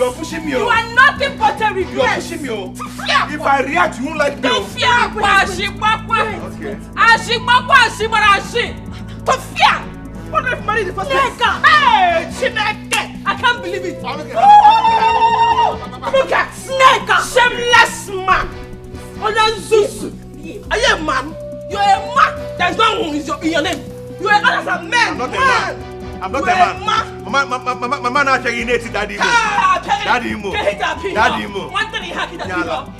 You are pushing me. You are nothing but a regret. You are pushing me. If I react, you won't like me. To fear, what if money the first place? Hey, Chineke! I can't believe it. Look at Snake, shameless man. Oyanzuzu. Are you a man? You are a man. There's no one in your name. You are a man. I'm not a man. I'm not a man. My man actually needs Daddy Mo. Daddy Mo. Daddy Mo. One thing he had to do. John,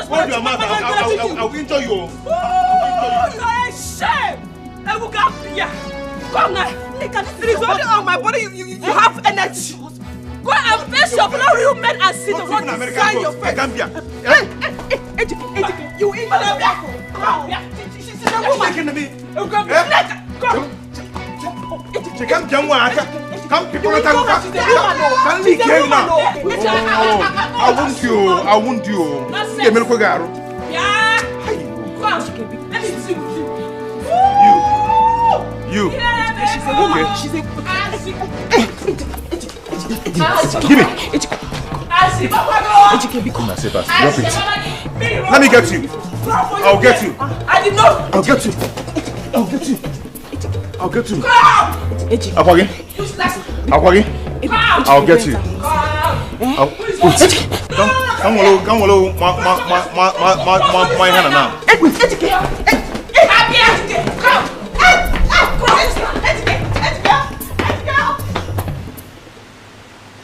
hold your mouth. I'll injure you. You are a shame. I will go here. Come now. It is only on my body you have energy. Go and face your fellow real men and see the one inside your face. You eat I won't you. Let me see you. Okay. Give me. Let me get you. I'll get you. I did not. I'll get you. I'll get you. I'll get you. I'll get you. Come on, my hand now.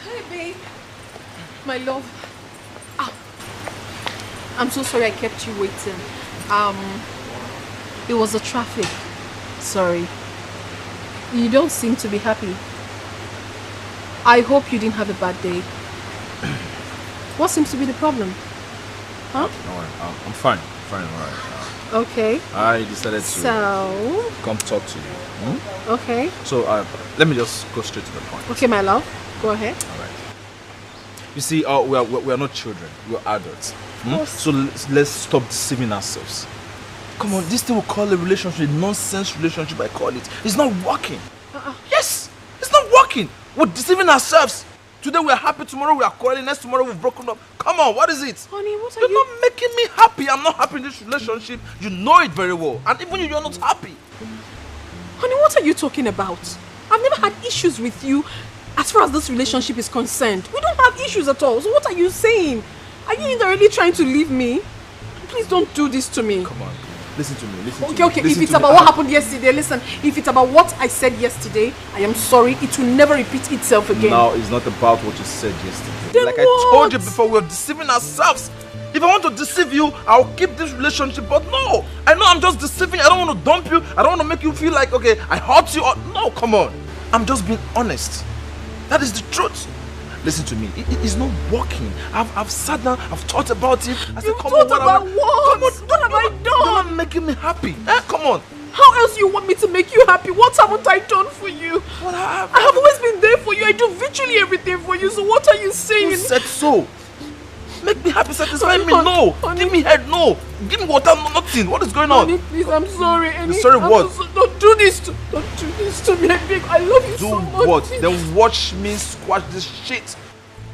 Hey, babe. My love. I'm so sorry I kept you waiting. It was the traffic. Sorry. You don't seem to be happy. I hope you didn't have a bad day. What seems to be the problem? Huh? No, I'm fine. Fine, alright. Okay. I decided to come talk to you. Okay. So let me just go straight to the point. Okay, my love. Go ahead. Alright. You see, we are not children. We are adults. So let's stop deceiving ourselves. Come on, this thing we call a relationship, nonsense relationship, I call it. It's not working. Yes, it's not working. We're deceiving ourselves. Today we are happy, tomorrow we are quarreling, next tomorrow we've broken up. Come on, what is it? Honey, what are You're not making me happy. I'm not happy in this relationship. You know it very well. And even you're not happy. Honey, what are you talking about? I've never had issues with you as far as this relationship is concerned. We don't have issues at all. So what are you saying? Are you indirectly trying to leave me? Please don't do this to me. Come on. Listen to me. Okay. If it's about what happened yesterday, listen. If it's about what I said yesterday, I am sorry. It will never repeat itself again. Now, it's not about what you said yesterday. Then like what? I told you before, we're deceiving ourselves. If I want to deceive you, I'll keep this relationship. But no, I know I'm just deceiving. I don't want to dump you. I don't want to make you feel like, okay, I hurt you. No, come on. I'm just being honest. That is the truth. Listen to me. It's not working. I've sat down. I've thought about it. I said, You've thought about what? What have I done? You're not making me happy. Come on. How else do you want me to make you happy? What haven't I done for you? I have always been there for you. I do virtually everything for you. So what are you saying? Who said so? Make me happy, satisfy me. No. Give me head. No. Give me water. Nothing. What is going on? Honey, please, I'm sorry. Sorry what? Don't do this to me. I love you so much. Do what? Then watch me squash this shit.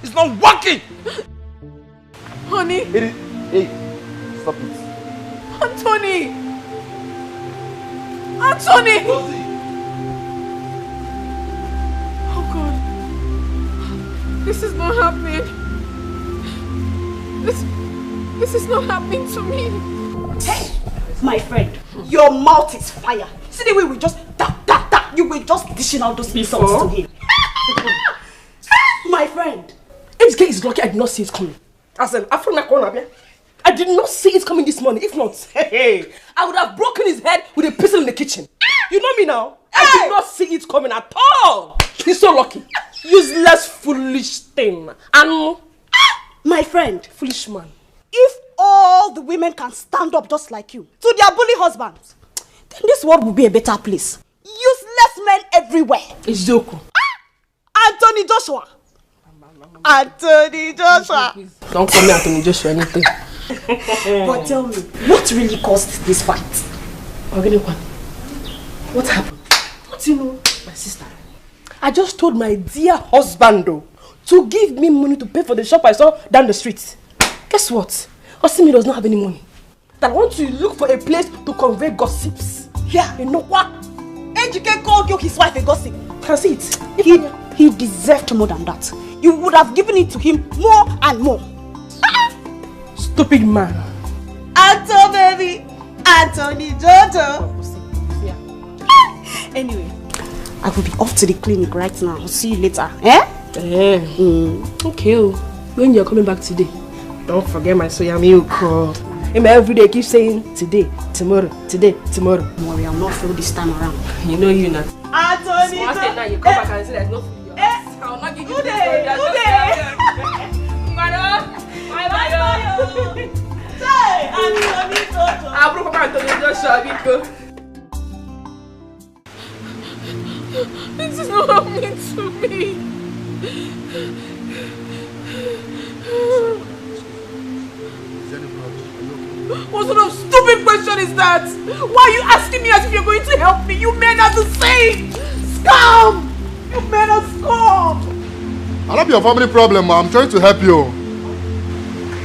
It's not working. Honey. Hey, stop it. Anthony. Oh God. This is not happening. This is not happening to me. Hey, my friend, your mouth is fire. See the way we just you were just dishing out those insults to him. My friend, this guy is lucky I did not see it coming. As an Afro-Nakona, I did not see it coming this morning. If not, I would have broken his head with a pistol in the kitchen. You know me now. I did not see it coming at all. He's so lucky. Useless, foolish thing. And my friend, foolish man. If all the women can stand up just like you to their bully husbands, then this world will be a better place. Useless men everywhere. It's Zoku. Anthony Joshua. Anthony Joshua. Don't call me Anthony Joshua anything. But tell me, what really caused this fight? What happened? What do you know? My sister. I just told my dear husband though, to give me money to pay for the shop I saw down the street. Guess what? Osimi does not have any money. That I want to look for a place to convey gossips. Yeah. You know what? Ejike called you his wife a gossip. Can see it. He deserved more than that. You would have given it to him more and more. Stupid man. Anto baby. Anthony Jojo. Anyway, I will be off to the clinic right now. I'll see you later. Eh? Okay. When you're coming back today, don't forget my soya milk. Every day keep saying today, tomorrow, today, tomorrow. Don't worry, I'll not fail this time around. You know you not. Anthony So I now you come back and say there's no food. I'll not give you this Today. Anthony Jojo. I'll bring Anthony Jojo. This is not happening to me. What sort of stupid question is that? Why are you asking me as if you're going to help me? You men are the same! Scum! You men are scum! I love your family problem, ma. I'm trying to help you.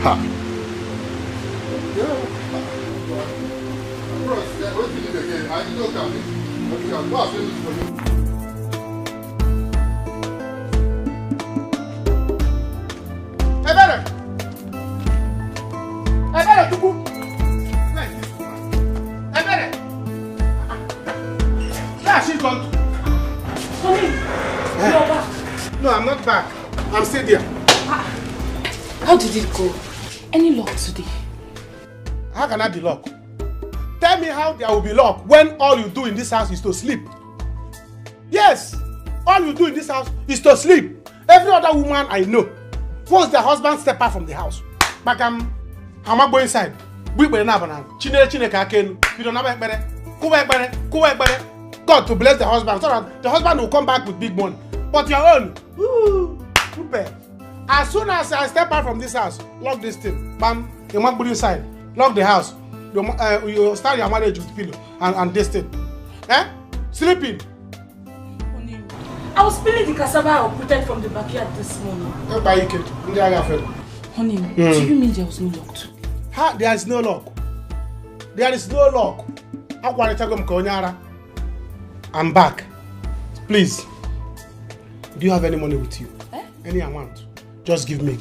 Ha. No, I'm not back. I'm still there. How did it go? Any luck today? How can I be luck? Tell me how there will be luck when all you do in this house is to sleep. Yes, all you do in this house is to sleep. Every other woman I know, once their husband step out from the house, but I'm go inside. We will never know. God to bless the husband so that the husband will come back with big money. But your own, as soon as I step out from this house, lock this thing. Bam, you want to go inside. Lock the house. You start your marriage with pillow and this thing. Eh? Sleeping. I was peeling the cassava I uprooted from the backyard this morning. Honey, do you mean there was no luck too? There is no luck. There is no luck. I'm back. Please. Do you have any money with you? Any amount? Just give me.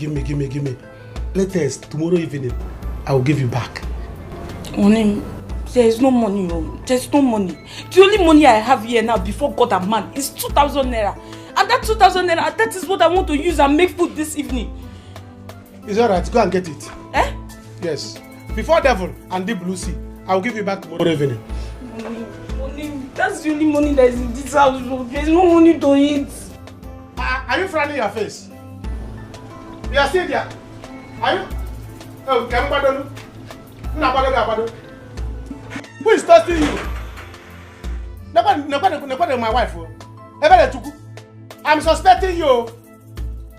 Latest, tomorrow evening, I will give you back. Only, there is no money. There's no money. The only money I have here now before God and man is 2,000 naira. And that 2,000 naira, that is what I want to use and make food this evening. It's alright, go and get it. Eh? Yes. Before devil and deep blue sea, I will give you back tomorrow evening. Only, that's the only money that is in this house. There's no money to eat. Are you frowning your face? You are still there? Are you? Oh, can who is toasting you? Nobody, my wife. I'm suspecting you.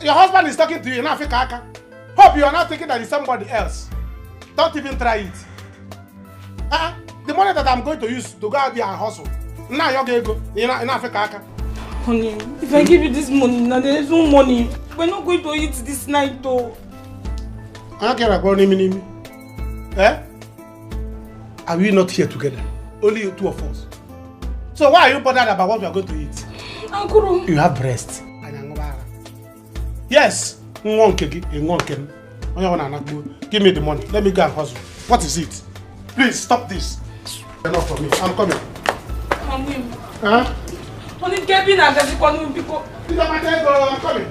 Your husband is talking to you. Hope you are not thinking that it's somebody else. Don't even try it. The money that I'm going to use to go out there and hustle. Now you're going to go. You're not Honey, if I give you this money, now there is no money. We're not going to eat this night though. I don't care about me. Eh? Are we not here together? Only you two of us. So why are you bothered about what we are going to eat? Uncle. You have breast. Yes. Give me the money. Let me go and hustle. What is it? Please stop this. Enough for me. I'm coming. Huh? Only Kevin and Jesse calling me because I'm coming.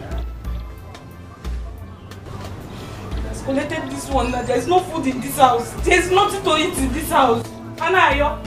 I've collected this one. There is no food in this house. There is nothing to eat in this house. Anayo.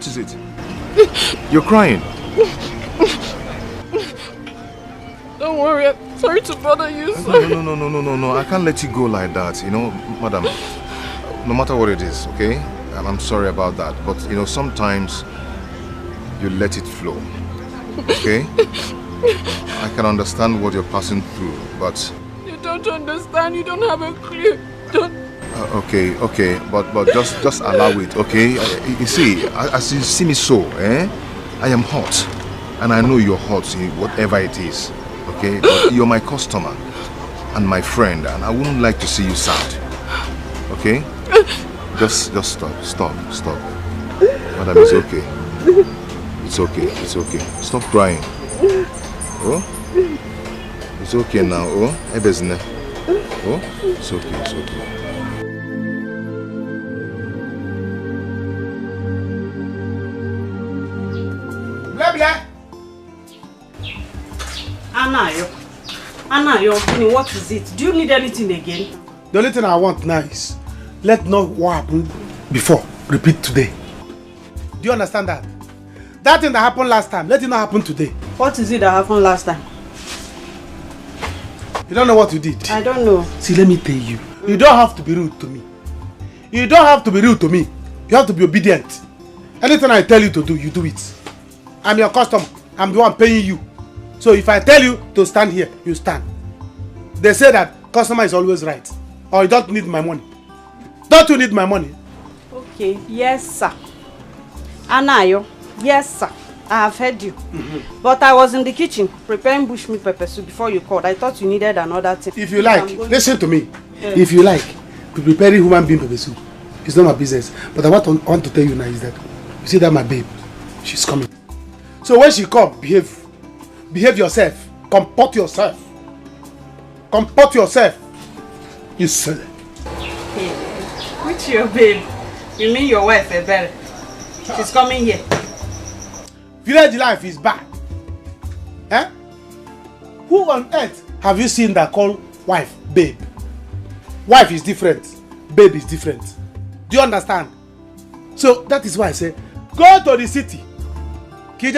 What is it? You're crying. Don't worry, I'm sorry to bother you, sir. No. I can't let you go like that, you know, madam. No matter what it is, okay? And I'm sorry about that. But, you know, sometimes you let it flow, okay? I can understand what you're passing through, but... You don't understand, you don't have a clue. Don't... Okay, but just allow it, okay? You see, as you see me so, I am hot, and I know you're hot, whatever it is, okay? But you're my customer and my friend, and I wouldn't like to see you sad, okay? Just stop. Madam, it's okay. It's okay. Stop crying. Oh, it's okay now. Oh, it's okay. Anayo, what is it? Do you need anything again? The only thing I want now is let not what happened before repeat today. Do you understand that? That thing that happened last time, let it not happen today. What is it that happened last time? You don't know what you did? I don't know. See, let me tell you. You don't have to be rude to me. You don't have to be rude to me. You have to be obedient. Anything I tell you to do, you do it. I'm your customer. I'm the one paying you. So if I tell you to stand here, you stand. They say that customer is always right. Or you don't need my money. Don't you need my money? Okay, yes sir. Anayo, yes sir. I have heard you. But I was in the kitchen preparing bushmeat pepper soup before you called. I thought you needed another thing. If you like, listen to me. If you like, be preparing human being pepper soup. It's not my business. But I want to tell you now is that, you see that my babe, she's coming. So when she come, behave yourself. Comport yourself. You silly. Which your babe? You mean your wife, Ebere? She's coming here. Village life is bad. Eh? Who on earth have you seen that call wife babe? Wife is different. Babe is different. Do you understand? So that is why I say, go to the city. Go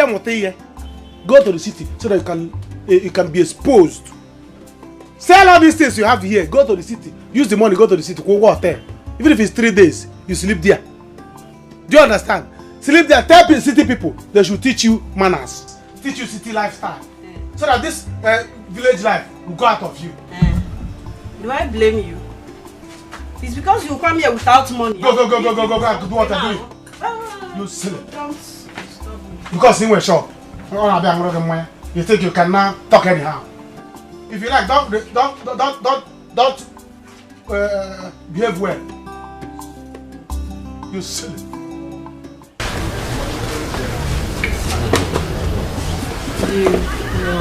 to the city so that you can be exposed. Sell all these things you have here. Go to the city. Use the money. Go to the city. Go hotel. Even if it's 3 days, you sleep there. Do you understand? Sleep there. Tell city people they should teach you manners, teach you city lifestyle, so that this village life will go out of you. Do I blame you? It's because you come here without money. Go. Do what I'm doing. You silly. Don't stop me. Because in a shop, you think you can now talk anyhow. If you like, don't behave well. You silly. You are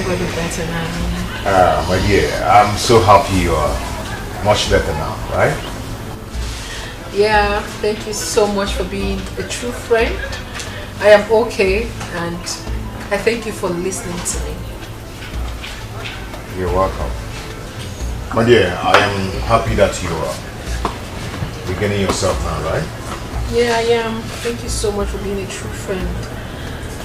going to be better now. My dear, I'm so happy you are much better now, right? Yeah, thank you so much for being a true friend. I am okay, and I thank you for listening to me. You're welcome. My dear, I am happy that you are beginning yourself now, right? Yeah, I am. Thank you so much for being a true friend.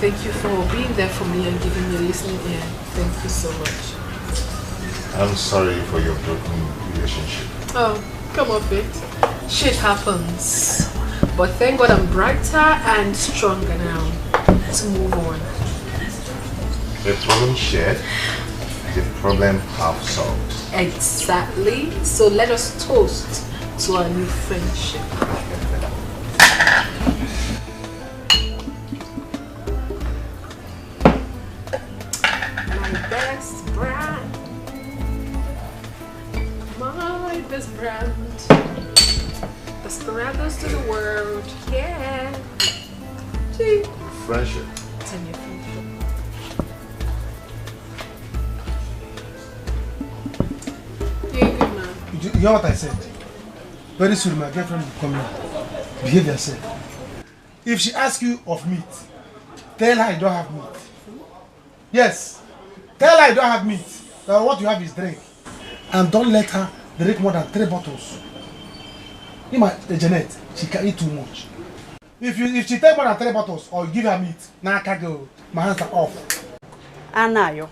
Thank you for being there for me and giving me a listening ear. Thank you so much. I'm sorry for your broken relationship. Oh, come off it. Shit happens. But thank God I'm brighter and stronger now. Let's move on. The problem shared, the problem half solved. Exactly. So let us toast to our new friendship. My best brand. My best brand. Desperados to the world. Yeah. Gee. Friendship. 10-year friendship. You're a good man. You hear what I said? Very soon my girlfriend will come here. Behave yourself. If she asks you of meat, tell her you don't have meat. Yes. Tell her you don't have meat. That what you have is drink. And don't let her drink more than 3 bottles. Janet, she can eat too much. If she take more than 3 bottles or you give her meat, now I can't go. My hands are off. Anayo,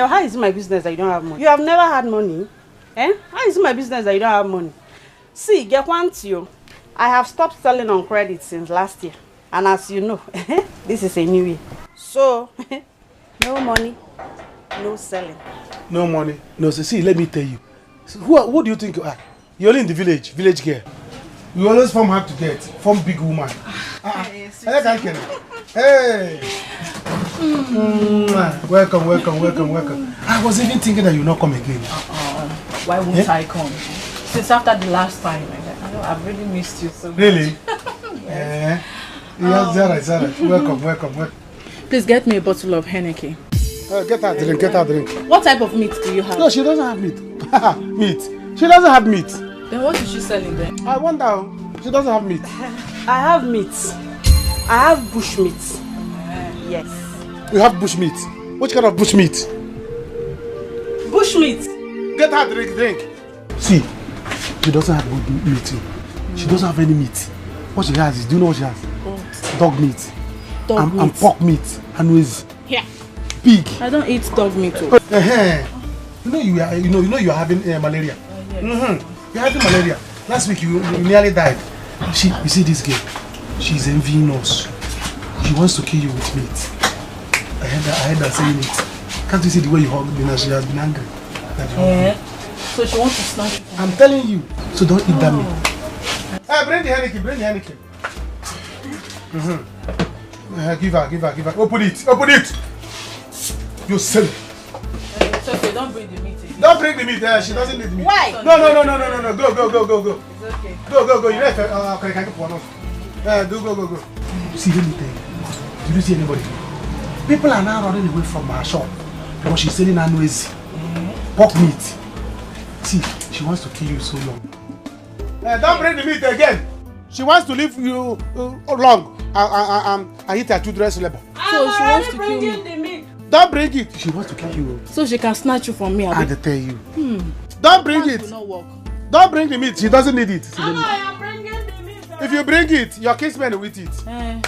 how is it my business that you don't have money? You have never had money. Eh? How is it my business that you don't have money? See, get one to you. I have stopped selling on credit since last year. And as you know, this is a new year. So, no money, no selling. No money. No, so see, let me tell you. So who do you think you are? You're only in the village girl. You always form hard to get, form big woman. Hey! Welcome. I was even thinking that you'll not come again. Why won't I come? Since after the last time, I've really missed you so much. Really? Yeah. Yes, welcome. Please get me a bottle of Henneke. Get her drink. What type of meat do you have? No, she doesn't have meat. Meat. She doesn't have meat. Then what is she selling then? I wonder. She doesn't have meat. I have meat. I have bush meat. Yes. You have bush meat. Which kind of bush meat? Bush meat. Get her drink. See, she doesn't have good meat. She doesn't have any meat. What she has is, do you know what she has? What? Dog meat. And pork meat. And with pig. I don't eat dog meat. You know you are having malaria. Yes. You're having malaria. Last week you nearly died. You see this girl? She's envying us. She wants to kill you with meat. I heard her saying it. Can't you see the way you hug me now? She has been angry. So she wants to snatch you. I'm telling you. So don't eat that meat. Hey, bring the Henneke. Give her. Open it. You silly. It's okay, don't bring the meat again. Don't bring the meat. She doesn't need meat. Why? No. Go. It's okay. Go. You can get one off. Go. See, let me tell you. Did you see anybody? People are now running away from our shop because she's selling annuals. Pork meat. See, she wants to kill you so long. Don't bring the meat again. She wants to leave you long and eat her children's labor. So she wants to kill me. Don't bring it. She wants to kill you. So she can snatch you from me. I tell you. Don't bring it. Will not work. Don't bring the meat. She doesn't need it. I am bringing the meat. If you bring it, your kinsmen will eat it.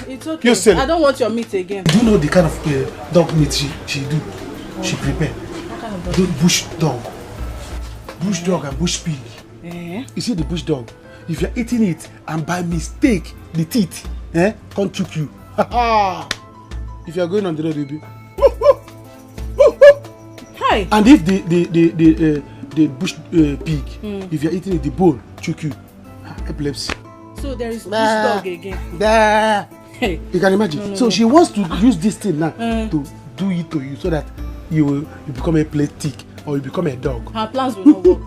It's okay. You sell it. I don't want your meat again. Do you know the kind of dog meat she do? She prepare. What kind of dog? Bush dog. Bush dog and bush pig. You see the bush dog? If you're eating it and by mistake the teeth can't choke you. If you're going on the road, you'll be. Hi. And if the bush pig, if you're eating it, the bone choke you. Epilepsy. So there is bush dog again. Hey. You can imagine. So she wants to use this thing now to do it to you so that you become a plate tick or you become a dog. Her plans will not work.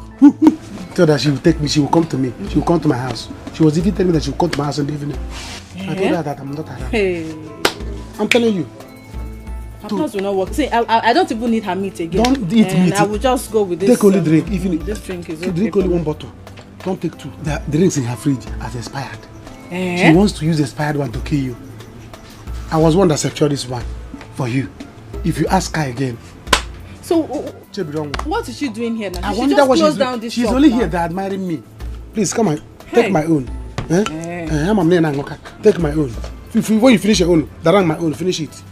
So that she will take me, she will come to me, she will come to my house. She was even telling me that she will come to my house in the evening. I told her that I'm not around. Hey. I'm telling you. Her plans will not work. See, I don't even need her meat again. Don't eat meat. I will just go with this. Take only drink. Even this drink is okay. Drink only one bottle. Don't take two. The drinks in her fridge has expired. She wants to use the expired one to kill you. I was one that secured this one for you. If you ask her again. So, what is she doing here now? I wonder what she's doing. She's only here to admire me. Please come on, take my own. Take my own. When you finish your own, darang my own, finish it.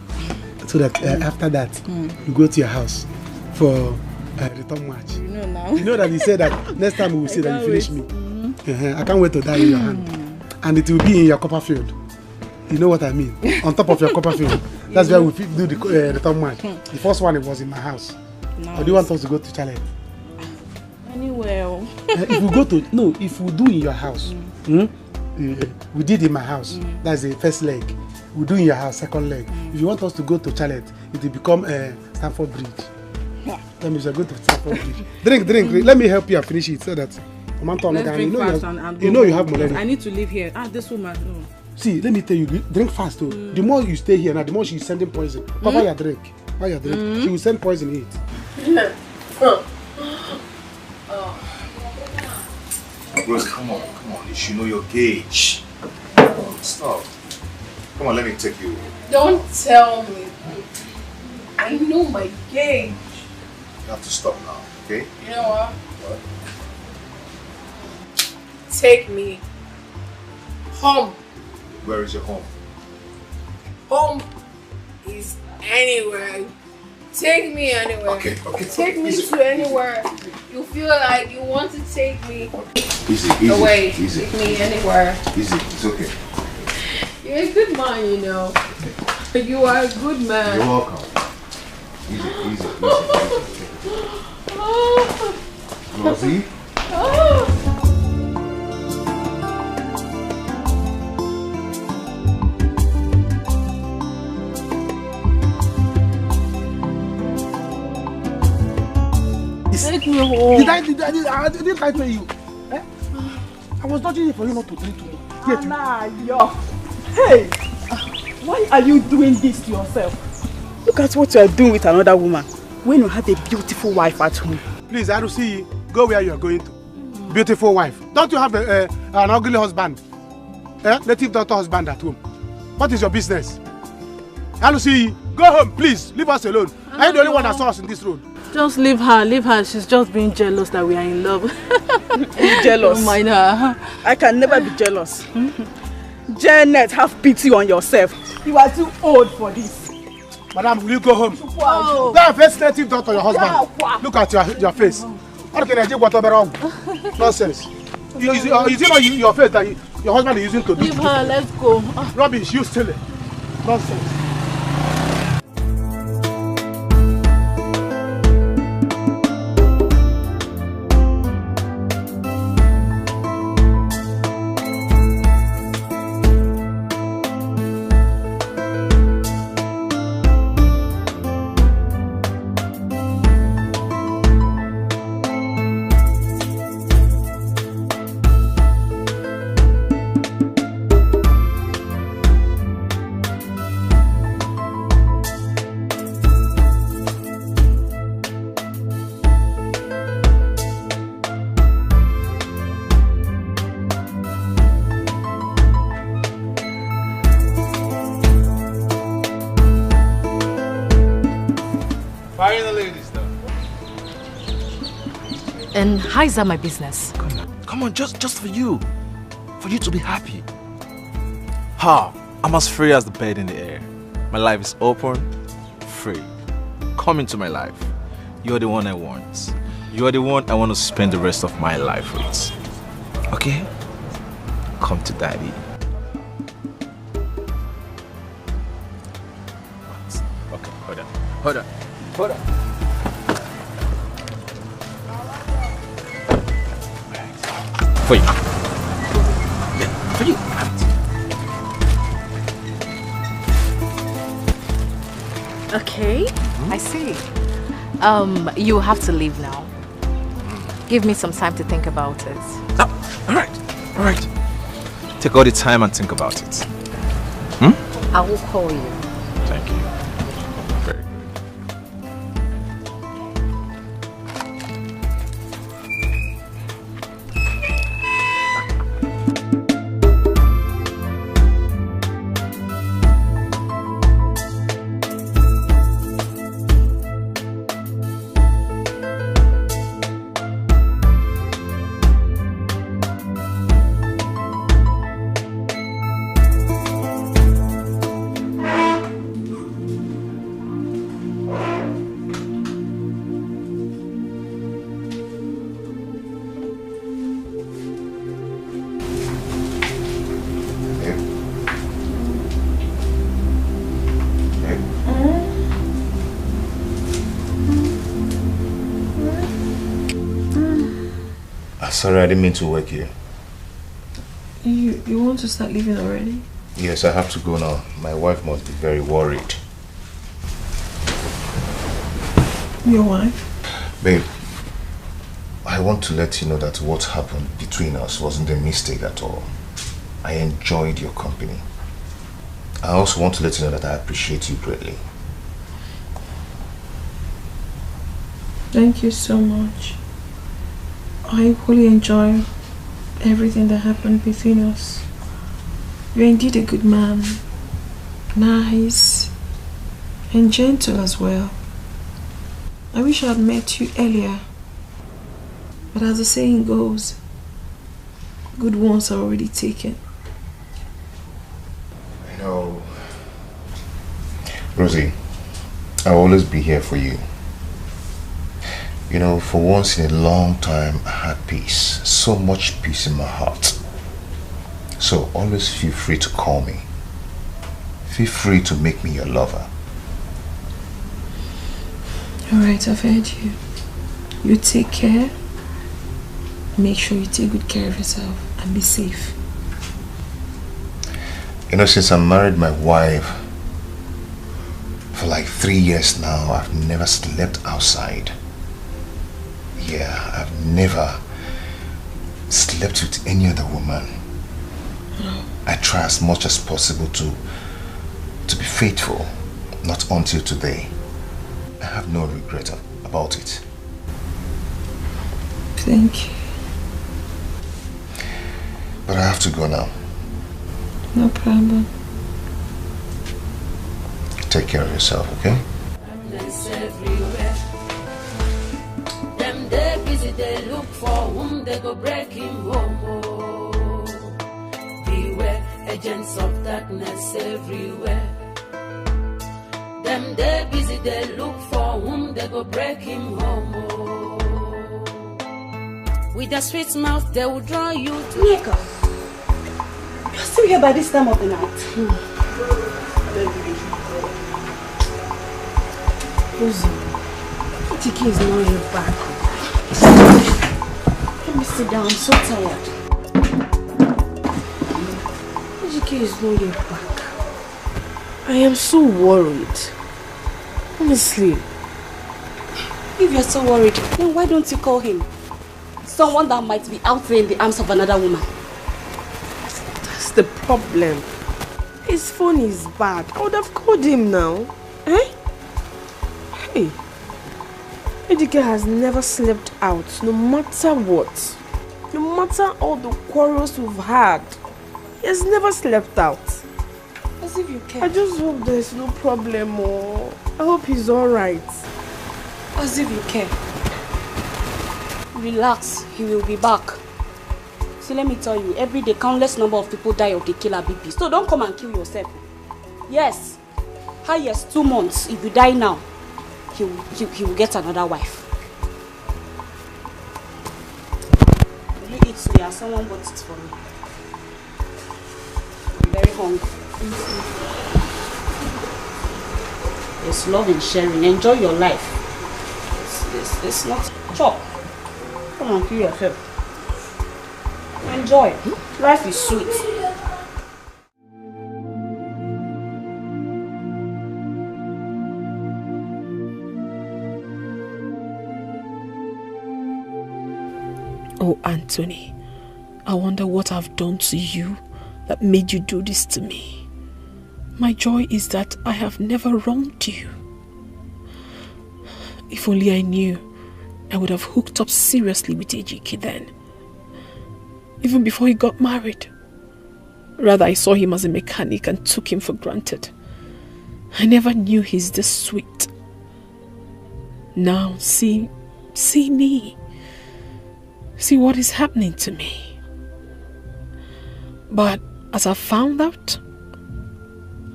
So that after that, you go to your house for return match. You know now. You know that he said that next time we will say that you finish me. I can't wait to die in your hand. And it will be in your Copperfield. You know what I mean? On top of your Copperfield. That's where we do the return match. The first one, it was in my house. Nice. Or do you want us to go to Challenge? Anywhere. If we go to, no, if we do in your house, we did in my house. That's the first leg. We do in your house, second leg. If you want us to go to Challenge, it will become Stamford Bridge. That means you're going to Stamford Bridge. Drink. Let me help you and finish it so that you know you have malaria. I need to live here. This woman. No. See, let me tell you, drink fast though. The more you stay here now, the more she's sending poison. Buy your drink. She will send poison in it. Rose, come on. You should know your gauge. Stop. Come on, let me take you. Don't tell me. I know my gauge. You have to stop now, okay? You know what? What? Take me. Home. Where is your home? Home is anywhere. Take me anywhere. Okay. Take me to anywhere you feel like you want to take me. Easy. Away. Easy. Take me anywhere. Easy. It's okay. You're a good man, you know. You are a good man. You're welcome. Easy. Rosie? Take me home. I didn't try to pay you. Eh? I was dodging it for you not to drink to me. Hey, why are you doing this to yourself? Look at what you are doing with another woman when you have a beautiful wife at home. Please, Arusi, go where you are going to. Beautiful wife. Don't you have an ugly husband? Native daughter husband at home. What is your business? Arusi, go home, please. Leave us alone. I am the only one that saw us in this road. Just leave her. She's just being jealous that we are in love. You jealous? Don't mind her. I can never be jealous. Janet, have pity on yourself. You are too old for this. Madam, will you go home? Go and face native daughter your husband. Look at your face. Nonsense. Is it not your face that your husband is using to do? Leave her, let's go. Rubbish, you steal it. Nonsense. And how is that my business? Come on, just for you. For you to be happy. I'm as free as the bird in the air. My life is open, free. Come into my life. You're the one I want. You're the one I want to spend the rest of my life with. Okay? Come to daddy. Okay, hold on. For you. Yeah, for you. Okay, I see. You have to leave now. Give me some time to think about it. All right. Take all the time and think about it. I will call you. Thank you. Very good. Sorry, I didn't mean to wake you. You want to start leaving already? Yes, I have to go now. My wife must be very worried. Your wife? Babe, I want to let you know that what happened between us wasn't a mistake at all. I enjoyed your company. I also want to let you know that I appreciate you greatly. Thank you so much. I equally enjoy everything that happened between us. You're indeed a good man. Nice. And gentle as well. I wish I had met you earlier. But as the saying goes, good ones are already taken. Rosie, I'll always be here for you. You know, for once in a long time, I had peace. So much peace in my heart. So always feel free to call me. Feel free to make me your lover. Alright, I've heard you. You take care. Make sure you take good care of yourself and be safe. You know, since I married my wife, for like 3 years now, I've never slept outside. Yeah, I've never slept with any other woman. I try as much as possible to be faithful, not until today. I have no regret about it. Thank you. But I have to go now. No problem. Take care of yourself, okay? Them they busy, they look for whom they go break him home. Beware, agents of darkness everywhere. Them they busy, they look for whom they go break him home. With their sweet mouth, they will draw you to Nika, you're still here by this time of the night. Rosie, Tiki is not here back. Let me sit down, I'm so tired. Tiki is not here back. I am so worried. Honestly. If you're so worried, then why don't you call him? Someone that might be out there in the arms of another woman. That's the problem. His phone is bad. I would have called him now. Eh? Hey. Edike has never slept out, no matter what. No matter all the quarrels we've had. He has never slept out. As if you care. I just hope there's no problem, or I hope he's alright. As if you care. Relax, he will be back. See, let me tell you, every day countless number of people die of the killer BP. So don't come and kill yourself. Yes, highest 2 months. If you die now, he will get another wife. Will you eat so? Yeah, someone bought it for me. I'm very hungry. There's love in sharing. Enjoy your life. It's not chop. Come on, kill yourself. Enjoy. Life is sweet. Oh, Anthony, I wonder what I've done to you that made you do this to me. My joy is that I have never wronged you. If only I knew, I would have hooked up seriously with Ejike then. Even before he got married. Rather, I saw him as a mechanic and took him for granted. I never knew he's this sweet. Now, see me. See what is happening to me. But as I found out,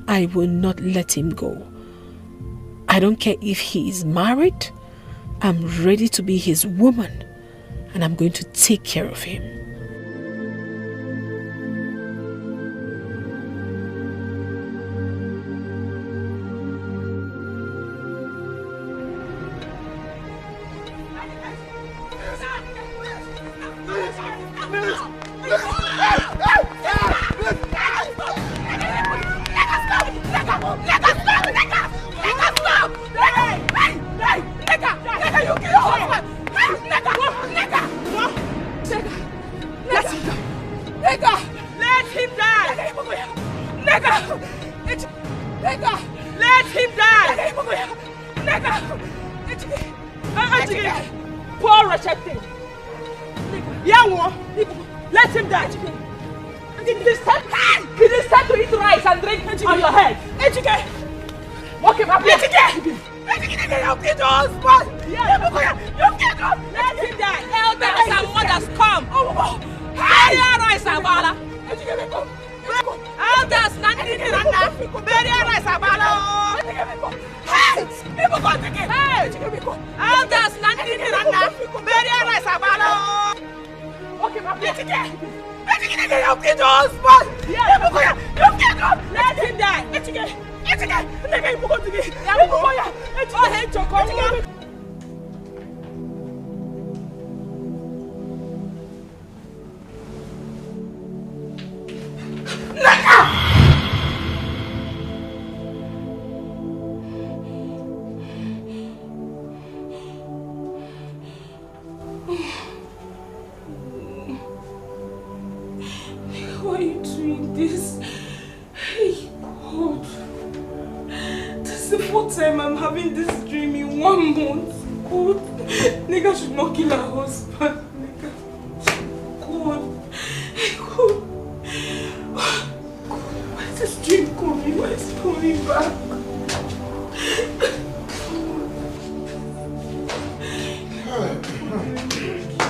I will not let him go. I don't care if he is married. I'm ready to be his woman, and I'm going to take care of him. Hey! I'm just landing in Rana. Very nice, Abalo. Okay, Papa. Let it die. Let it die. You killed your husband. Yeah, you killed him. Let him die. Let it die. Let it die. Let him go to the. Oh, hey, Choco. Why are you doing this? Hey, God. This is the fourth time I'm having this dream in 1 month. God. Nigga should not kill her husband. Nigga. God. Hey, God. God. Why is this dream coming? Why is it coming back?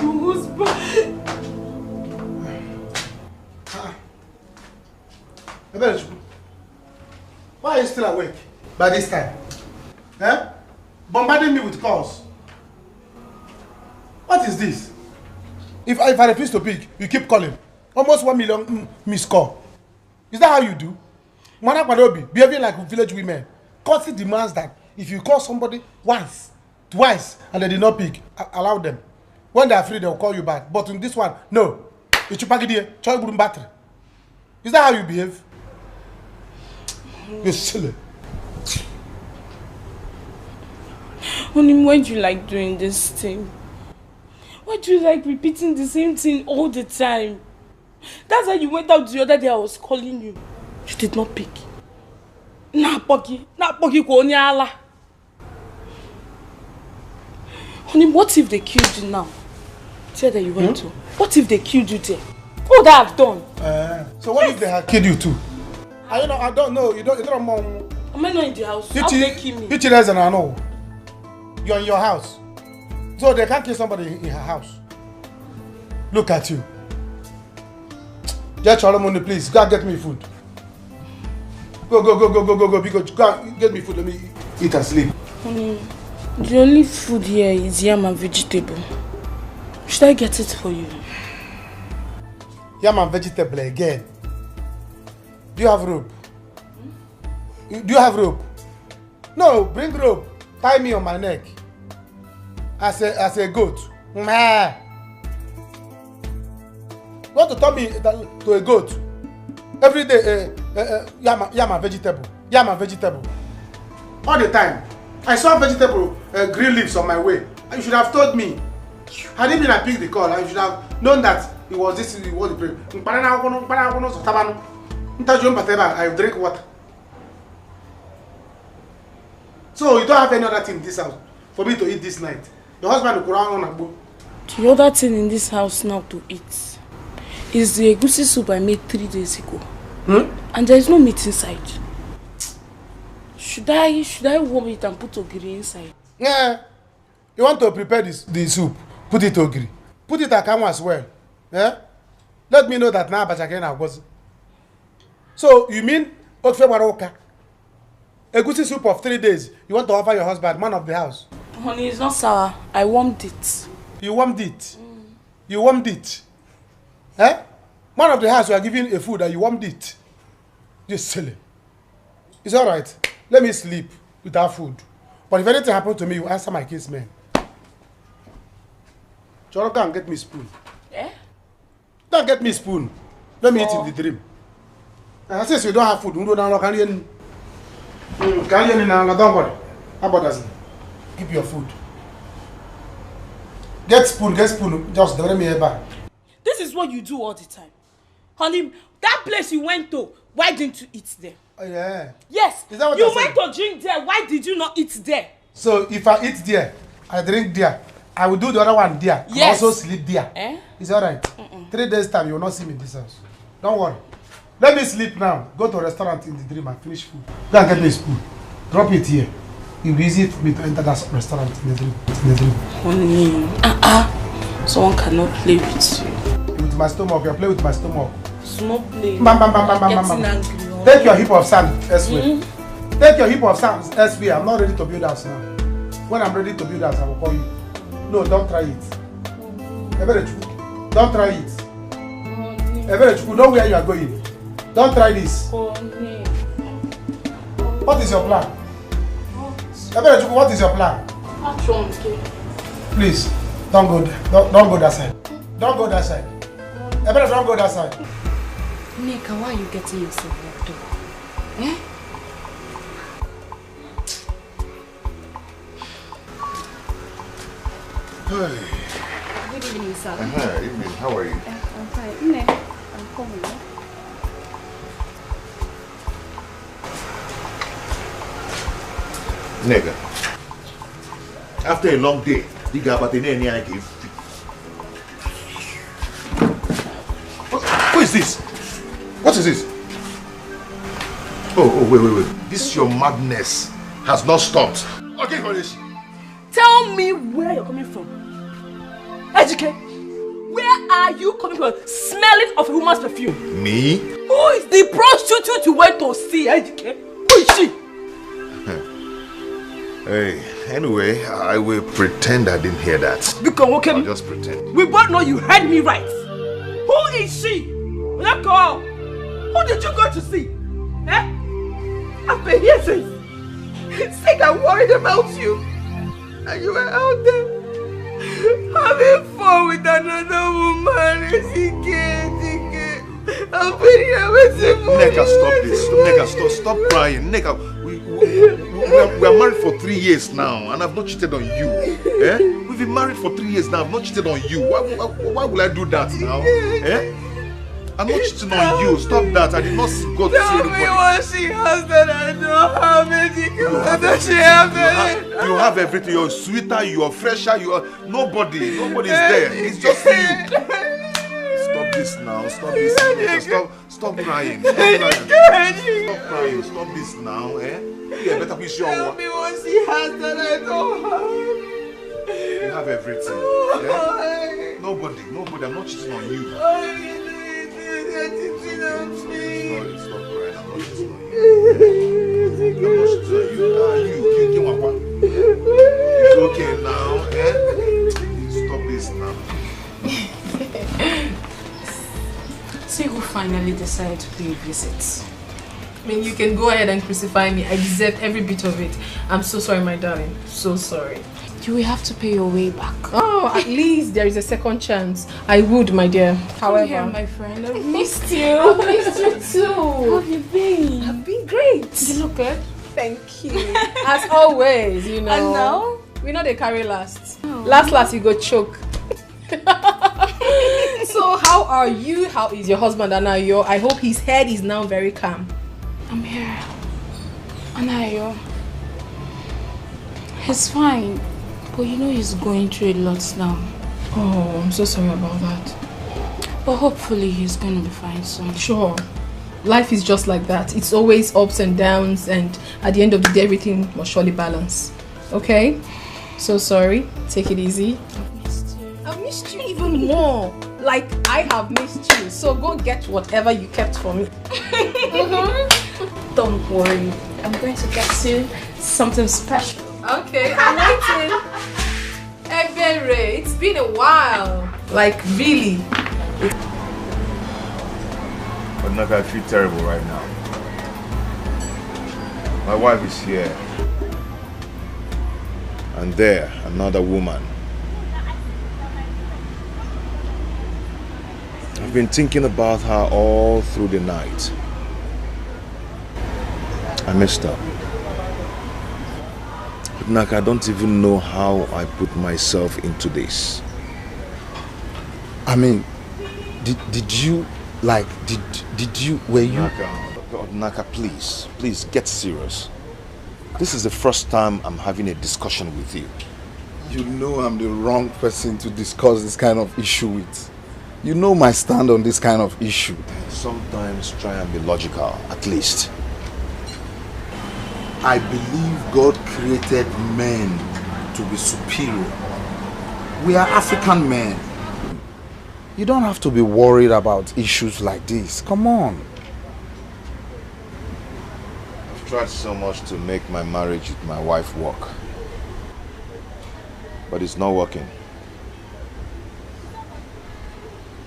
Your husband. Why are you still awake by this time? Eh? Bombarding me with calls. What is this? If I refuse to pick, you keep calling. Almost 1 million missed call. Is that how you do? Mana Kwadobi, behaving like village women. Courtesy demands that if you call somebody once, twice, and they did not pick, allow them. When they are free, they will call you back. But in this one, no. Is that how you behave? You're silly. Honey, why do you like doing this thing? Why do you like repeating the same thing all the time? That's why you went out the other day I was calling you. You did not pick. Na poki ko ni ala. Honey, what if they killed you now? Tell that you went to. What if they killed you there? What would I have done? So what if they had killed you too? I don't know. You don't know. Am I not in the house? How they kill me? I know. You're in your house. So they can't kill somebody in her house. Look at you. Just Solomon, please, go and get me food. Go. Because go and get me food. Let me eat and sleep. Honey, the only food here is yam and vegetable. Should I get it for you? Yam and vegetable again. Do you have rope? Do you have rope? No, bring rope. Tie me on my neck. As a goat. Meh. You want to turn me to a goat? Every day, yam and vegetable. Yam and vegetable. All the time. I saw vegetable green leaves on my way. You should have told me. Had it been I picked the call, I should have known that it was this, it was the prayer. I drink water. So you don't have any other thing in this house for me to eat this night. Your husband will go on and go. The other thing in this house now to eat is the egusi soup I made 3 days ago. And there is no meat inside. Should I warm it and put ogiri inside? Yeah. You want to prepare the soup, put it ogiri. Put it akamu as well. Yeah? Let me know that now Bachakena was. So you mean Okfe Waroka? Egusi soup of 3 days. You want to offer your husband, man of the house? Honey, it's not sour. I warmed it. You warmed it? You warmed it? Eh? Man of the house, you are giving a food and you warmed it. You're silly. It's alright. Let me sleep without food. But if anything happens to me, you answer my case, man. Choro, go and get me spoon. Eh? Don't get me spoon. Let me eat in the dream. And since you don't have food, don't worry. How about that? Keep your food. Get spoon. Just don't let me ever. This is what you do all the time. Honey, that place you went to, why didn't you eat there? Oh, yeah. Yes. Is that what you went to drink there, why did you not eat there? So if I eat there, I drink there, I will do the other one there. Yes. I also sleep there. Eh? It's alright. 3 days time, you will not see me in this house. Don't worry. Let me sleep now. Go to a restaurant in the dream and finish food. Go and get me a spoon. Drop it here. It will be easy for me to enter that restaurant in the dream. Honey, someone cannot play with you. With my stomach, you play with my stomach. Small play. Getting angry. Take your heap of sand elsewhere. Take your heap of sand elsewhere. I'm not ready to build house now. When I'm ready to build house, I will call you. No, don't try it. Eberechuku, don't try it. Eberechuku, know where you are going. Don't try this. What is your plan? Eberechuku, what is your plan? Please, don't go there. Don't go that side. Don't go that side. Ebere, don't go that side. Nika, why are you getting yourself worked up? Eh? Hey. Good evening, sir. Evening. How are you? I'm fine. Nika, I'm coming. Nigga, after a long day, you got about the name I give. Who is this? What is this? Oh, wait. This your madness has not stopped. Okay, Kodesh. Tell me where you're coming from. Ejike, where are you coming from? Smelling of a woman's perfume. Me? Who is the prostitute you went to see, Ejike? Who is she? Hey, anyway, I will pretend I didn't hear that. I'll just pretend. We both know you heard me right. Who is she? Nako, who did you go to see? Eh? I've been here since I'm worried about you. And you were out there having fun with another woman. I've been here waiting for you. Neka, stop this. Neka, stop crying. Neka, we are married for 3 years now, and I've not cheated on you. Eh? We've been married for 3 years now. I've not cheated on you. Why will I do that now? Eh? I'm not cheating on you. Stop that. I did not go to see anybody. Tell me what she has that I don't have anything. You have everything. You're sweeter, you're fresher, nobody's there. It's just you. Stop this now. Stop this. Stop crying. Stop crying. Stop this now. Eh? Yeah, better be sure. Tell me what she has that I don't have. You have everything. Yeah? Nobody. I'm not cheating on you. Stop crying. I'm not cheating on you. It's okay now. Eh? Stop this now. So you will finally decide to pay a visit. I mean, you can go ahead and crucify me. I deserve every bit of it. I'm so sorry, my darling. So sorry. You will have to pay your way back. Oh, at least there is a second chance. I would, my dear. However, here, my friend. I've missed you. I've missed you too. How have you been? I've been great. You look good. Thank you. As always, you know. And now? We know they carry last. Oh. Last, you go choke. So, how are you? How is your husband, Anayo? I hope his head is now very calm. I'm here. Anayo. He's fine. But you know he's going through a lot now. Oh, I'm so sorry about that. But hopefully he's going to be fine soon. Sure. Life is just like that. It's always ups and downs, and at the end of the day, everything must surely balance. Okay? So sorry. Take it easy. I've missed you. I've missed you even more. Like I have missed you. So go get whatever you kept for me. Don't worry. I'm going to get you something special. Okay, I'm waiting. Ebere, it's been a while. Like, really. But now I feel terrible right now. My wife is here. And there, another woman. I've been thinking about her all through the night. I messed up. But I don't even know how I put myself into this. I mean, did you, were you... Naka, please get serious. This is the first time I'm having a discussion with you. You know I'm the wrong person to discuss this kind of issue with. You know my stand on this kind of issue. Sometimes try and be logical, at least. I believe God created men to be superior. We are African men. You don't have to be worried about issues like this. Come on. I've tried so much to make my marriage with my wife work. but it's not working.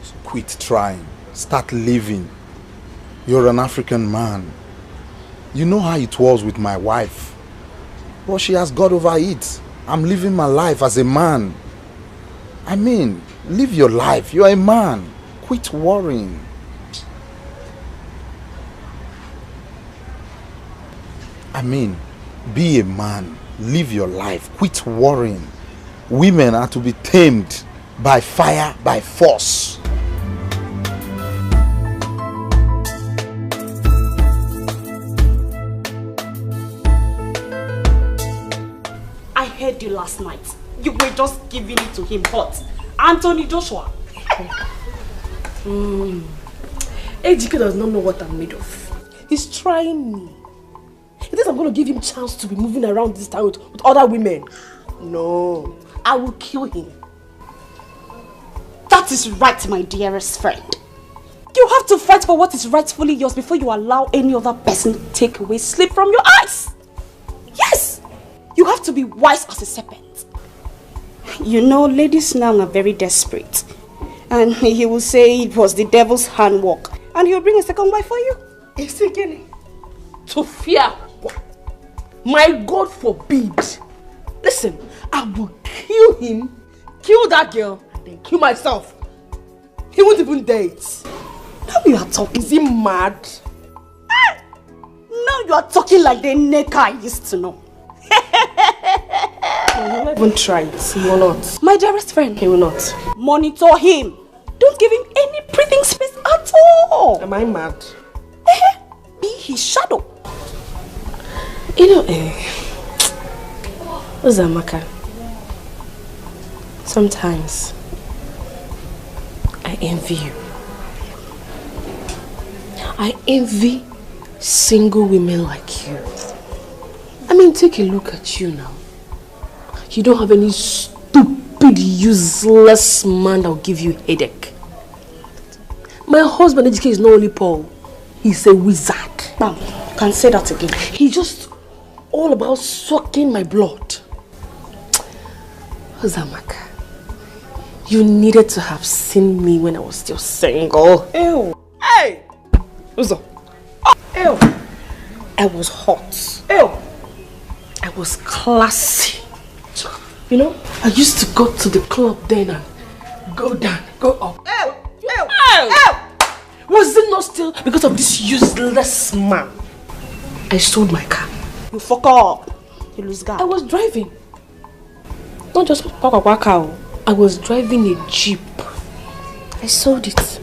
So quit trying. Start living. You're an African man. You know how it was with my wife. But she has got over it. I'm living my life as a man. I mean, live your life. You're a man. Quit worrying. I mean, be a man. Live your life. Quit worrying. Women are to be tamed by fire, by force. I heard you last night. You were just giving it to him hot. Anthony Joshua. Ejike does not know what I'm made of. He's trying me. He thinks I'm going to give him a chance to be moving around this town with other women. No, I will kill him. That is right, my dearest friend. You have to fight for what is rightfully yours before you allow any other person to take away sleep from your eyes. Yes! You have to be wise as a serpent. You know, ladies now are very desperate. And he will say it was the devil's handwork. And he'll bring a second wife for you. It's again. To fear. My God forbid. Listen, I will kill him, kill that girl, and then kill myself. He won't even date. Now you are talking. Is he mad? Now you are talking like the nigga I used to know. He will not even try it. He will not. My dearest friend. He will not. Monitor him. Don't give him any breathing space at all. Am I mad? Be his shadow. You know, Uzamaka, sometimes I envy you. I envy single women like you. I mean, take a look at you now. You don't have any stupid, useless man that will give you a headache. My husband, Ejike, is not only Paul, he's a wizard. Ma'am, you can say that again. He's just all about sucking my blood. Uzamaka, you needed to have seen me when I was still single. Ew. Hey! Uzo. Oh. Ew. I was hot. Ew. I was classy. You know, I used to go to the club then and go down, go up. Ew. Ew. Ew. Ew. Was it not still because of this useless man? I sold my car. You fuck up. You lose guard. I was driving. Not just cow. I was driving a Jeep. I sold it.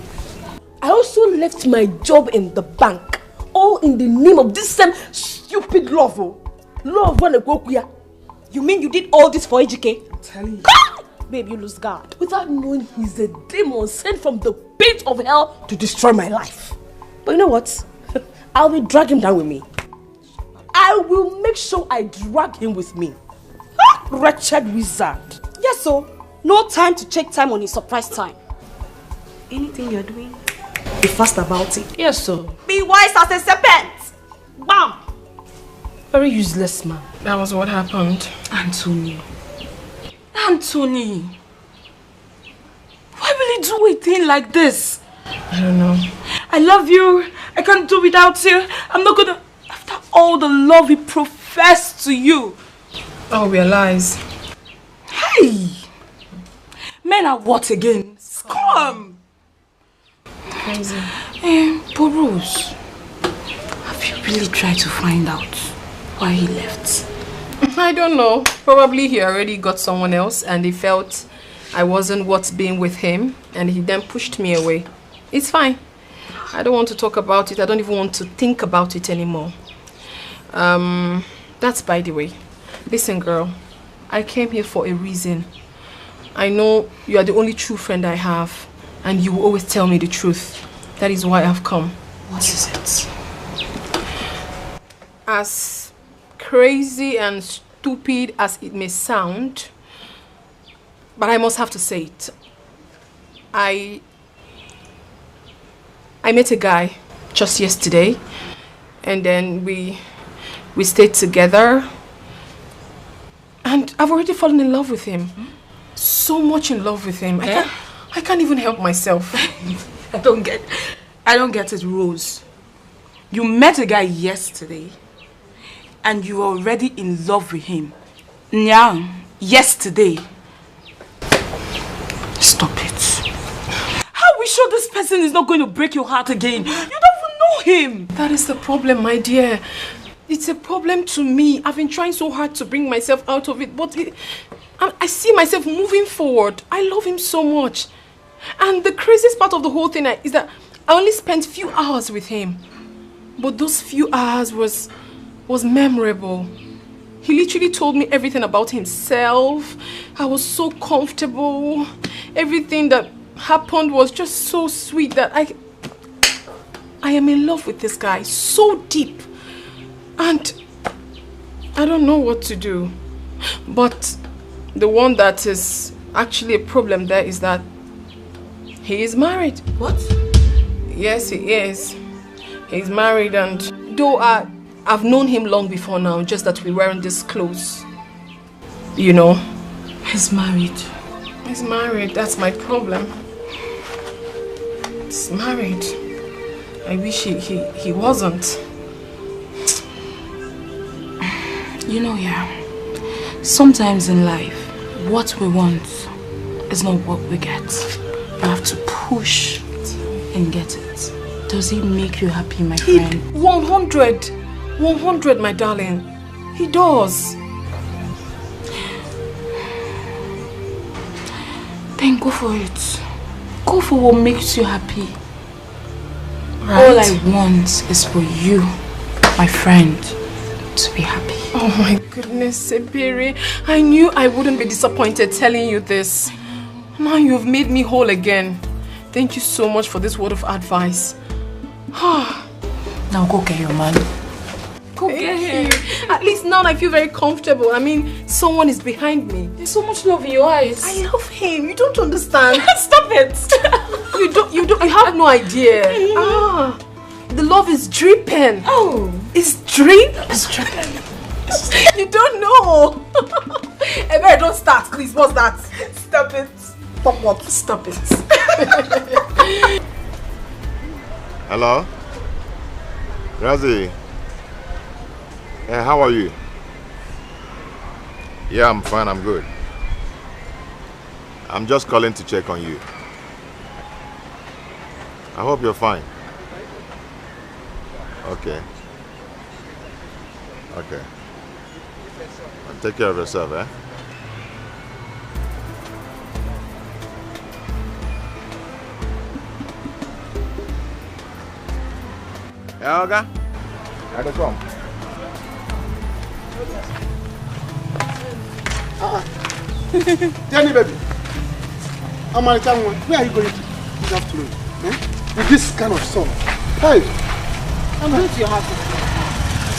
I also left my job in the bank. All in the name of this same stupid love. Love when I go queer. You mean you did all this for Ejike? I'm telling you. Babe, you lose guard. Without knowing he's a demon sent from the pit of hell to destroy my life. But you know what? I will drag him down with me. I will make sure I drag him with me. Wretched wizard. Yes, so no time to check time on his surprise time. Anything you're doing, be fast about it. Yes, so. Be wise as a serpent. Bam! Very useless man. That was what happened. Anthony. Anthony. Why will you do a thing like this? I don't know. I love you. I can't do without you. I'm not gonna... After all the love he professed to you. Oh, we are lies. Hey! Men are what again? Scum! Crazy. But Rose, have you really tried to find out why he left? I don't know. Probably he already got someone else and he felt I wasn't worth being with him and he then pushed me away. It's fine. I don't want to talk about it. I don't even want to think about it anymore. That's by the way. Listen, girl. I came here for a reason. I know you are the only true friend I have and you will always tell me the truth. That is why I've come. What is it? As crazy and stupid as it may sound, but I must have to say it. I met a guy just yesterday and then we stayed together And I've already fallen in love with him. So much in love with him. I can't even help myself. I don't get it, Rose. You met a guy yesterday and you were already in love with him. Now, yesterday. Stop it. How are we sure this person is not going to break your heart again? You don't even know him. That is the problem, my dear. It's a problem to me. I've been trying so hard to bring myself out of it, but I see myself moving forward. I love him so much. And the craziest part of the whole thing is that I only spent few hours with him. But those few hours was memorable. He literally told me everything about himself. I was so comfortable. Everything that happened was just so sweet that I am in love with this guy so deep. And I don't know what to do. But the one that is actually a problem there is that he is married. What? Yes, he is. He's married, and though I've known him long before now, just that we weren't this close. You know. He's married. He's married. That's my problem. He's married. I wish he wasn't. You know, yeah. Sometimes in life, what we want is not what we get. You have to push and get it. Does it make you happy, my friend? 100, my darling. He does. Then go for it. Go for what makes you happy. Right. All I want is for you, my friend, to be happy. Oh my goodness, Sebiri. I knew I wouldn't be disappointed telling you this. Now you've made me whole again. Thank you so much for this word of advice. Now go get your man. Go get him. At least now I feel very comfortable. I mean, someone is behind me. There's so much love in your eyes. I love him. You don't understand. Stop it. You have no idea. The love is dripping. Oh. It's drip? It's dripping. You don't know. Ever, don't start, please. What's that? Stop it. Stop what? Stop it. Hello? Razi? Hey, how are you? Yeah, I'm fine, I'm good. I'm just calling to check on you. I hope you're fine. Okay. Okay. Well, take care of yourself, eh? Yeah, okay. I just come. Jenny, baby. Where are you going this afternoon? Eh? With this kind of sun. Hey! I'm going to your house.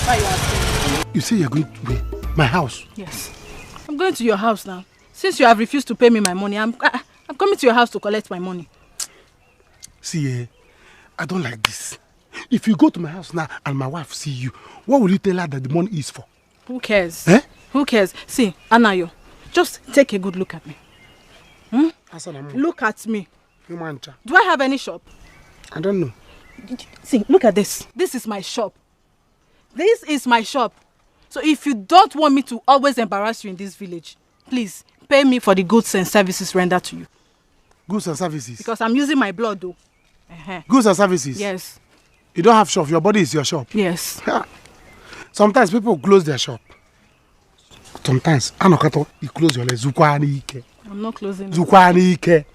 Why are you asking? You say you're going to where? My house? Yes. I'm going to your house now. Since you have refused to pay me my money, I'm coming to your house to collect my money. See, I don't like this. If you go to my house now and my wife see you, what will you tell her that the money is for? Who cares? Eh? Who cares? See, Anayo, just take a good look at me. Look at me. Do I have any shop? I don't know. See, look at this. This is my shop. This is my shop. So if you don't want me to always embarrass you in this village, please pay me for the goods and services rendered to you. Goods and services? Because I'm using my blood though. Goods and services? Yes. You don't have shop, your body is your shop? Yes. Sometimes people close their shop. Sometimes, Anokato, you close your leg. Zukwani Ike. I'm not closing. Zukwani Ike.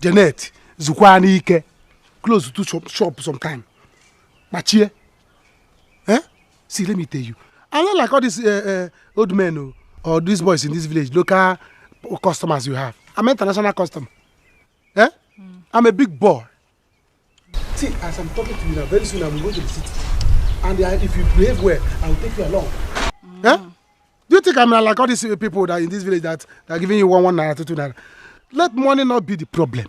Janet, Zukwani Ike. Close to shop sometime. Machie. Eh? See, let me tell you. I'm not like all these old men or these boys in this village, local customers you have. I'm an international customer. Eh? I'm a big boy. See, as I'm talking to you now, very soon I will go to the city. And if you behave well, I will take you along. Eh? Do you think I'm like all these people that in this village that are giving you 1 naira, 2 naira? Let money not be the problem.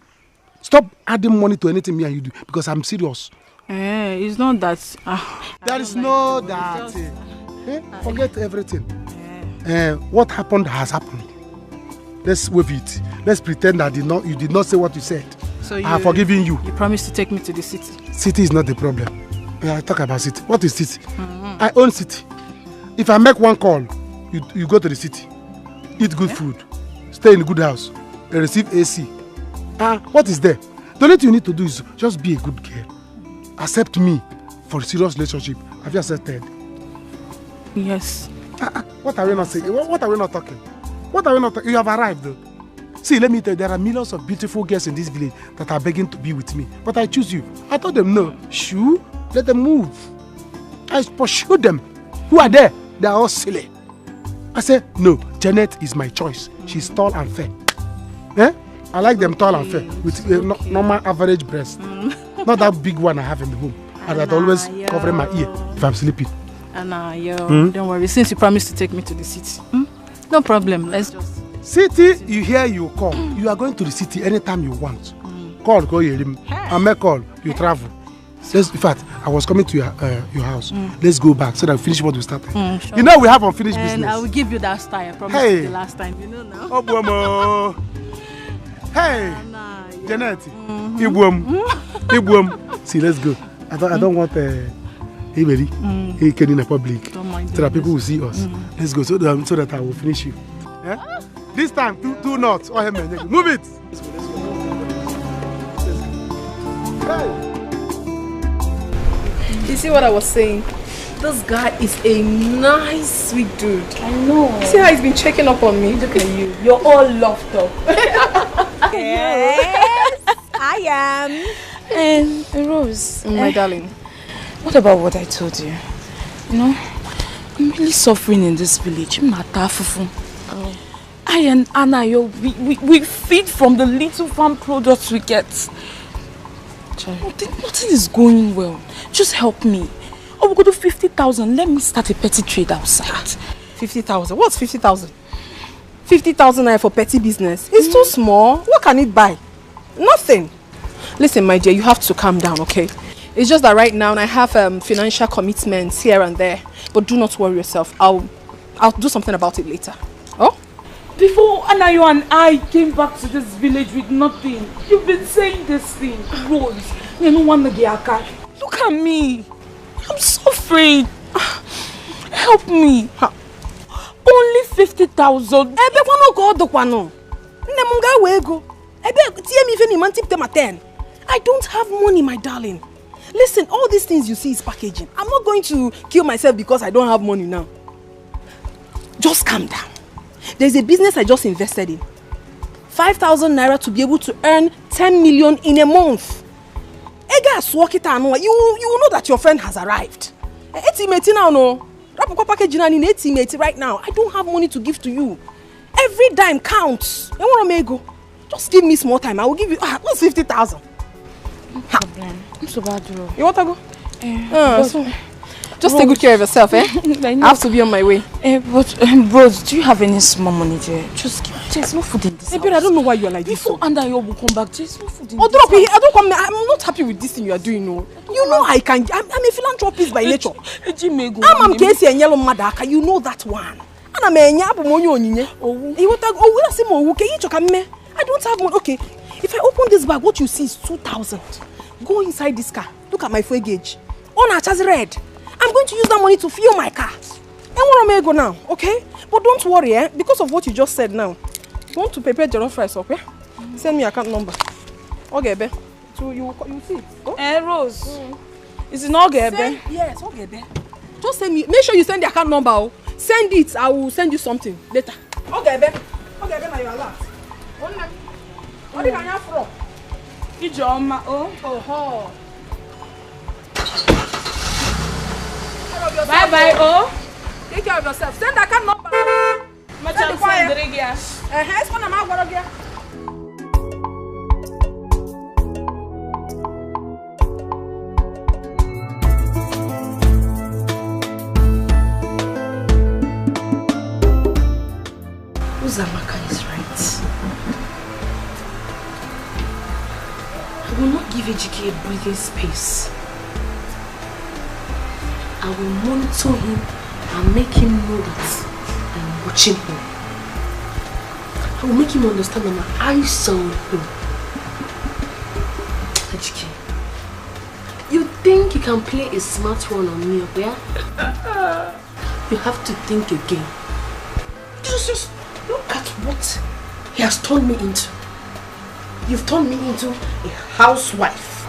Stop adding money to anything me and you do because I'm serious. It's not that. There is no that. Forget everything. what happened has happened. Let's wave it. Let's pretend that you did not say what you said. So I have forgiven you. You promised to take me to the city. City is not the problem. I talk about city. What is city? I own city. If I make one call, you go to the city, eat good food, stay in a good house, and receive AC. What is there? The only thing you need to do is just be a good girl. Accept me for a serious relationship. Have you accepted? Yes. What are we not saying? What are we not talking? What are we not talking? You have arrived though. See, let me tell you, there are millions of beautiful girls in this village that are begging to be with me. But I choose you. I told them no. Shoo, let them move. I pursue them. Who are there? They are all silly. I said, no, Janet is my choice. She's tall and fair. I like them tall and fair with normal average breast. Not that big one I have in the home. And that always covering my ear if I'm sleeping. Don't worry. Since you promised to take me to the city. No problem. Let's just... City, you hear, you call. You are going to the city anytime you want. Call, go hear him. I make call, you travel. In fact, I was coming to your house. Let's go back so that we finish what we started. Sure. You know we have unfinished business. I will give you that style. I promised you the last time. You know now. Oh, Bomo. Hey, Janet. Ibwom. See, let's go. I don't want anybody in the public. So that people will see us. Let's go so that I will finish you. This time, two knots. Move it. Hey. You see what I was saying? This guy is a nice, sweet dude. I know. See how he's been checking up on me? Look at you. You're all loved up. Yes, I am. Rose, my darling. What about what I told you? You know, I'm really suffering in this village. Fufu. I and Anna, we feed from the little farm products we get. Nothing is going well. Just help me. Oh, we go to 50,000. Let me start a petty trade outside. 50,000? What's 50,000? 50,000 naira for petty business. It's too small. What can it buy? Nothing. Listen, my dear, you have to calm down, okay? It's just that right now I have financial commitments here and there. But do not worry yourself. I'll do something about it later. Oh? Before Anayo and I came back to this village with nothing, you've been saying this thing, Rose. Look at me. I'm suffering. Help me. Only 50,000. I don't have money, my darling. Listen, all these things you see is packaging. I'm not going to kill myself because I don't have money now. Just calm down. There's a business I just invested in. 5,000 naira to be able to earn 10 million in a month. You know that your friend has arrived. Right now, I don't have money to give to you. Every dime counts. Just give me small time. I will give you what's 50,000? No problem. I'm so bad, bro. You want to go? Just take good care of yourself, eh? I have to be on my way. Bros, do you have any small money there? Just give. There's no food in this house. I don't know why you are like this. Before Andayo will come back, there's no food in this house. I'm not happy with this thing you are doing, no. You know I can. I'm a philanthropist by nature. I'm Casey and Yellow Madaka. You know that one. And I'm a nyabu monyo onye. I don't have money. Okay, if I open this bag, what you see is 2,000. Go inside this car. Look at my fuel gauge. On a chassis red. I'm going to use that money to fuel my car. And what am I go now? Okay? But don't worry, eh? Because of what you just said now. You want to prepare jollof rice, okay? Send me account number. Okay, be. So you see it. Oh? Rose. Is it not okay, be? Yes, okay, be. Just send me. Make sure you send the account number. Oh. Send it. I will send you something later. Okay, be. Okay, be. Now you are last. What did I have from? Ijoma. Oh. Bye, oh. Take care of yourself. Send the account number. Send the fire. Uzamaka is right. I will not give Ejike a breathing space. I will monitor him and make him know that I'm watching him. I will make him understand that my eyes saw him. HK, you think you can play a smart one on me, yeah? You have to think again. Just look at what he has turned me into. You've turned me into a housewife.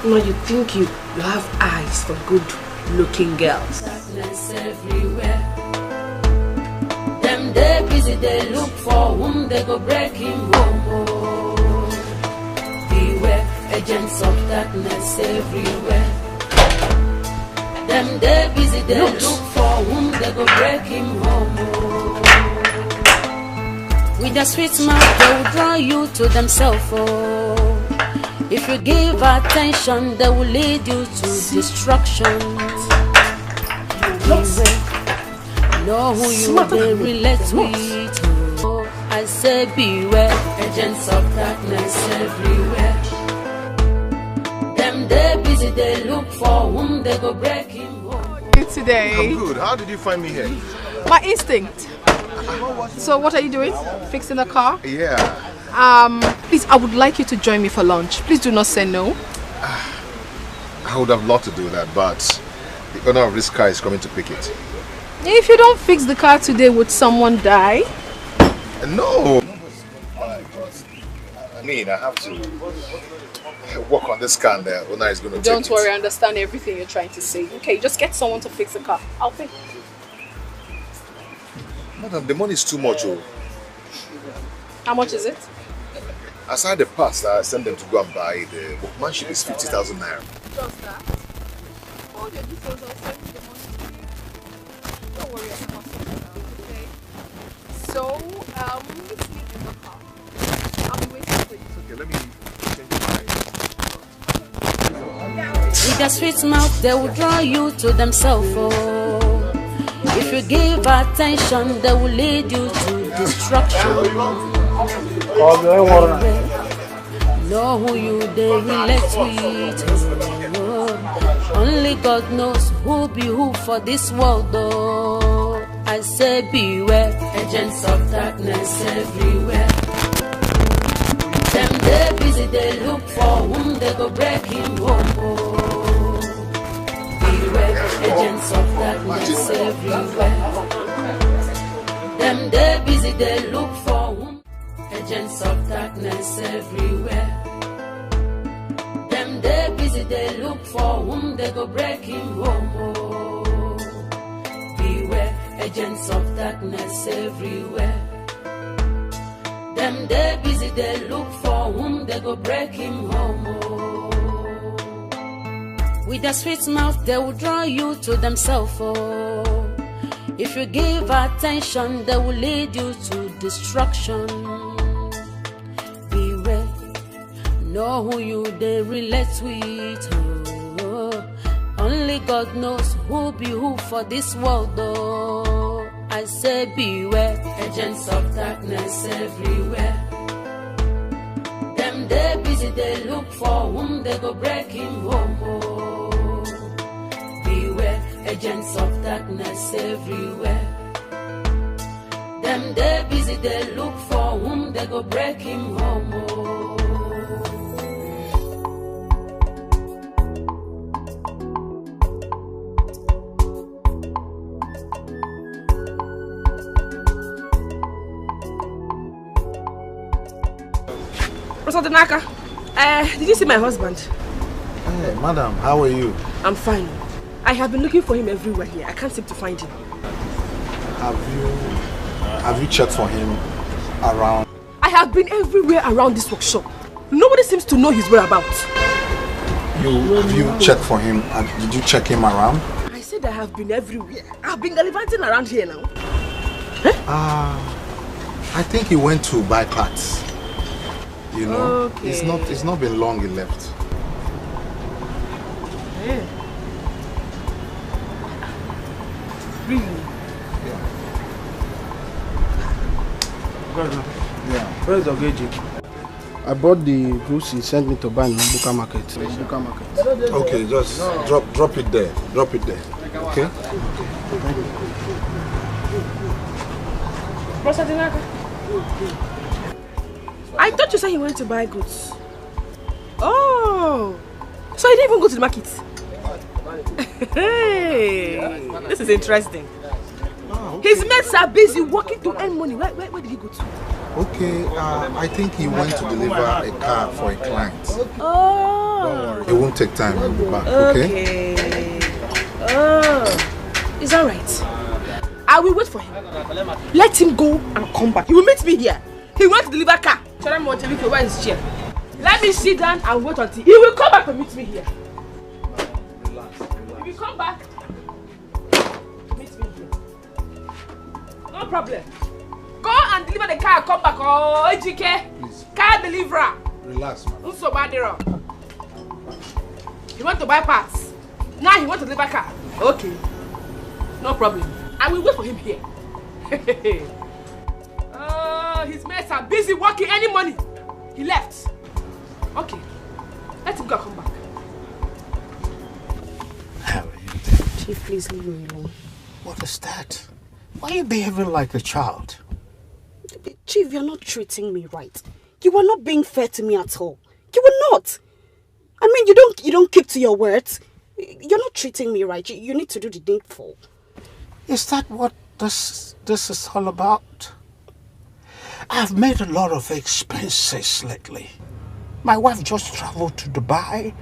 Now you think you have eyes for good looking girls. Darkness everywhere. Them they busy, they look for whom they go break him home. Oh. Beware, agents of darkness everywhere. Them they busy, they look for whom they go break him home. Oh. With their sweet mouth, they will draw you to themselves. Oh. If you give attention, they will lead you to destruction. Beware, know who you they relate with. Oh, I say beware, agents of darkness everywhere. Them they busy, they look for whom they go break him home. Today. I'm good. How did you find me here? My instinct. So what are you doing? Fixing the car? Yeah. Please, I would like you to join me for lunch. Please do not say no. I would have loved to do that, but the owner of this car is coming to pick it. If you don't fix the car today, would someone die? No. I mean, I have to work on this car and the owner is going to take it. Don't worry, I understand everything you're trying to say. Okay, just get someone to fix the car. I'll pay. Madam, the money is too much. Oh. How much is it? Aside the parts that I sent them to go and buy, the workmanship is 50,000 naira. Just that. All your details, I'll send you the money. Don't worry, I can sort it out, okay? So, let's meet in the car. I'll be waiting for you. Okay, let me change my mind. With their sweet mouth, they will draw you to themselves. Oh. If you give attention, they will lead you to destruction. Know who you they relate with. Oh. Only God knows who be who for this world. Oh. I say beware, agents of darkness everywhere. Them they busy, they look for whom they go break him home. Oh. Beware, agents of darkness everywhere. Them they busy, they look for whom. Agents of darkness everywhere. Them they busy, they look for whom they go break him home. Oh. Beware, agents of darkness everywhere. Them they busy, they look for whom they go break him home. Oh. With their sweet mouth, they will draw you to themselves. Oh. If you give attention, they will lead you to destruction. Beware, know who you they relate with. Oh. Only God knows who be who for this world. Oh. I say beware, agents of darkness everywhere. Them they busy, they look for whom they go break him home. Oh. Beware, agents of darkness everywhere. Them they busy, they look for whom they go break him home. Oh. Rosadanaka, did you see my husband? Hey, madam, how are you? I'm fine. I have been looking for him everywhere here. I can't seem to find him. Have you checked for him around? I have been everywhere around this workshop. Nobody seems to know his whereabouts. Have you checked for him? Did you check him around? I said I have been everywhere. I've been gallivanting around here now. I think he went to buy parts. You know, okay. It's not been long he left. Yeah. Really? Yeah. Where's the Ogeji? I bought the goods he sent me to buy in Buka Market. Okay, just drop it there. Drop it there. Okay? I thought you said he went to buy goods. Oh, so he didn't even go to the market. Hey, this is interesting. His mates are busy working to earn money. Where did he go to? Okay, I think he went to deliver a car for a client. Oh. Don't worry, it won't take time. He'll be back, okay? Oh, is that right? I will wait for him. Let him go and come back. He will meet me here. He went to deliver car. Where is his chair? Let me sit down and wait until he will come back to meet me here. If you come back, meet me here. No problem. Go and deliver the car. Come back. Oh, EGK. Please. Car deliverer. Relax, man. He went to buy parts. Now he wants to deliver car. Okay. No problem. I will wait for him here. His mates are busy working any money. He left. Okay. Let him go come back. Chief, please leave me alone. What is that? Why are you behaving like a child? Chief, you're not treating me right. You are not being fair to me at all. You are not. I mean, you don't keep to your words. You're not treating me right. You need to do the needful. Is that what this is all about? I've made a lot of expenses lately. My wife just traveled to Dubai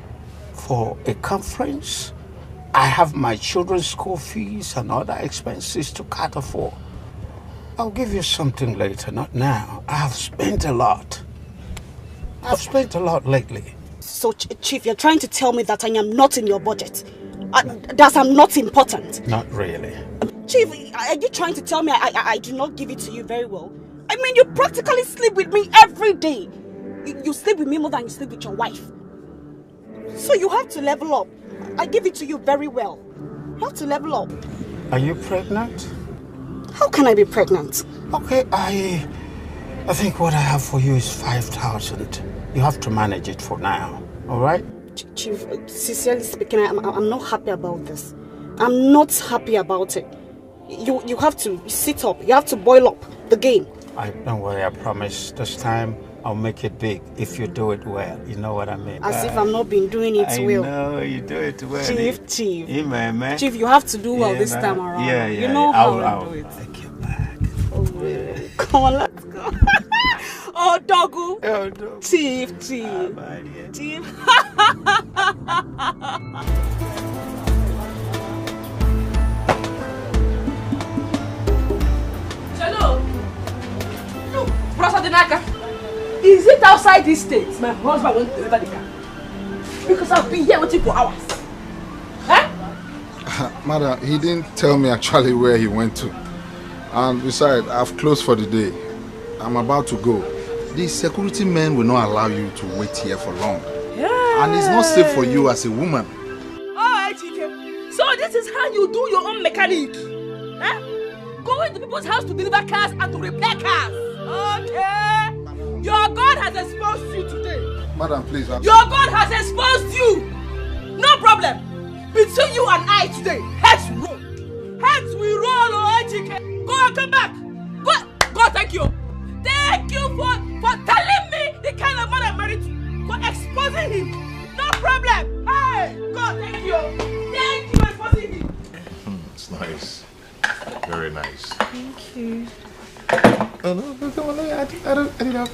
for a conference. I have my children's school fees and other expenses to cater for. I'll give you something later, not now. I have spent a lot. I've spent a lot lately. So, Chief, you're trying to tell me that I am not in your budget? That I'm not important? Not really. Chief, are you trying to tell me I do not give it to you very well? I mean, you practically sleep with me every day. You sleep with me more than you sleep with your wife. So you have to level up. I give it to you very well. You have to level up. Are you pregnant? How can I be pregnant? Okay, I think what I have for you is 5,000. You have to manage it for now, all right? Chief, sincerely speaking, I'm not happy about this. I'm not happy about it. You have to sit up. You have to boil up the game. Don't worry, I promise this time I'll make it big if you do it well. You know what I mean? As if I'm not been doing it well. I know, you do it well. Chief. Yeah, man. Chief, you have to do well this time around. Yeah. You know how I'll do it. take you back. Oh, really? Come on, let's go. Oh, doggo. Oh, no. Chief. Chief. Hello. Look, Brother Denaka. Is it outside this state my husband went to deliver the car? Because I've been here waiting for hours. Huh? Madam, he didn't tell me actually where he went to. And besides, I've closed for the day. I'm about to go. The security men will not allow you to wait here for long. Yeah. And it's not safe for you as a woman. Alright, Chike. So this is how you do your own mechanic. Huh? Go into people's house to deliver cars and to repair cars. Okay. Your God has exposed you today. Madam, please. Your God has exposed you. No problem. Between you and I today, heads roll. Heads will roll, oh Chike. Go and come back. Go, thank you. Thank you for telling me the kind of man I'm married to. For exposing him. No problem. Hey, God, thank you. Thank you for exposing him. It's nice. Very nice. Thank you. Oh, no, come on, I did have.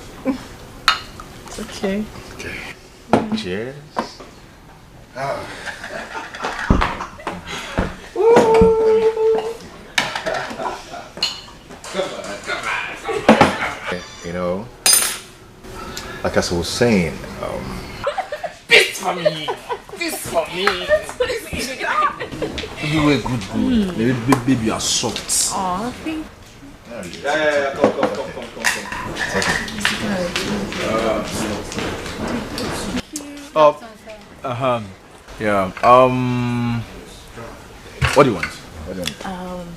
It's okay. Okay. Cheers. You know, like as I was saying, This for me. You were good. Baby, you are soft. Aw, thank you. Yeah, come. Yeah. What do you want?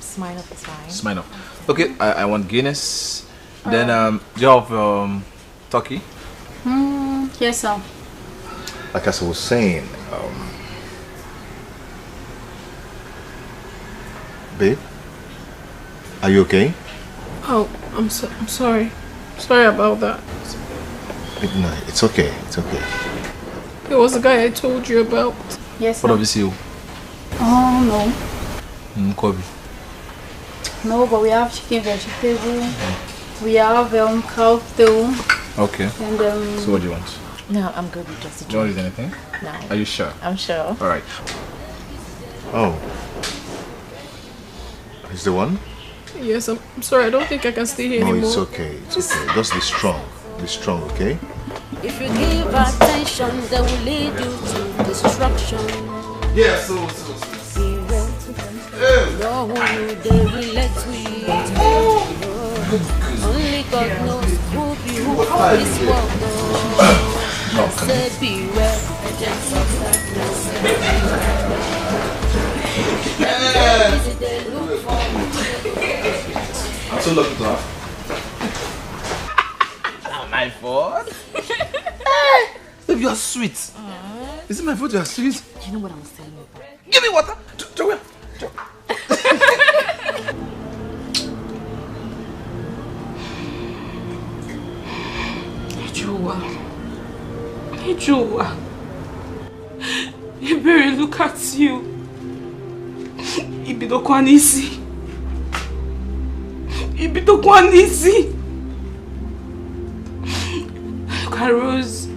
Smirnoff is fine. Smirnoff. Okay, I want Guinness. Then do you have turkey? Yes, sir. Like as I was saying, babe, are you okay? Oh, I'm sorry. Sorry about that. No, it's okay. It's okay. It was the guy I told you about. Yes, What of you? Oh, no. Kobe. No, but we have chicken, vegetable. We have cow too. Okay. And So what do you want? No, I'm good with just a Do you want to eat anything? No. Are you sure? I'm sure. Alright. Oh. Is the one? Yes, I'm sorry. I don't think I can stay here anymore. No, it's okay. It's okay. Just be strong. Be strong, okay? If you give attention, they will lead you to destruction. Yeah, so. Know who you they relate with. Only God knows who be who for this world. Say beware, agents of darkness. They look for I'm so lucky to have. Not my fault. Hey, babe, you are sweet. Is it my fault you are sweet? You know what I was telling you about? Give me water. Hey, Joa. Ebere, look at you. Ibidokwanisi. Look at Rose.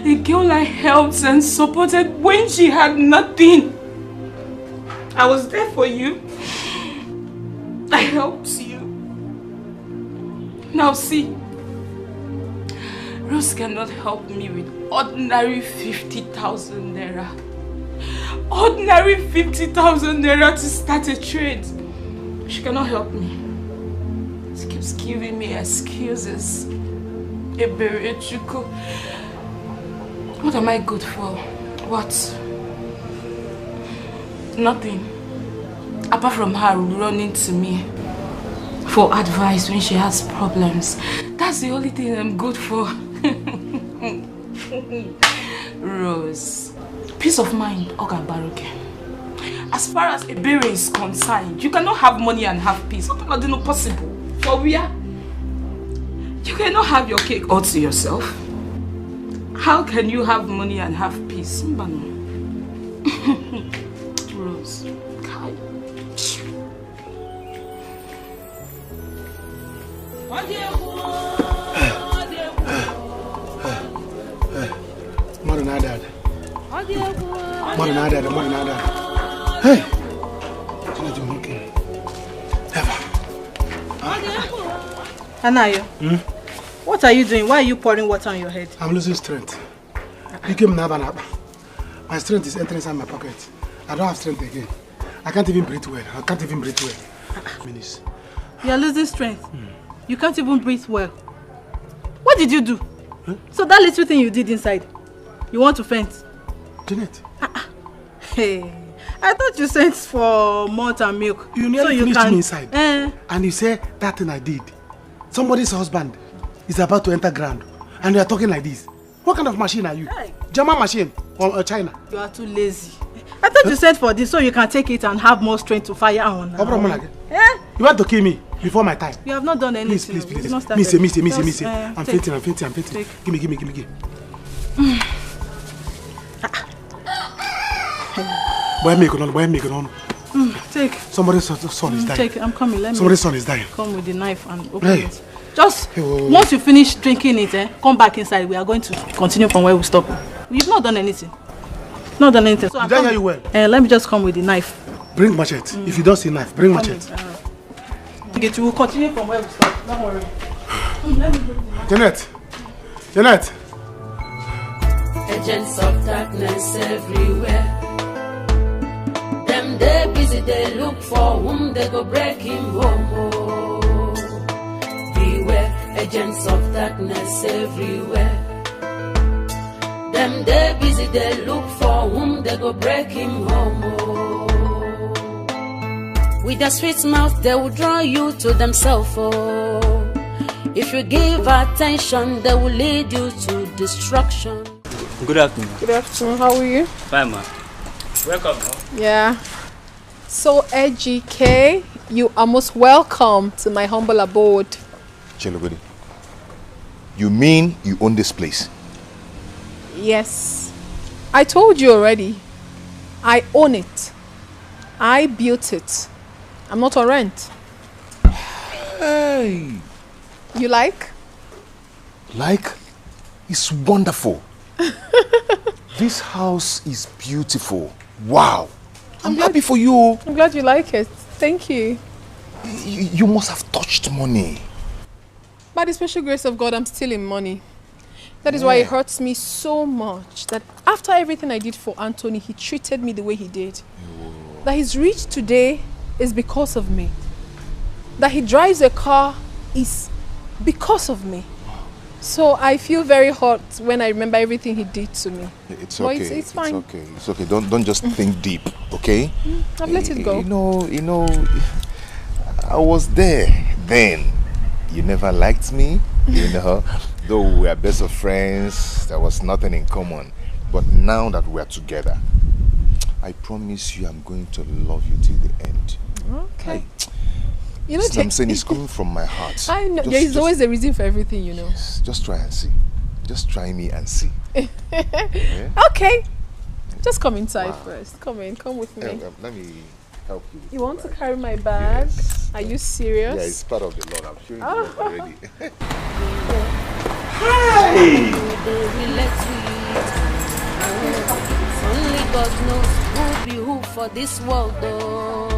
A girl I helped and supported when she had nothing. I was there for you. I helped you. Now see, Rose cannot help me with ordinary 50,000 naira. Ordinary 50,000 naira to start a trade. She cannot help me. She keeps giving me excuses. What am I good for? What? Nothing. Apart from her running to me for advice when she has problems. That's the only thing I'm good for. Rose. Peace of mind, Oga Baruke. As far as Ebere is concerned, you cannot have money and have peace. What is not possible? For where? You cannot have your cake all to yourself. How can you have money and have peace? Rose. Kai. More than that. Hey! Anayo, what are you doing? Why are you pouring water on your head? I'm losing strength. You came now, my strength is entering inside my pocket. I don't have strength again. I can't even breathe well. Minutes. You are losing strength. You can't even breathe well. What did you do? So that little thing you did inside, you want to faint? Janet. Hey, I thought you sent for malt and milk. You nearly finished me inside. And you say that thing I did. Somebody's husband is about to enter ground. And you are talking like this. What kind of machine are you? Hey. German machine or China? You are too lazy. I thought you sent for this so you can take it and have more strength to fire on. You want to kill me before my time? You have not done anything. Please. I'm fainting. Give me. Boy, make it on. Take. Somebody's son is dying. Take it. I'm coming. Somebody's son is dying. Come with the knife and open it. Just once you finish drinking it, come back inside. We are going to continue from where we stopped. You've not done anything. So did I hear you well? Let me just come with the knife. Bring machete. If you don't see knife, bring machete. We will continue from where we stopped. Don't worry. Janet. Agents of darkness everywhere. Them they busy, they look for whom they go break him home. Beware, agents of darkness everywhere. Them they busy, they look for whom they go break him home. With their sweet mouth, they will draw you to themselves. If you give attention, they will lead you to destruction. Good afternoon. Good afternoon. How are you? Fine, ma. Welcome, ma. Yeah. So, EGK, you are most welcome to my humble abode. Chelogodi, you mean you own this place? Yes. I told you already. I own it. I built it. I'm not on rent. Hey! You like? Like? It's wonderful. This house is beautiful. Wow. I'm happy for you. I'm glad you like it. Thank you. You must have touched money. By the special grace of God, I'm still in money. That is why it hurts me so much that after everything I did for Anthony, he treated me the way he did. That he's rich today is because of me. That he drives a car is because of me. So I feel very hurt when I remember everything he did to me. It's But okay. it's fine. It's okay. It's okay. Don't just think deep, okay? I've let it go. You know, I was there then. You never liked me, you know. Though we are best of friends, there was nothing in common. But now that we are together, I promise you I'm going to love you till the end. Okay. You know, what I'm saying is coming from my heart. I know. There is always a reason for everything, you know. Just try and see. Just try me and see. Yeah? Okay. Just come inside first. Come with me. Let me help you. You want to carry my bag? Yes. Are you serious? Yeah, it's part of the Lord. I'm showing you already. Hey! Only God knows who be who for this world, though.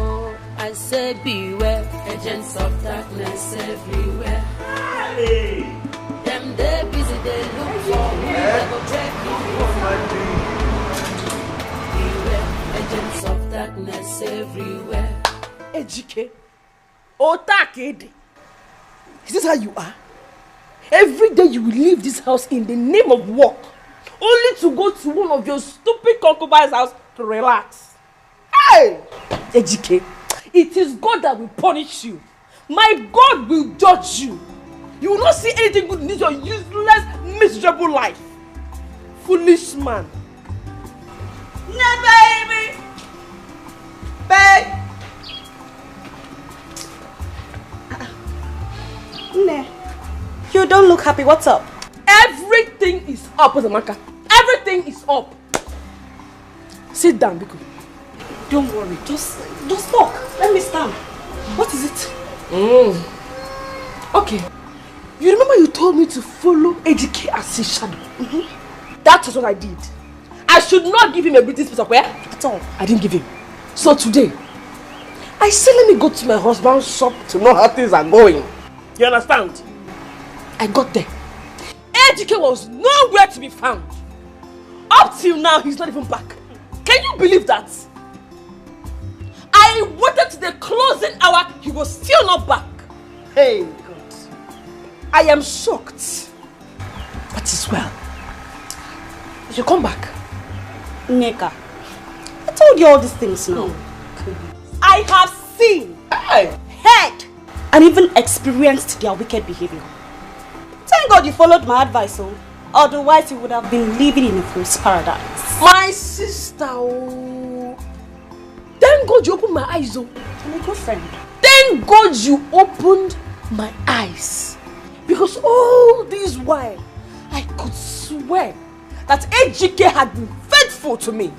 I say beware, agents of darkness everywhere. Hey! Them they busy, they look for who they go break you. Beware, agents of darkness everywhere. EGK, Otakede. Is this how you are? Every day you will leave this house in the name of work, only to go to one of your stupid concubines' house to relax. Hey! EGK, it is God that will punish you. My God will judge you. You will not see anything good in this your useless, miserable life. Foolish man. No, baby! Babe! Ne, you don't look happy. What's up? Everything is up, Ozamaka. Everything is up. Sit down, Biko. Don't worry. Just talk. Let me stand. What is it? Okay. You remember you told me to follow EGK as his shadow? That was what I did. I should not give him a British piece of where? At all. I didn't give him. So today, I said let me go to my husband's shop to know how things are going. You understand? I got there. EGK was nowhere to be found. Up till now, he's not even back. Can you believe that? I waited to the closing hour, he was still not back. Hey, God. I am shocked. But it's well. You should come back. Neka, I told you all these things now. I have seen, heard, and even experienced their wicked behavior. Thank God you followed my advice, oh. Otherwise you would have been living in a fool's paradise. My sister, oh. Thank God you opened my eyes, oh. I'm a good friend. Thank God you opened my eyes. Because all this while, I could swear that EGK had been faithful to me.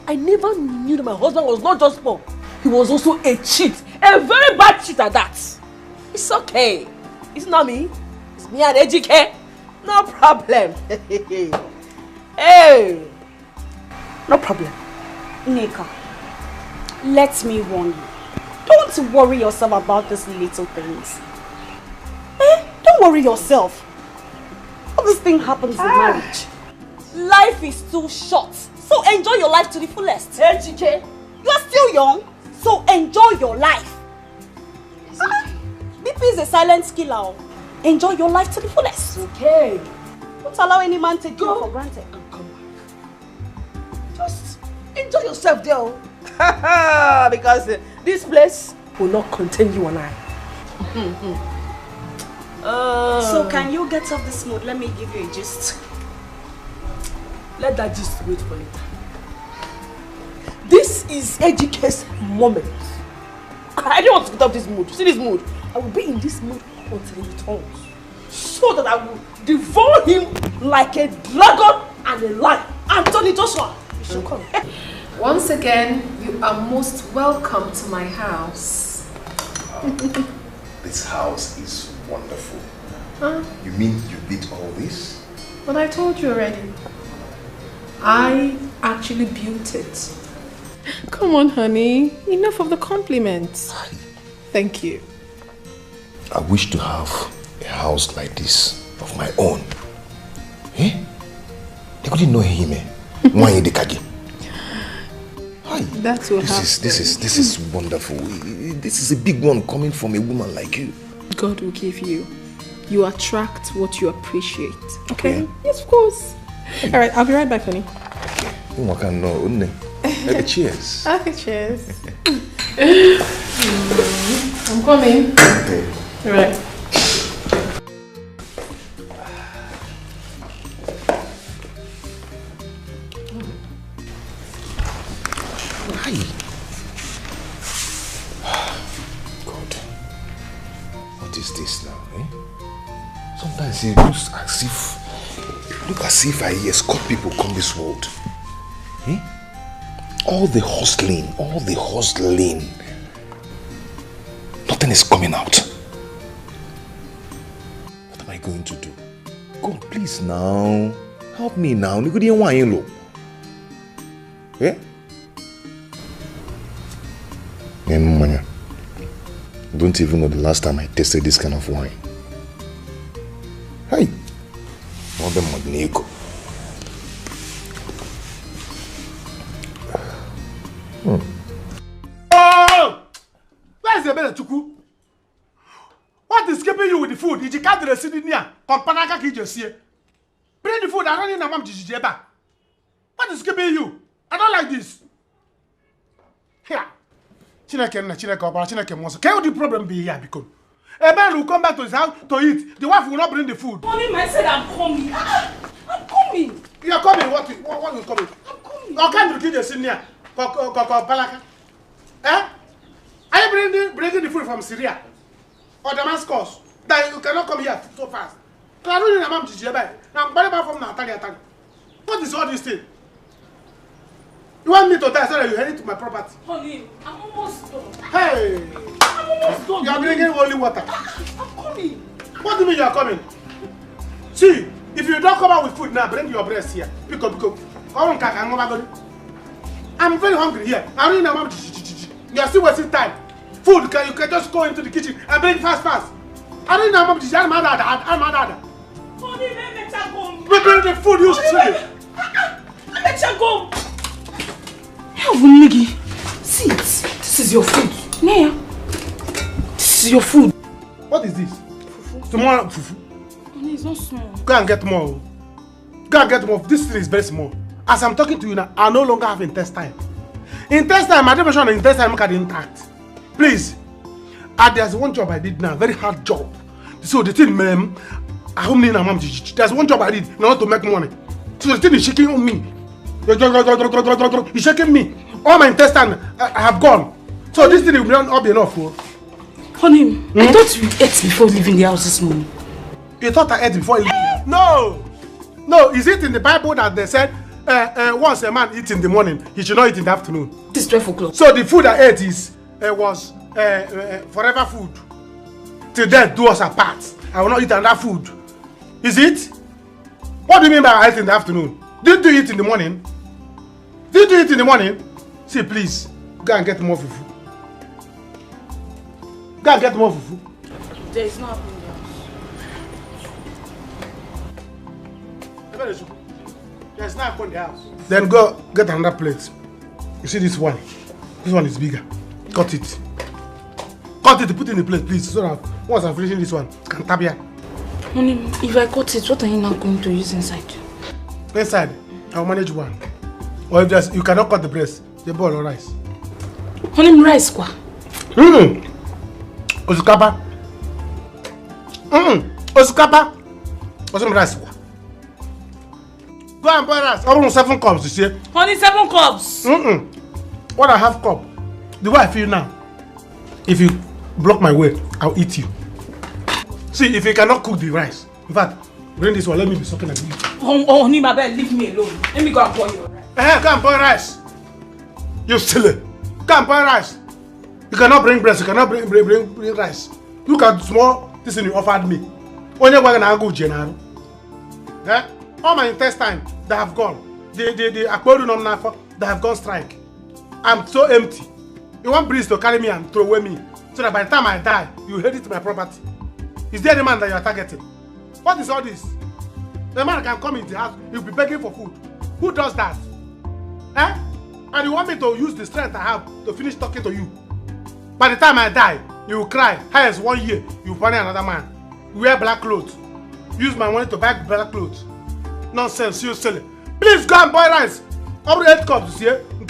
I never knew that my husband was not just poor. He was also a cheat. A very bad cheat at that. It's okay. It's not me. It's me and EGK. No problem. Hey. No problem. Neka, let me warn you. Don't worry yourself about these little things. Don't worry yourself. All this thing happens in marriage. Life is too short. So enjoy your life to the fullest. EGK, you are still young. So enjoy your life. BP is a silent killer. Enjoy your life to the fullest. Okay. Don't allow any man to take you for granted. And come back. Just enjoy yourself there. Because this place will not contain you and I. So can you get off this mood? Let me give you a gist. Let that gist wait for later. This is Ejike's moment. I don't want to get out of this mood. See this mood? I will be in this mood until he returns. So that I will devour him like a dragon and a lion. Anthony Joshua, you should come. Once again, you are most welcome to my house. This house is wonderful. Huh? You mean you did all this? But I told you already. I actually built it. Come on, honey. Enough of the compliments. Thank you. I wish to have a house like this of my own. Eh? They couldn't know him. Why the kage? That's what This is wonderful. This is a big one coming from a woman like you. God will give you. You attract what you appreciate. Okay? Yes, of course. All right, I'll be right back, honey. Okay, cheers. Okay, cheers. I'm coming. Okay. All right. God, what is this now? Eh? Sometimes it looks as if I escort people come this world. Eh? All the hustling. Nothing is coming out. What am I going to do? God, please now. Help me now. Eh? Don't even know the last time I tasted this kind of wine. Hey! Not the Magnego. Oh! Where's the better Chuku? What is keeping you with the food? Did you can't the city near? Companaka ki just here. Bring the food, I don't need a mom to back. What is keeping you? I don't like this. Here. Chineke Monso. Can the problem be here? Because a man will come back to his house to eat. The wife will not bring the food. Only I said I'm coming. I'm coming. You are coming? What is coming? I'm coming. Or can't you kill the senior? Palaka? Eh? Are you bringing the food from Syria or Damascus? That you cannot come here so fast. I don't need a mom to Jibai. I'm very bad from Natalia. What is all this thing? You want me to die so that you head into my property? Honey, I'm almost done. Hey! I'm almost done. You are bringing holy water. I'm coming. What do you mean you are coming? See, if you don't come out with food now, bring your breast here. Pick up. I'm very hungry here. I don't need a mom. You are still wasting time. Food, you can just go into the kitchen and bring fast. I don't need a mom. I'm mad. Honey, let me go. We bring the food, you silly. Let me go. Niggy, see it. This is your food. Naya. This is your food. What is this? Fufu. Tomorrow, fufu. Honey, it's not small. Go and get more. This thing is very small. As I'm talking to you now, I no longer have intestine. Intestine, my definition of intestine make it intact. Please. There's one job I did now, very hard job. So the thing, ma'am, there's one job I did in order to make money. So the thing is shaking on me. It's shaking me. All my intestine have gone. So this thing will not be enough. Honey, I thought you ate before leaving the house this morning. You thought I ate before leaving? No, is it in the Bible that they said once a man eats in the morning, he should not eat in the afternoon? It's 12 o'clock. So the food I ate was forever food. Till death do us apart. I will not eat another food. Is it? What do you mean by I ate in the afternoon? Did you eat in the morning? See, please, go and get more fufu. There is no apple in the house. There's no apple in the house. Then go get another plate. You see this one? This one is bigger. Cut it. Put it in the plate, please. So that once I'm finishing this one, I can tap here. Honey, if I cut it, what are you now going to use inside? Inside, I'll manage one. Or if you cannot cut the breast, the boil or rice. Honey, rice kwa? Osikapa. Osikapa. Osim rice kwa. Go and boil rice. Almost 7 cups, you see. Honey, 7 cups. What I have cup, the way I feel now, if you block my way, I'll eat you. See, if you cannot cook the rice, in fact, bring this one, let me be sucking at you. Oh, Onny Micheal, leave me alone. Let me go and boil your rice. Come boil rice. You silly. Come boil rice. You cannot bring breast, you cannot bring rice. Look at the small this thing you offered me. Only one can go general. All my intestine, they have gone. The aquarium they have gone strike. I'm so empty. You want breeze to carry me and throw away me, so that by the time I die, you inherit my property. Is there any man that you are targeting? What is all this? The man can come in the house, he'll be begging for food. Who does that? And you want me to use the strength I have to finish talking to you? By the time I die, you will cry. Highest 1 year, you will find another man. Wear black clothes. Use my money to buy black clothes. Nonsense, you silly. Please go and boil rice. Over 8 cups here. In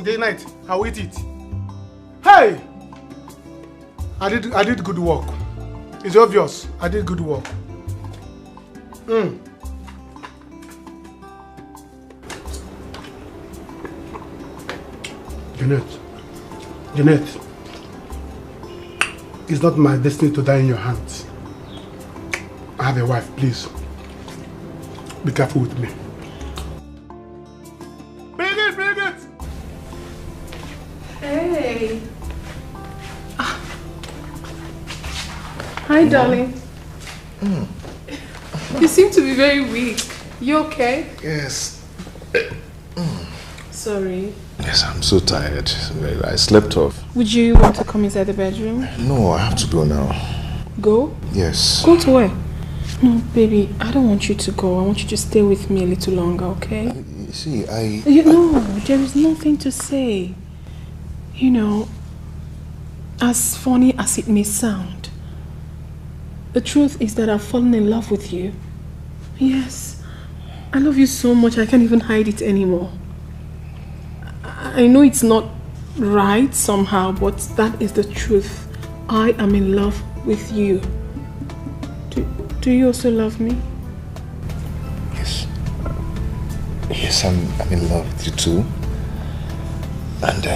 the night, I will eat it. Hey! I did good work. It's obvious. I did good work. Jeanette, it's not my destiny to die in your hands. I have a wife, please. Be careful with me. Bring it! Hey. Hi, darling. You seem to be very weak. You okay? Yes. Sorry. Yes, I'm so tired. I slept off. Would you want to come inside the bedroom? No, I have to go now. Go? Yes. Go to where? No, baby, I don't want you to go. I want you to stay with me a little longer, okay? You see, No, there is nothing to say. You know, as funny as it may sound, the truth is that I've fallen in love with you. Yes, I love you so much I can't even hide it anymore. I know it's not right somehow, but that is the truth. I am in love with you. Do you also love me? Yes. Yes, I'm in love with you too. And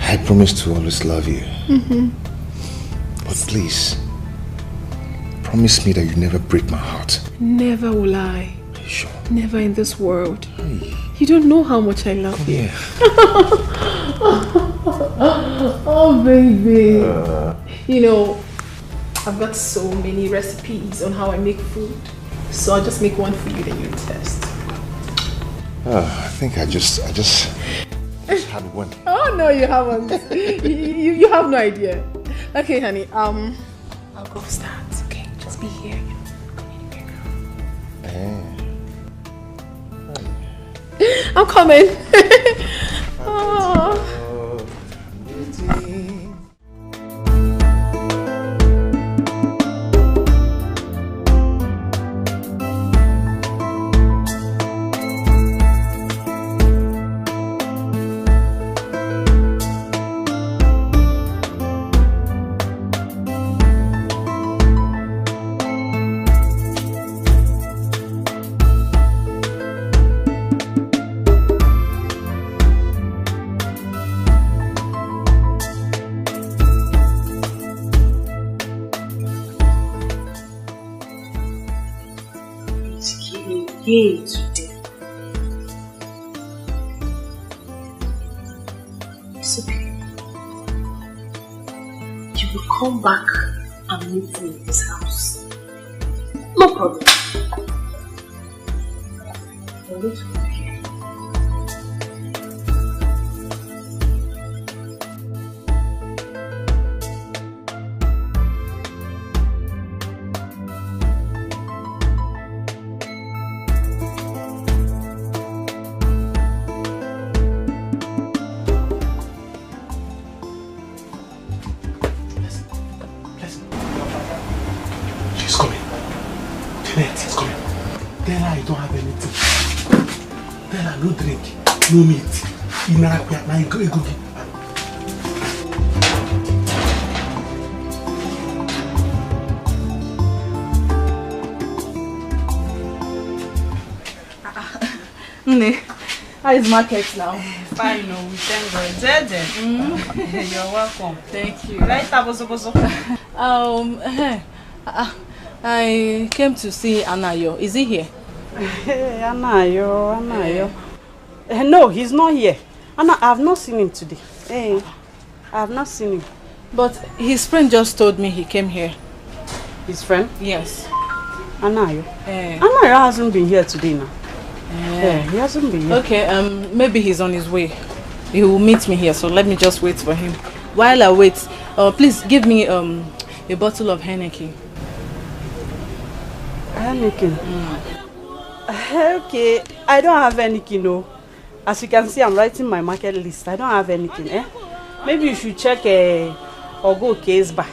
I promise to always love you. But please, promise me that you never break my heart. Never will I. Are you sure? Never in this world. Hey. You don't know how much I love you. Yeah. Oh, baby. You know, I've got so many recipes on how I make food. So I'll just make one for you that you test. I think I just had one. Oh, no, you haven't. you have no idea. Okay, honey, I'll go start, okay? Just be here. I'm coming. Oh. Today. It's okay. You will come back and meet me in this house. No problem. I'll wait for you here. No drink, no meat. Nne, How is market now? Fine, no, we thank God. You're welcome. Thank you. Right, I came to see Anayo. Is he here? Anayo. No, he's not here. Anna, I have not seen him today. I have not seen him. But his friend just told me he came here. His friend? Yes. Anayo. Anayo hasn't been here today now. He hasn't been here. Okay, maybe he's on his way. He will meet me here, so let me just wait for him. While I wait, please give me a bottle of Heineken. Heineken? Okay, I don't have Heineken, no. As you can see, I'm writing my market list. I don't have Heineken, Maybe you should check or go case bar.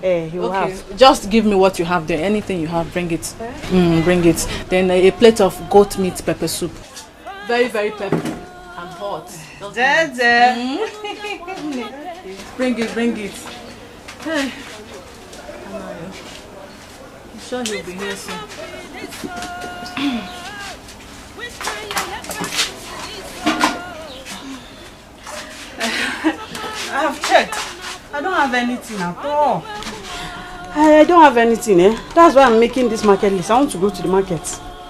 He will have. Just give me what you have there. Anything you have, bring it. Bring it. Then a plate of goat meat pepper soup. Very, very pepper and hot. Bring it. Hey. I'm sure he'll be here soon. I have checked. I don't have anything at all. I don't have anything, That's why I'm making this market list. I want to go to the market.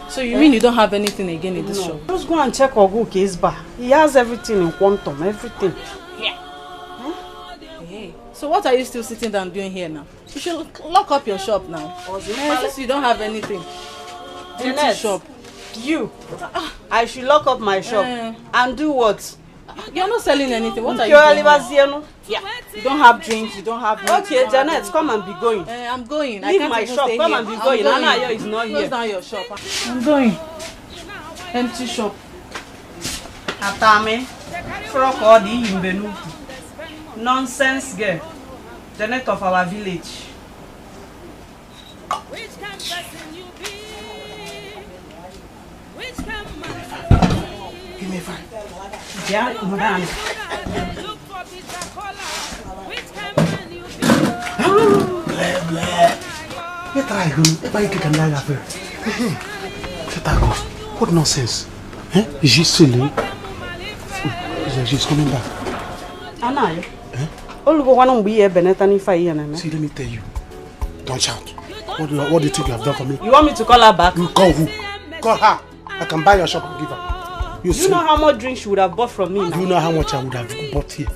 So you mean you don't have anything again in this shop? Just go and check Ogo case bar. He has everything in quantum, everything. Yeah. Hey. So what are you still sitting down doing here now? You should lock up your shop now. Since you don't have anything. Empty shop. You. I should lock up my shop. And do what? You're not selling anything. What are you doing? Yeah. You don't have drinks, you don't have meat. Okay, Janet, come and be going. I'm going. Leave my shop, come and be going. Anayo is not here. Close down your shop. I'm going. Empty shop. Atame. Frokodi Imbenu. Nonsense girl. Janet of our village. Give me 5. Yeah, madam. What nonsense? Is she silly? She's coming back. Anayo. See, let me tell you. Don't shout. What do you think you have done for me? You want me to call her back? You call who? Call her. I can buy your shop and give her. You know how much drink she would have bought from me now? Do you know how much I would have bought here?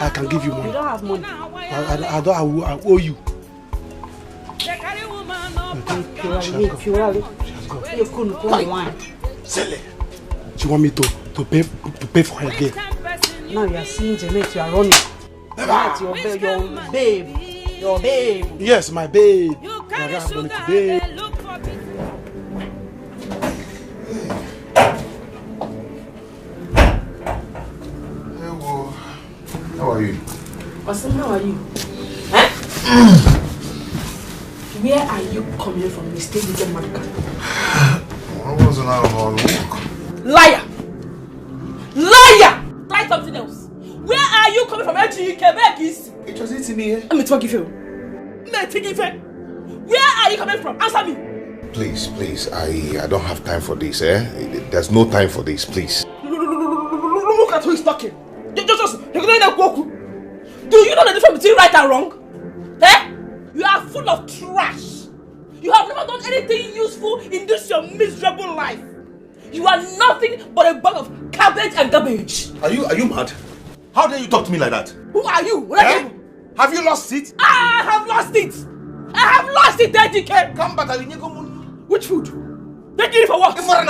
I can give you money. You don't have money. I owe you. She has gone. She want me to pay for her again. Now you are seeing Janet, you are running. Janet, your babe. Yes, my babe. I don't have money today. How are you? Austin, how are you? Where are you coming from? You stay with your mother. I wasn't out on walk. Liar! Try something else. Where are you coming from? It was eating me here. Where are you coming from? Answer me. Please, I don't have time for this, There's no time for this, please. Look at who is talking. Do you know the difference between right and wrong? You are full of trash. You have never done anything useful in this your miserable life. You are nothing but a bag of cabbage and garbage. Are you mad? How dare you talk to me like that? Who are you? Have you lost it? I have lost it, Daddy. Come back, which food? They did it for what? Who are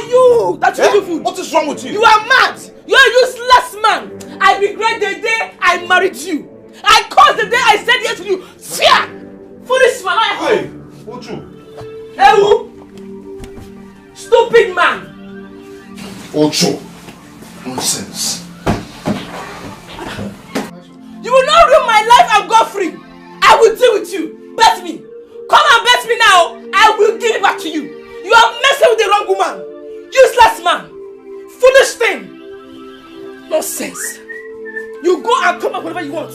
you that you do food? What is wrong with you? You are mad. You are a useless man. I regret the day I married you. I caused the day I said yes to you. Fear! Foolish man. Hey, Ochu. Hey, who? Stupid man. Ochu. Nonsense. You will not ruin my life and go free. I will deal with you. Bet me. Come and bet me now. I will give it back to you. You are messing with the wrong woman. Useless man. Foolish thing. Nonsense. You go and come up whatever you want.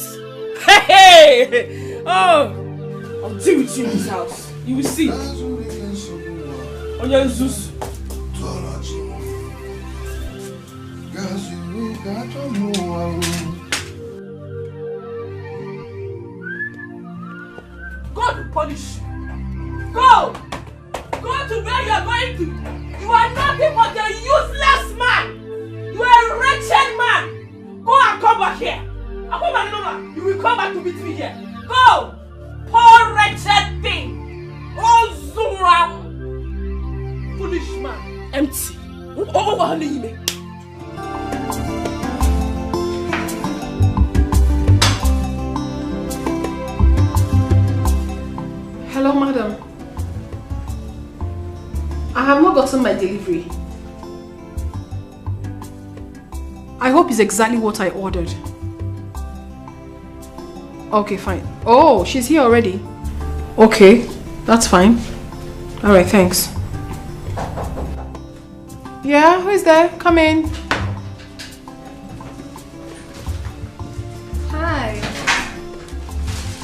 Hey! Oh! I'll deal with you in this house. You will see. On your Zeus. God will punish you. Go! Go to where you are going to. You are nothing but a useless man. You are a wretched man. Go and come back here. And come back, no. You will come back to meet me here. Go! Poor wretched thing. Oh, Zuram. Foolish man. Empty. Oh, honey. Hello, madam. I have not gotten my delivery. I hope it's exactly what I ordered. Okay, fine. Oh, she's here already. Okay, that's fine. Alright, thanks. Yeah, who is there? Come in. Hi.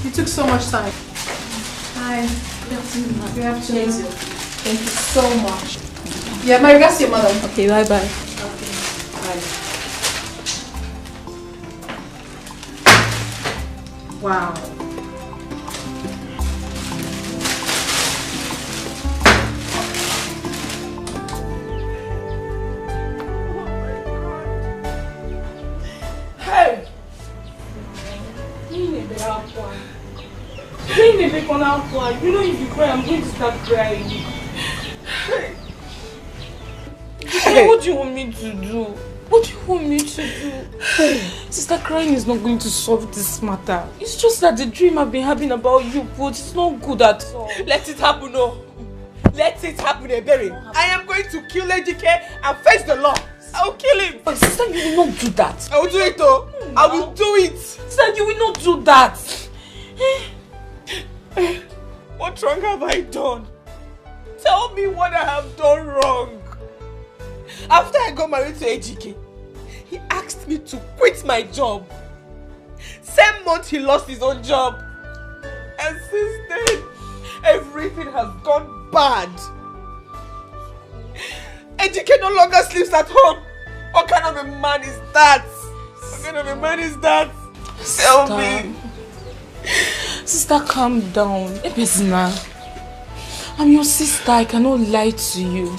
You took so much time. Hi. Good afternoon. Good afternoon. Thank you so much. Yeah, my regards to your mother. Okay, bye-bye. Okay, bye. Wow. Hey! You know if you cry, I'm going to start crying. Hey. What do you want me to do? What do you want me to do? Sister, crying is not going to solve this matter. It's just that the dream I've been having about you, but it's not good at all. Let it happen, no. Let it happen, Ebere. I am going to kill Ejike and face the law. I will kill him. But sister, you will not do that. I will do it, though. I will do it. Sister, you will not do that. What wrong have I done? Tell me what I have done wrong. After I got married to Ejike, he asked me to quit my job. Same month he lost his own job. And since then, everything has gone bad. Ejike no longer sleeps at home. What kind of a man is that? What kind of a man is that? Tell me. Sister, calm down. I'm your sister. I cannot lie to you.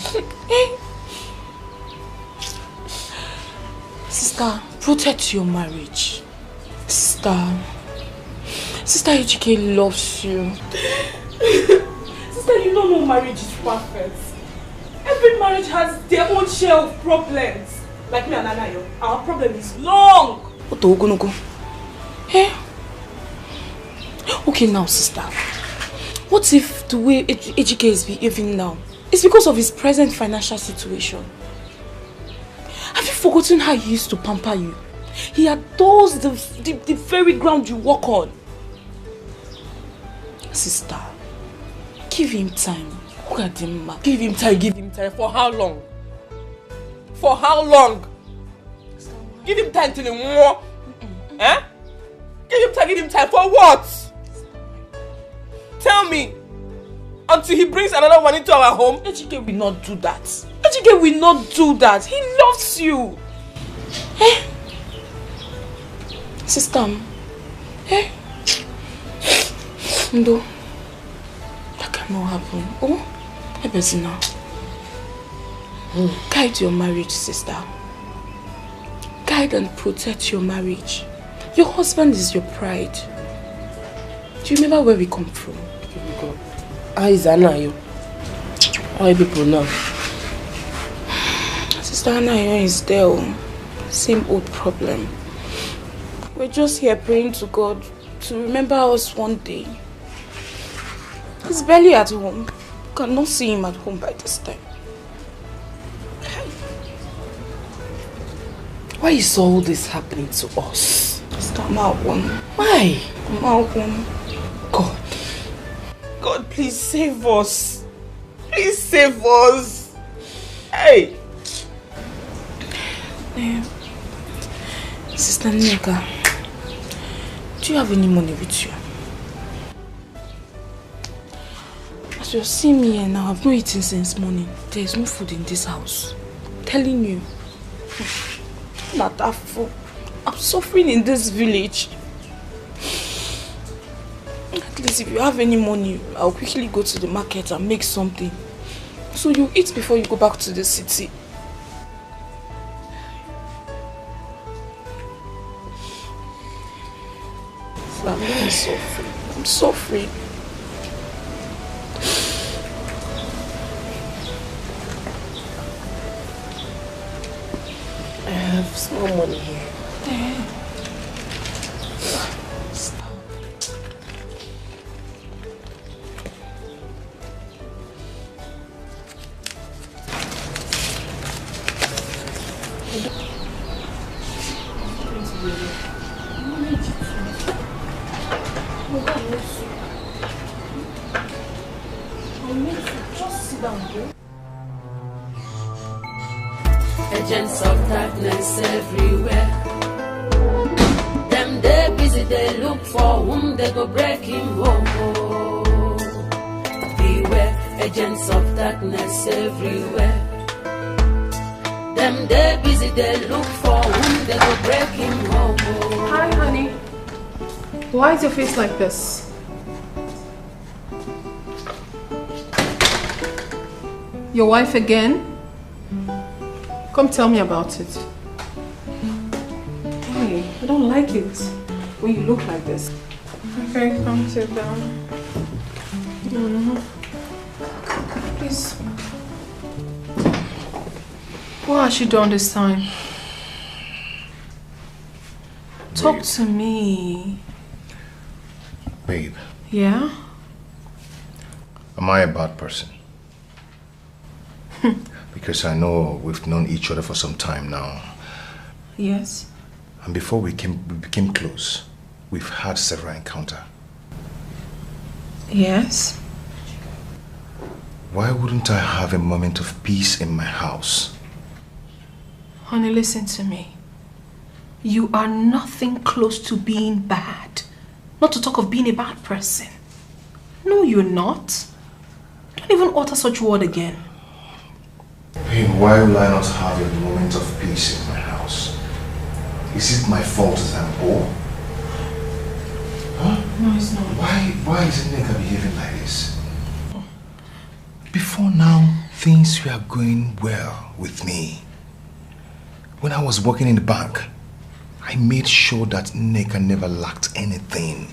Sister, protect your marriage. Sister Ejike loves you. Sister, you don't know marriage is perfect. Every marriage has their own share of problems. Like me and Anayo, our problem is long. What are we gonna go? Hey? Okay now, sister. What if the way Ejike is behaving now is because of his present financial situation? Have you forgotten how he used to pamper you? He adores the very ground you walk on. Sister, give him time. Look at him, man. Give him time. For how long? For how long? Give him time till he war. Eh? Give him time for what? Tell me. Until he brings another one into our home. Ejike will not do that. Ejike will not do that. He loves you. Eh? Sister. Eh? No. That cannot happen. Oh? Ebezina. Guide your marriage, sister. Guide and protect your marriage. Your husband is your pride. Do you remember where we come from? How is Anayo? How are people now? Sister Anayo is there. Same old problem. We're just here praying to God to remember us one day. He's barely at home. Cannot see him at home by this time. Why is all this happening to us? Sister Malcolm. Why? Malcolm. God, please save us. Please save us. Hey. Sister Nneka, do you have any money with you? As you're seeing me here now, I've not eaten since morning. There is no food in this house. I'm telling you. I'm suffering in this village. At least if you have any money, I'll quickly go to the market and make something. So you eat before you go back to the city. I'm really suffering. I'm suffering. I have small money here. Agents of darkness everywhere. Them they busy, they look for whom they go break him home. Beware, agents of darkness everywhere. Them they busy, they look for whom they go break him home. Hi, honey. Why is your face like this? Your wife again? Come tell me about it. Hey, I don't like it when you look like this. Okay, come sit down. Please. What has she done this time? Talk to me. Babe. Yeah? Am I a bad person? Because I know we've known each other for some time now. Yes. And before we became close, we've had several encounters. Yes. Why wouldn't I have a moment of peace in my house? Honey, listen to me. You are nothing close to being bad. Not to talk of being a bad person. No, you're not. Don't even utter such word again. Babe, why will I not have a moment of peace in my house? Is it my fault that I'm poor? Huh? No, it's not. Why is Nneka behaving like this? Before now, things were going well with me. When I was working in the bank, I made sure that Nneka never lacked anything.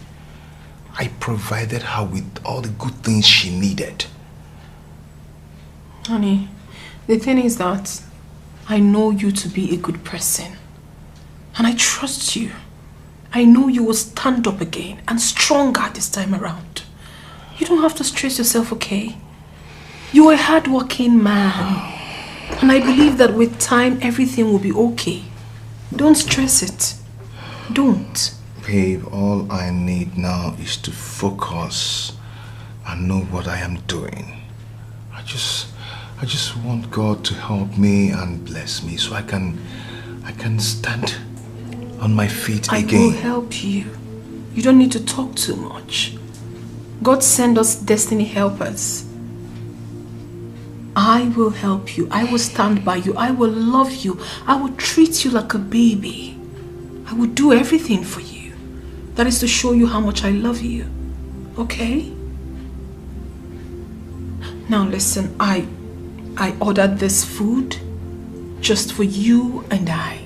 I provided her with all the good things she needed. Honey, the thing is that I know you to be a good person. And I trust you. I know you will stand up again and stronger this time around. You don't have to stress yourself, okay? You're a hard-working man. And I believe that with time, everything will be okay. Don't stress it. Don't. Babe, all I need now is to focus and know what I am doing. I just want God to help me and bless me so I can stand on my feet again. I will help you. You don't need to talk too much. God send us destiny helpers. I will help you. I will stand by you. I will love you. I will treat you like a baby. I will do everything for you. That is to show you how much I love you. Okay? Now listen, I ordered this food just for you and I.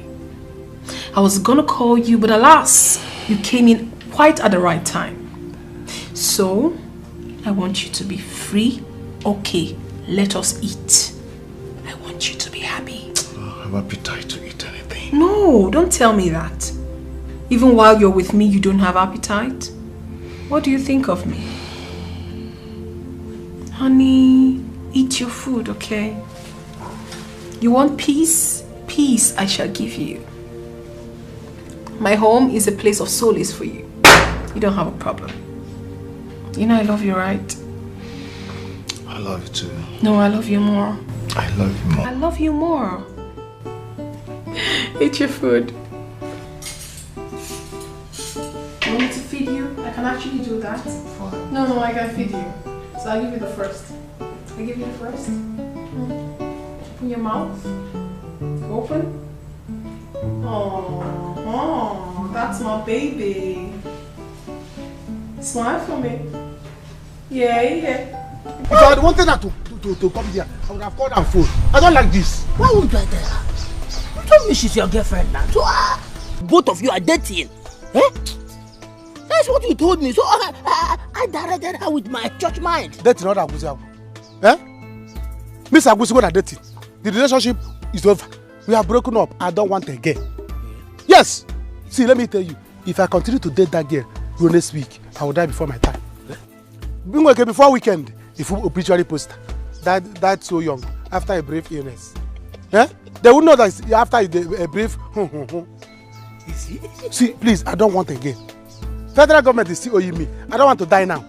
I was gonna call you, but alas, you came in quite at the right time. So, I want you to be free. Okay, let us eat. I want you to be happy. I have appetite to eat anything. No, don't tell me that. Even while you're with me, you don't have appetite? What do you think of me? Honey, eat your food, okay? You want peace? Peace I shall give you. My home is a place of solace for you. You don't have a problem. You know I love you, right? I love you too. No, I love you more. I love you more. I love you more. Eat your food. You want me to feed you? I can actually do that. Fine. No, I can feed you. So I'll give you the first. I give you the first. Open your mouth. Open. Oh, that's my baby. Smile for me. Yeah. If I had wanted her to come here, I would have called her phone. I don't like this. Why would I tell her? You told me she's your girlfriend now. So both of you are dating. Eh? That's what you told me. So I directed her with my church mind. Dating not Agusi. Eh? Miss Agusi, what are dating? The relationship is over. We are broken up. I don't want again. Yes. See, let me tell you. If I continue to date that girl next week, I will die before my time. Before weekend, if you obituary poster, died so young after a brief illness. Eh? They would know that after a brief. See, please, I don't want again. Federal government is still owing me. I don't want to die now.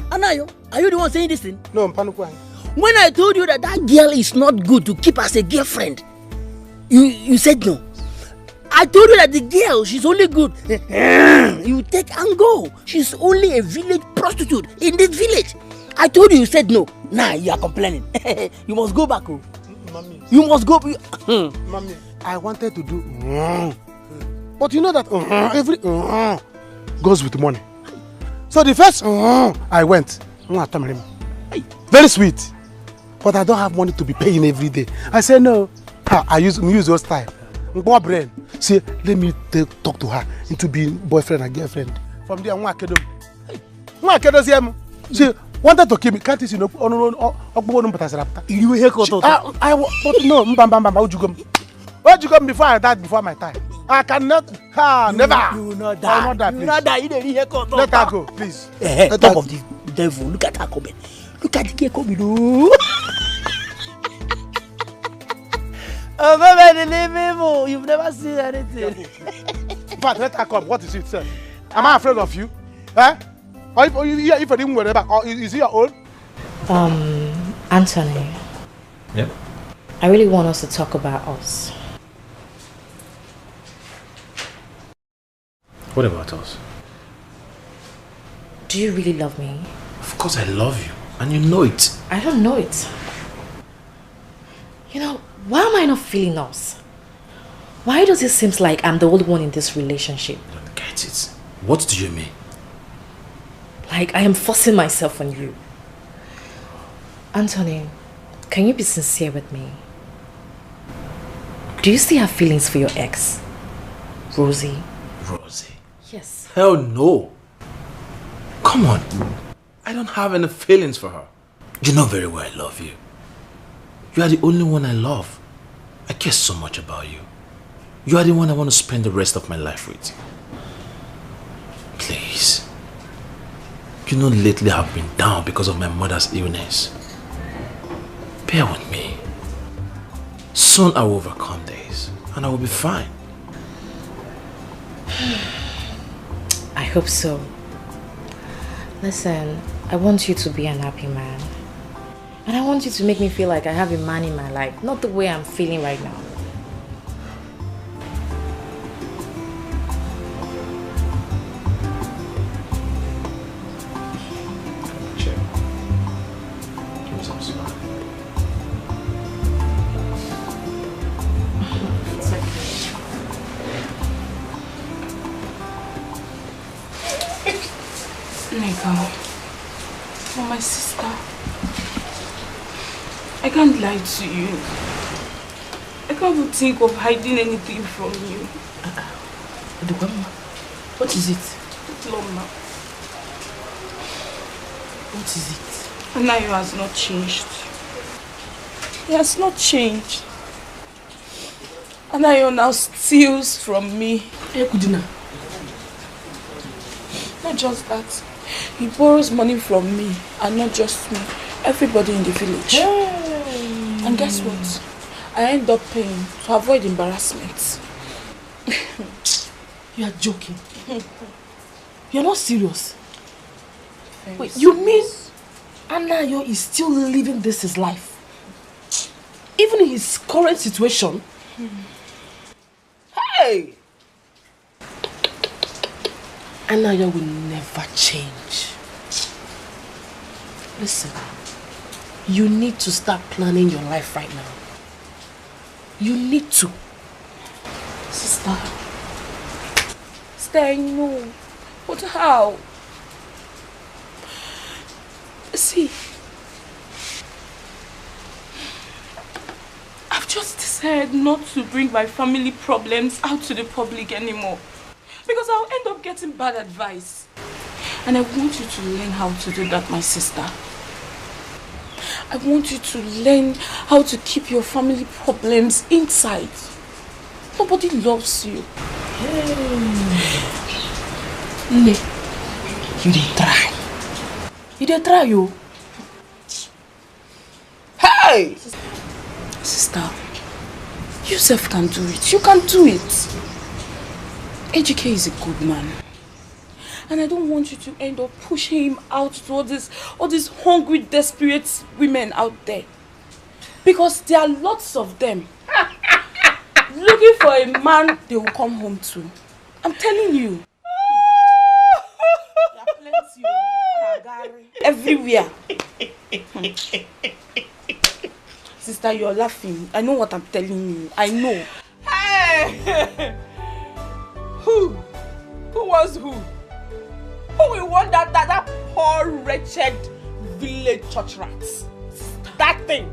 Anayo, are you the one saying this thing? No, I'm Panuku. When I told you that girl is not good to keep as a girlfriend, you said no. I told you that the girl, she's only good. You take and go. She's only a village prostitute in this village. I told you said no. Now you are complaining. You must go back. Mommy. You must go. Mommy, I wanted to do. But you know that every goes with money. So the first I went. Very sweet. But I don't have money to be paying every day. I said no. I use those time. More brain. See, let me talk to her into being boyfriend and girlfriend. From there, she wanted to kill me. Can't you see? No, but no, where'd you come before I died before my time? I cannot. Never. You will not die. I will not die, You will not die. Let her go, please. Talk of the devil. Look at her coming. Look at the girl coming. Oh, baby, leave me. You've never seen anything. But let her come. What is it, sir? Am I afraid of you? Eh? Or if I didn't worry about, or is he your own? Anthony. Yeah? I really want us to talk about us. What about us? Do you really love me? Of course I love you. And you know it. I don't know it. You know, why am I not feeling us? Why does it seem like I'm the only one in this relationship? I don't get it. What do you mean? Like I am forcing myself on you. Anthony, can you be sincere with me? Do you still have feelings for your ex, Rosie? Rosie? Yes. Hell no. Come on. I don't have any feelings for her. You know very well I love you. You are the only one I love. I care so much about you. You are the one I want to spend the rest of my life with. Please. You know lately I've been down because of my mother's illness. Bear with me. Soon I will overcome this and I will be fine. I hope so. Listen, I want you to be an happy man. And I want you to make me feel like I have a man in my life, not the way I'm feeling right now. For my sister, I can't lie to you. I can't even think of hiding anything from you. What is it? Loma. What is it? Anayo has not changed. He has not changed. Anayo now steals from me. Not just that. He borrows money from me, and not just me, everybody in the village. Hey. And guess what? I end up paying to avoid embarrassment. You are joking. You're not serious. Wait, you mean Anayo is still living this his life? Even in his current situation? Hey! Anayo will never change. Listen, you need to start planning your life right now. You need to. Sister, Sister. Sister, I know. But how? See, I've just decided not to bring my family problems out to the public anymore. Because I'll end up getting bad advice. And I want you to learn how to do that, my sister. I want you to learn how to keep your family problems inside. Nobody loves you. Nne, you dey try. You dey try, you. Hey! Sister, you self can do it. You can do it. AGK is a good man. And I don't want you to end up pushing him out to all these hungry, desperate women out there. Because there are lots of them looking for a man they will come home to. I'm telling you. There are plenty everywhere. Sister, you're laughing. I know what I'm telling you. I know. Hey! Who? Who was who? Who will want that poor, wretched village church rat? That thing.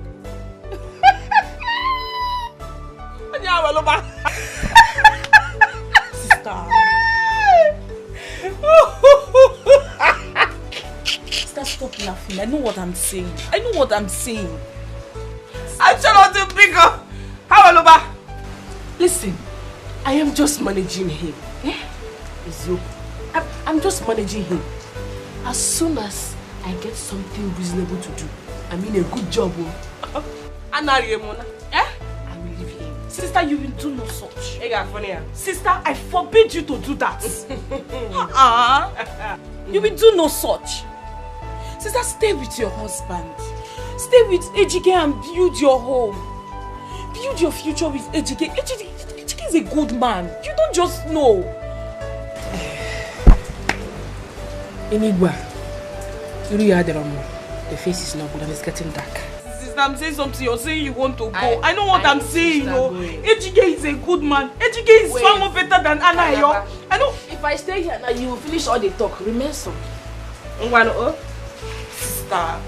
Sister. Sister, stop laughing. I know what I'm saying. I know what I'm saying. I'm trying to pick up. How Aloba? Listen, I am just managing him. I'm just managing him. As soon as I get something reasonable to do, I mean a good job, I will leave him. Sister, you will do no such. Sister, I forbid you to do that. You will do no such. Sister, stay with your husband. Stay with AGK and build your home. Build your future with AGK. AGK is a good man. You don't just know. Anyway, the face is not good and it's getting dark. Sister, I'm saying something. You're saying you want to go. I know what I'm saying. AGK is a good man. AGK is far more better than Anna. I know. If I stay here now, you will finish all the talk. Remain so. Sister.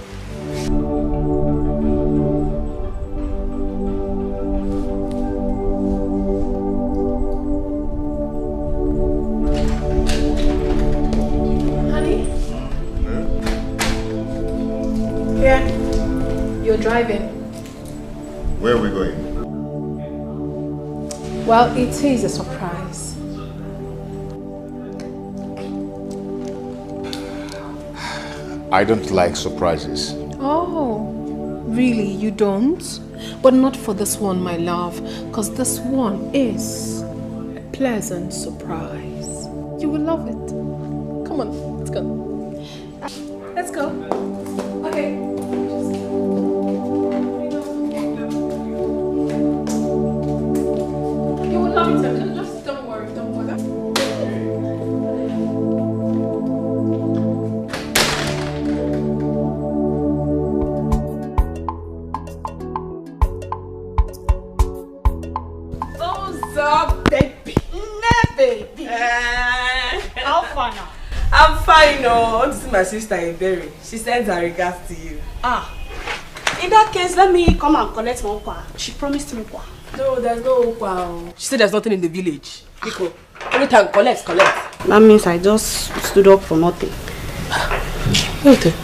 Yeah. You're driving. Where are we going? Well, it is a surprise. I don't like surprises. Oh, really? You don't? But not for this one, my love, because this one is a pleasant surprise. You will love it. Come on, let's go. Let's go. Okay. You will love it. Just don't worry, don't worry. What's up, baby? Baby. How far now? I'm fine, no. This is my sister, Iberi. She sends her regards to you. In that case, let me come and collect my okwa. She promised me okwa. No, there's no okwa. She said there's nothing in the village. Nico, every time, collect. That means I just stood up for nothing. Wait.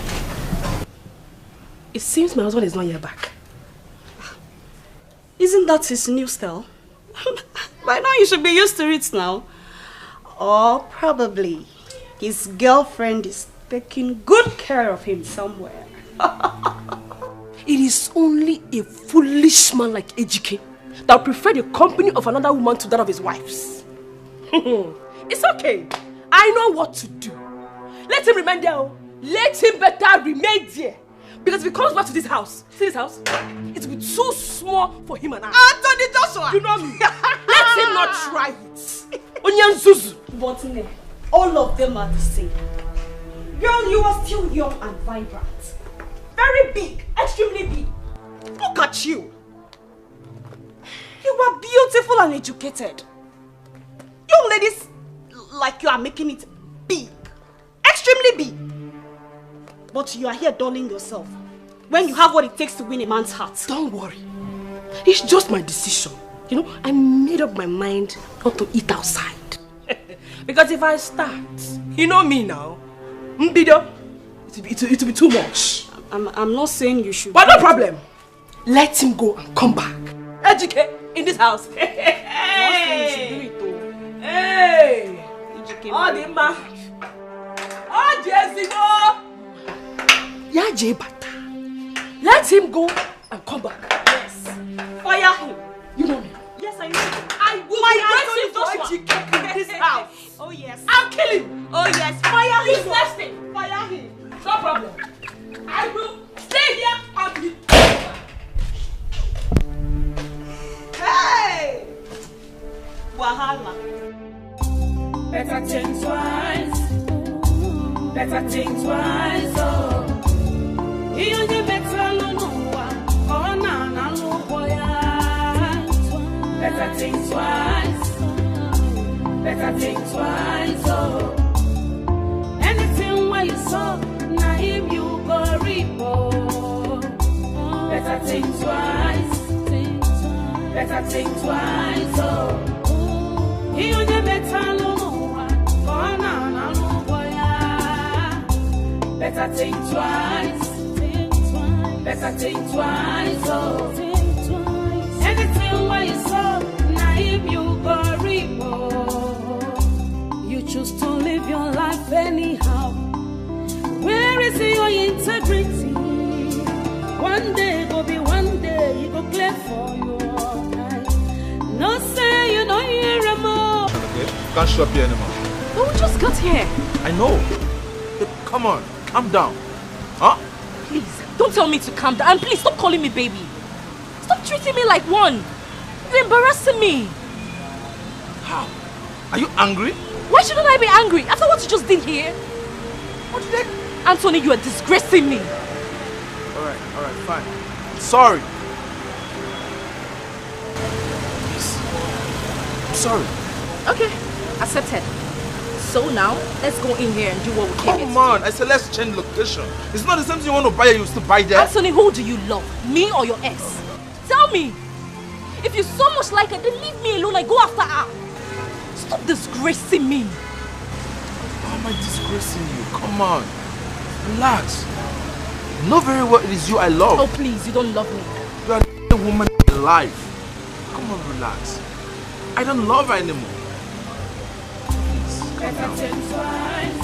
It seems my husband is not yet back. Isn't that his new style? By now you should be used to it now. Or probably his girlfriend is taking good care of him somewhere. It is only a foolish man like AGK that would prefer the company of another woman to that of his wife's. It's okay. I know what to do. Let him remain there. Let him better remain there. Because if he comes back to this house, see this house? It will be too small for him and I. Anthony Joshua! You know me. Let him not try it. Onyan Zuzu. But no, all of them are the same. Girl, you are still young and vibrant. Very big, extremely big. Look at you. You are beautiful and educated. young ladies like you are making it big. Extremely big. But you are here dulling yourself when you have what it takes to win a man's heart. Don't worry. It's just my decision. You know, I made up my mind not to eat outside. Because if I start, you know me now, it'll be too much. I'm not saying you should. But no problem. Let him go and come back. Educate in this house. Hey! Hey! Oh, the man. Oh, Jessica! Yeah, Bata. Let him go and come back. Yes. Fire him. You know me. Yes, I know. I will be waiting for in this house. Oh, yes. I'll kill him. Oh, yes. Fire him. He's nesting. Fire him. No problem. I will stay here and be. Hey! Wahala. Better think twice. Better think twice. Oh, you only better no one. Oh, na no boy. Better think twice. Better think twice. Oh, anything where you saw, na him you go reap. Oh, better think twice. Better think twice. Oh, he only better no one. Oh, na no boy. Better think twice. Better think twice. Oh, anything where you saw, na him you go reap. Oh, you choose to live your life anyhow. Where is your integrity? One day go be one day, you go clear for your eyes. No say you don't hear a more. Okay, can't show up here anymore. But we just got here. I know. Hey, come on, calm down. Huh? Please, don't tell me to calm down. And please, stop calling me baby. Stop treating me like one. You're embarrassing me. How? Are you angry? Why shouldn't I be angry after what you just did here? What did I... Anthony, you are disgracing me. Alright, fine. Sorry. Please. I'm sorry. Okay, accepted. So now, let's go in here and do what we came here to do. Come on, I said let's change location. It's not the same thing you want to buy here, you still buy there. Anthony, who do you love? Me or your ex? Tell me. If you so much like her, then leave me alone and go after her. Stop disgracing me. How am I disgracing you? Come on. Relax. You know very well it is you I love. Oh please, you don't love me. You are the woman in life. Come on, relax. I don't love her anymore. Please. Better think twice.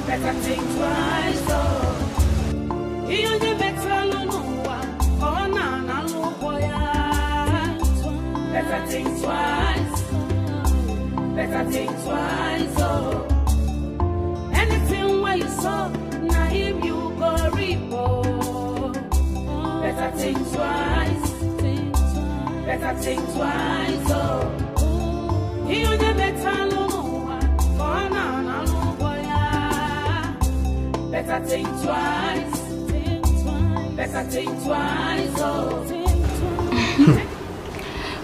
Better think twice. Oh, he only better no one. Oh, na no boy. Better think twice. Better think twice. Oh, anything where you saw, na him you go reap. Oh, better think twice. Better think twice. Oh, he only better no one. Oh, na no boy. Better think twice. Better think twice. Oh.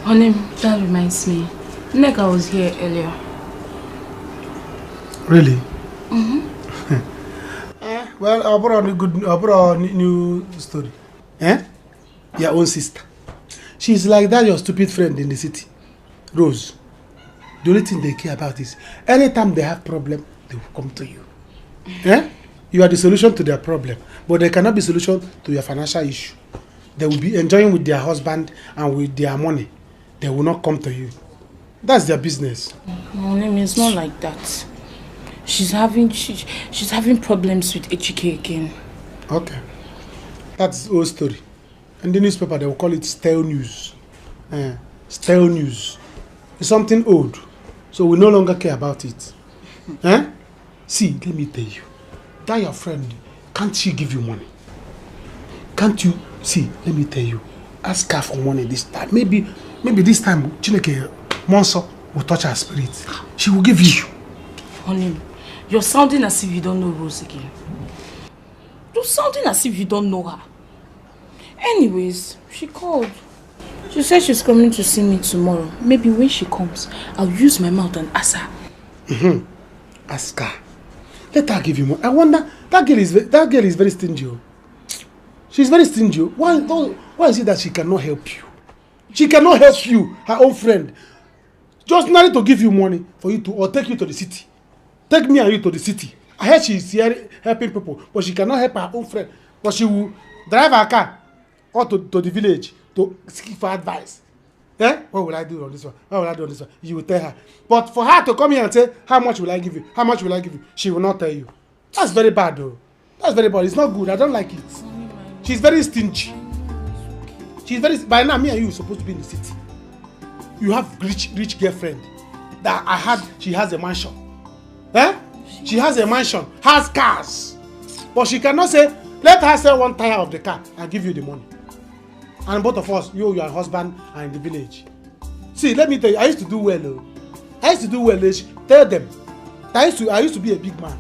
Only that reminds me. Nega was here earlier. Really? Mm-hmm. Well, I brought a new story. Your own sister. She's like that your stupid friend in the city. Rose. The only thing they care about is anytime they have problem, they will come to you. You are the solution to their problem, but they cannot be solution to your financial issue. They will be enjoying with their husband and with their money. They will not come to you. That's their business. No, it's not like that. She's having problems with HK again. Okay. That's the old story. In the newspaper, they will call it stale news. Stale news. It's something old. So we no longer care about it. See, let me tell you. That your friend, can't she give you money? Can't you? See, let me tell you. Ask her for money this time. Maybe this time, Chineke Monso will touch her spirit. She will give you. Honey, you're sounding as if you don't know Rose again. You're sounding as if you don't know her. Anyways, she called. She said she's coming to see me tomorrow. Maybe when she comes, I'll use my mouth and ask her. Ask her. Let her give you more. I wonder, that girl is very stingy. She's very stingy. Why is it that she cannot help you? She cannot help you, her own friend. Just not to give you money for you to, or take you to the city. Take me and you to the city. I heard she's here helping people, but she cannot help her own friend. But she will drive her car or to the village to seek for advice. Eh? What will I do on this one? What will I do on this one? You will tell her. But for her to come here and say, how much will I give you? How much will I give you? She will not tell you. That's very bad though. That's very bad. It's not good. I don't like it. She's very stingy. She's very, by now me and you are supposed to be in the city. You have rich girlfriend that I had, she has a mansion. Eh? She has a mansion, has cars. But she cannot say, let her sell one tire of the car and give you the money. And both of us, you, your husband, are in the village. See, let me tell you, I used to do well. I used to do well. Tell them. I used to be a big man.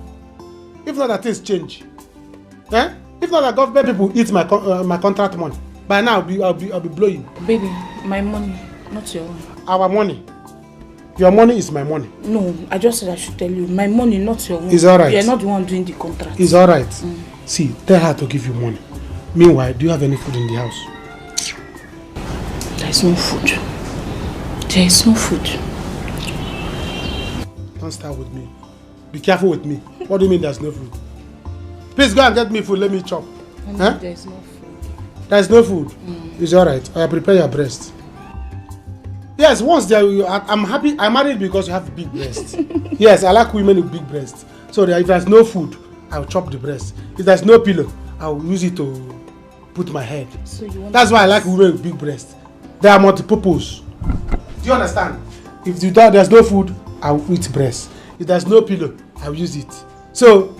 If not that things change. Eh? If not that government people eat my contract money. By now, I'll be blowing. Baby, my money, not your own. Our money. Your money is my money. No, I just said I should tell you. My money, not your own. It's alright. You're not the one doing the contract. It's alright. See, tell her to give you money. Meanwhile, do you have any food in the house? There is no food. There is no food. Don't start with me. Be careful with me. What do you mean there's no food? Please go and get me food. Let me chop. There is no food. There's no food. It's alright. I prepare your breast. Yes, once there, I'm happy. I married because you have a big breast. Yes, I like women with big breasts. So if there's no food, I'll chop the breast. If there's no pillow, I'll use it to put my head. So that's why I like women with big breasts. They are multi-purpose. Do you understand? If there's no food, I'll eat breast. If there's no pillow, I'll use it. So,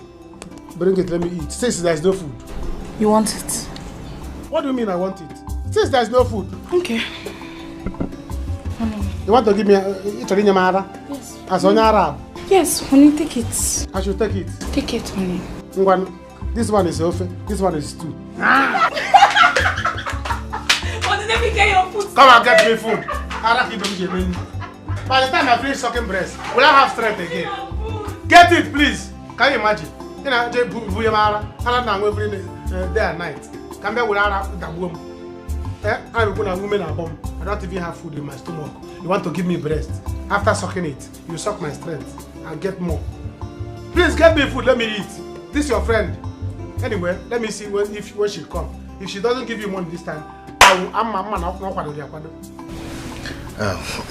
bring it, let me eat. Since there's no food. You want it? What do you mean I want it? Since there's no food. Okay. You want to give me Yes. As on Arab? Yes, honey, take it. I should take it. Take it, honey. This one is ofe, this one is stew. Let me get your food. Come and get me food. By the time I finish sucking breast, will I have strength again? Get it, please. Can you imagine? You know, every day and night. Come back without that womb. I'm going to woman at home. I don't even have food in my stomach. You want to give me breast. After sucking it, you suck my strength. I'll get more. Please get me food, let me eat. This is your friend. Anyway, let me see when she comes. If she doesn't give you money this time,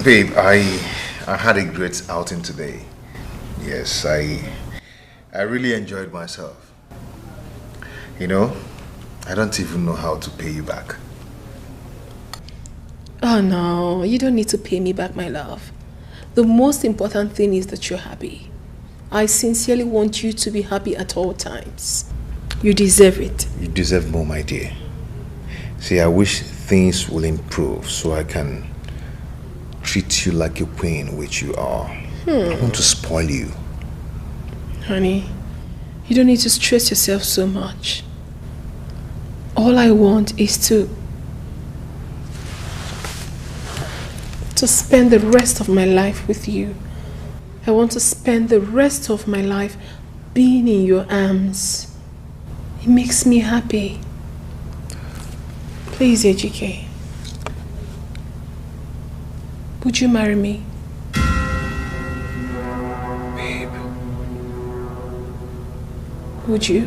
babe, I had a great outing today. Yes, I really enjoyed myself. You know, I don't even know how to pay you back. Oh no, you don't need to pay me back, my love. The most important thing is that you're happy. I sincerely want you to be happy at all times. You deserve it. You deserve more, my dear. See, I wish things will improve so I can treat you like a queen, which you are. I want to spoil you. Honey, you don't need to stress yourself so much. All I want is to spend the rest of my life with you. I want to spend the rest of my life being in your arms. It makes me happy. Please, AGK. Would you marry me? Babe. Would you?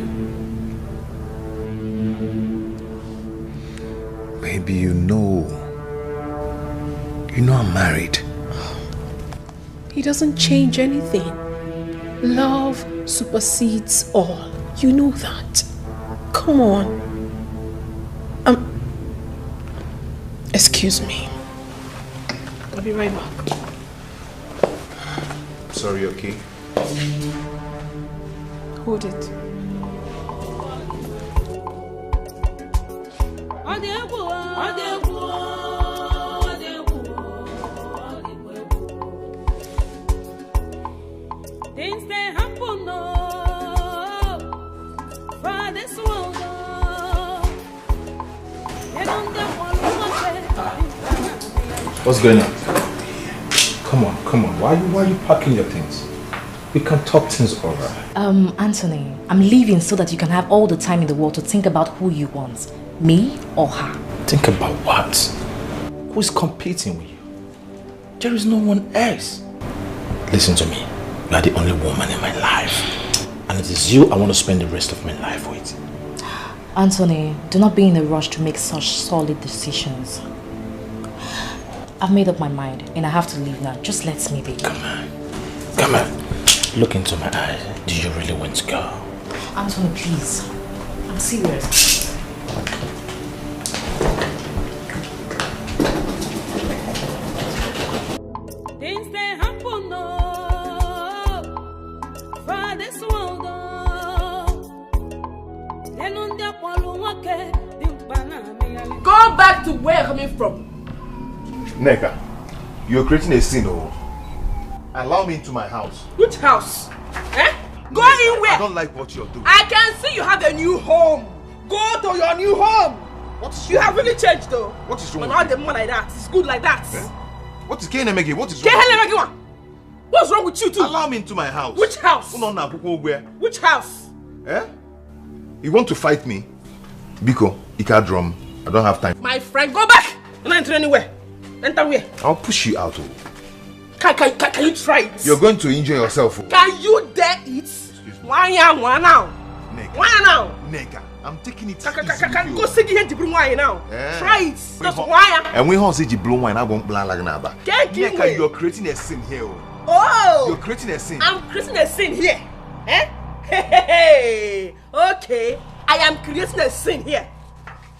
Baby, you know I'm married. It doesn't change anything. Love supersedes all. You know that. Come on. Excuse me. I'll be right back. Sorry, okay? Hold it. Things they happen, no, for this world, no. They don't get one What's going on? Come on. Why are you packing your things? We can talk things over. Anthony, I'm leaving so that you can have all the time in the world to think about who you want. Me or her? Think about what? Who is competing with you? There is no one else. Listen to me. You are the only woman in my life. And it is you I want to spend the rest of my life with. Anthony, do not be in a rush to make such solid decisions. I've made up my mind and I have to leave now. Just let me be. Come on. Look into my eyes. Do you really want to go? Anthony, please. I'm serious. Things they happen for this world. Go back to where you're coming from. Neka, you're creating a scene, oh. Allow me into my house. Which house? Eh? Go Neka, in where? I don't like what you're doing. I can see you have a new home. Go to your new home. You have really changed though. What is wrong? But not the man like that. It's good like that. Eh? What is KNMG? What is wrong? What's wrong with you too? Allow me into my house. Which house? Which house? Eh? You want to fight me? Biko, Ika drum. I don't have time. My friend, go back. You're not entering anywhere. Enter where? I'll push you out. Oh. Can you try it? You're going to injure yourself. Oh. Can you dare it? Why now? Neka. Why now? Neka, I'm taking it Can go see here to bring wine now. Yeah. Try it. Just why? And when you say you blow wine, I won't plan like naba. Neka, you're creating a scene here. Oh! You're creating a scene. I'm creating a scene here. Eh? Hey. Okay. I am creating a scene here.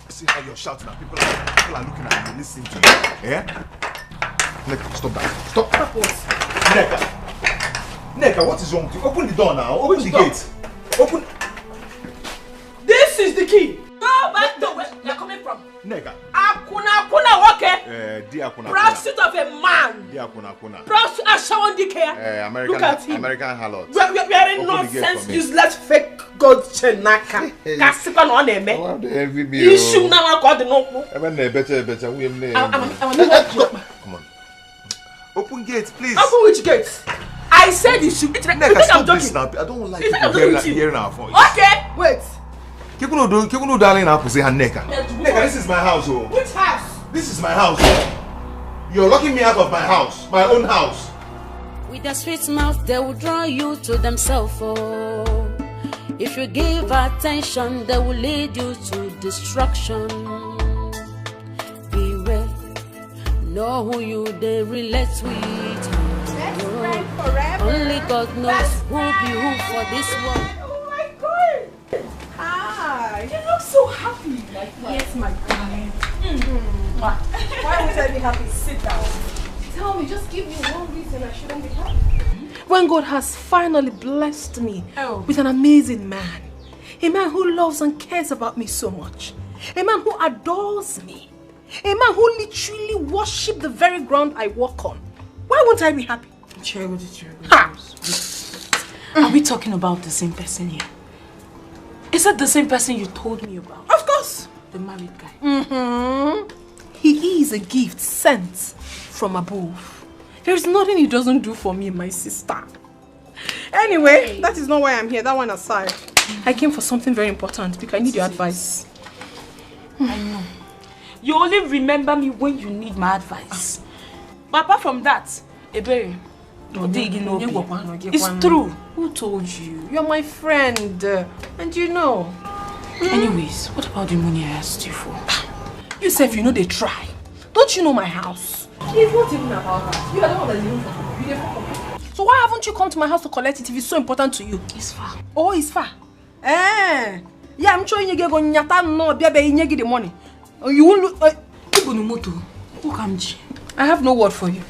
See how you're shouting at people are looking at you, listening to you. Yeah? Neka, stop that. Stop. Neka, what is wrong with you? Open the door now. Open the gate. Open. This is the key. Go back to where you're coming from. Neka. Akuna, okay? Prostitute of a man. Prostitute Ashawan DK. Look at him. American harlot. We are in nonsense, useless, fake God Chenaka. Kasipan on him. You should now got the notebook. Come on. Open gate, please. Open which gate? I said you should. Neka, stop this now. I don't like people hearing our voice. Okay, wait. Kikuno darling, I say Neka. Neka, this is my house. Oh. Which house? This is my house. You're locking me out of my house, my own house. With their sweet mouth, they will draw you to themselves. Oh. If you give attention, they will lead you to destruction. Beware, know who you they relate with. Oh. Only God knows who be who for this world. Oh my God! Hi, you look so happy. Yes, my darling. Why would I be happy? Sit down. Tell me, just give me one reason I shouldn't be happy. When God has finally blessed me with an amazing man, a man who loves and cares about me so much, a man who adores me, a man who literally worships the very ground I walk on, why won't I be happy? Are we talking about the same person here? Is that the same person you told me about? Of course. The married guy. He is a gift sent from above. There is nothing he doesn't do for me, my sister. Anyway, that is not why I'm here. That one aside. I came for something very important because I need your advice. I know. You only remember me when you need my advice. But apart from that, Ebere, it's true. Who told you? You're my friend. And you know. Anyways, what about the money I asked you for? You said you know they try. Don't you know my house? It's not even about that. You are the one that's living for. So why haven't you come to my house to collect it if it's so important to you? It's far. Oh, it's far. Yeah, I'm sure you get going no be the money. You won't I have no word for you.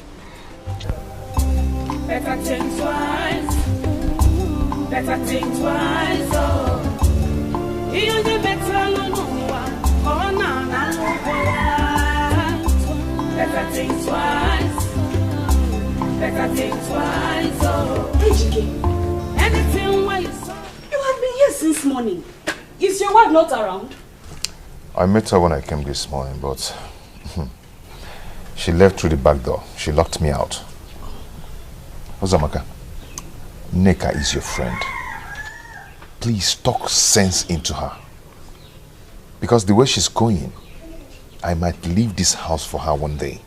Better think twice. Better think twice. Oh, you the better no. Oh, na. Better think twice. Better think twice. Oh, anything where you saw. You have been here since morning. Is your wife not around? I met her when I came this morning, but She left through the back door. She locked me out. Ozamaka, Nneka is your friend. Please talk sense into her. Because the way she's going, I might leave this house for her one day.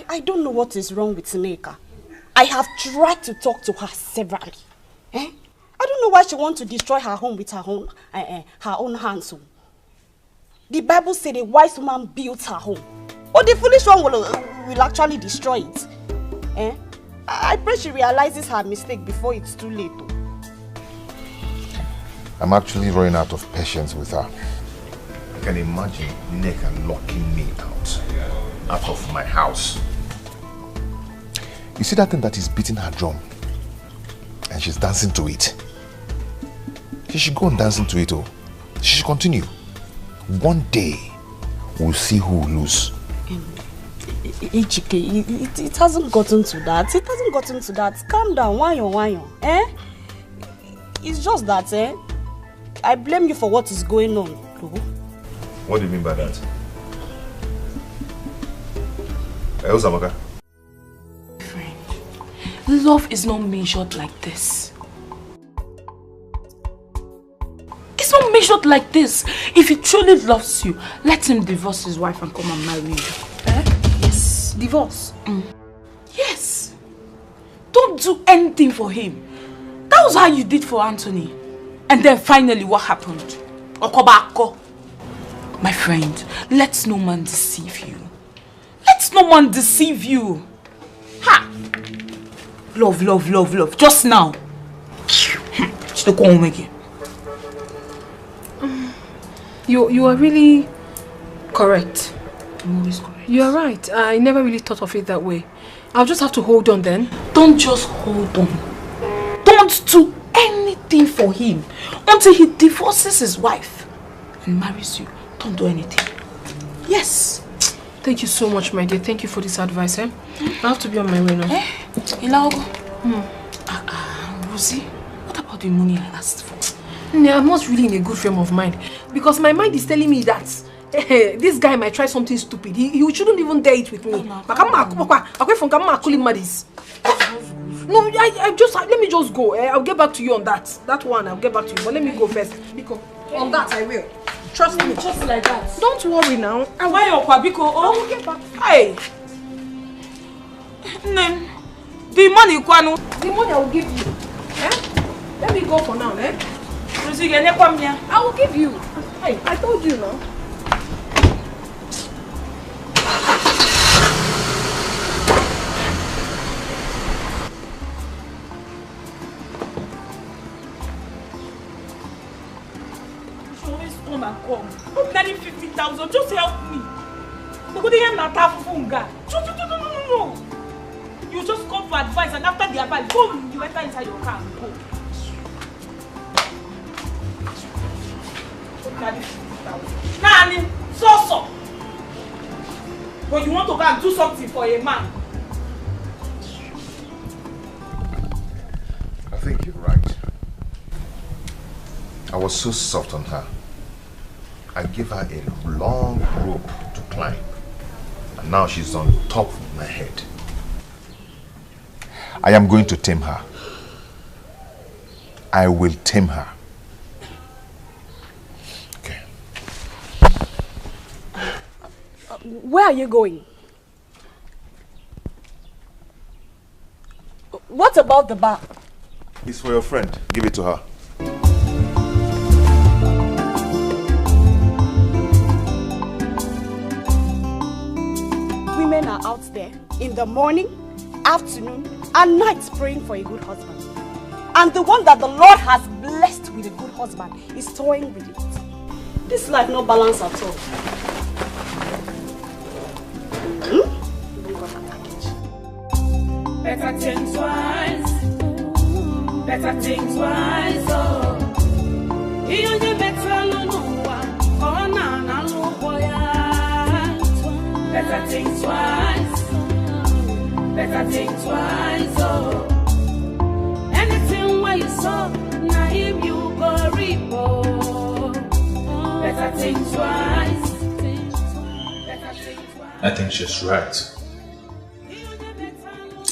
I don't know what is wrong with Nneka. I have tried to talk to her severally. I don't know why she wants to destroy her home with her own hands. The Bible said a wise woman builds her home. Or the foolish one will actually destroy it. I pray she realizes her mistake before it's too late. I'm actually running out of patience with her. I can imagine Nneka locking me out of my house. You see that thing that is beating her drum? And she's dancing to it. She should go on dancing to it. She should continue. One day, we'll see who will lose. It hasn't gotten to that. It hasn't gotten to that. Calm down. Why? It's just that, I blame you for what is going on. What do you mean by that? Ozamaka? Friend, love is not measured like this. It's not measured like this. If he truly loves you, let him divorce his wife and come and marry you. Yes. Divorce? Yes. Don't do anything for him. That was how you did for Anthony. And then finally what happened? Okobako. My friend, let no man deceive you. Let no man deceive you. Ha! Love. Just now. Should go home again. You are really correct. I'm always correct. You are right. I never really thought of it that way. I'll just have to hold on then. Don't just hold on. Don't do anything for him until he divorces his wife and marries you. Don't do anything. Yes. Thank you so much, my dear. Thank you for this advice. I have to be on my way now. Rosie, what about the money I asked for? Yeah, I'm not really in a good frame of mind because my mind is telling me that this guy might try something stupid. He shouldn't even dare it with me. No, let me just go. I'll get back to you on that. That one, I'll get back to you. But let me go first. Because on that, I will. Trust me. Just like that. Don't worry now. Why your Biko? I will get back. Hey. The money, Kwanu. The money I will give you. Let me go for now, I will give you. Hey, I told you now. Come. I'm netting 50,000. Just help me. No. You just come for advice, and after the advice, boom, you enter inside your car and go. So. But you want to go and do something for a man. I think you're right. I was so soft on her. I gave her a long rope to climb. And now she's on top of my head. I am going to tame her. I will tame her. Okay. Where are you going? What about the bar? It's for your friend. Give it to her. Women are out there in the morning, afternoon, and night praying for a good husband. And the one that the Lord has blessed with a good husband is toying with it. This life no balance at all. Better think twice. Better think twice. Oh, you better no one. Oh, na boy. Better think twice. Better think twice. Oh, anything where you saw, now him you go reap. Oh, better think twice. Better think I think she's right.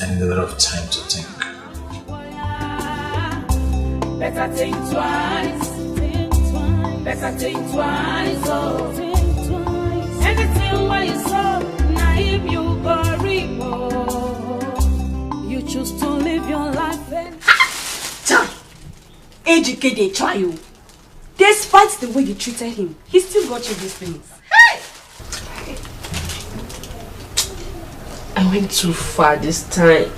I need a lot of time to think. Better think twice. Better think twice. Oh. Anything where you saw, naive you go repo. You choose to live your life and AGK they try you. Despite the way you treated him, he still got you these things. Hey! I went too far this time.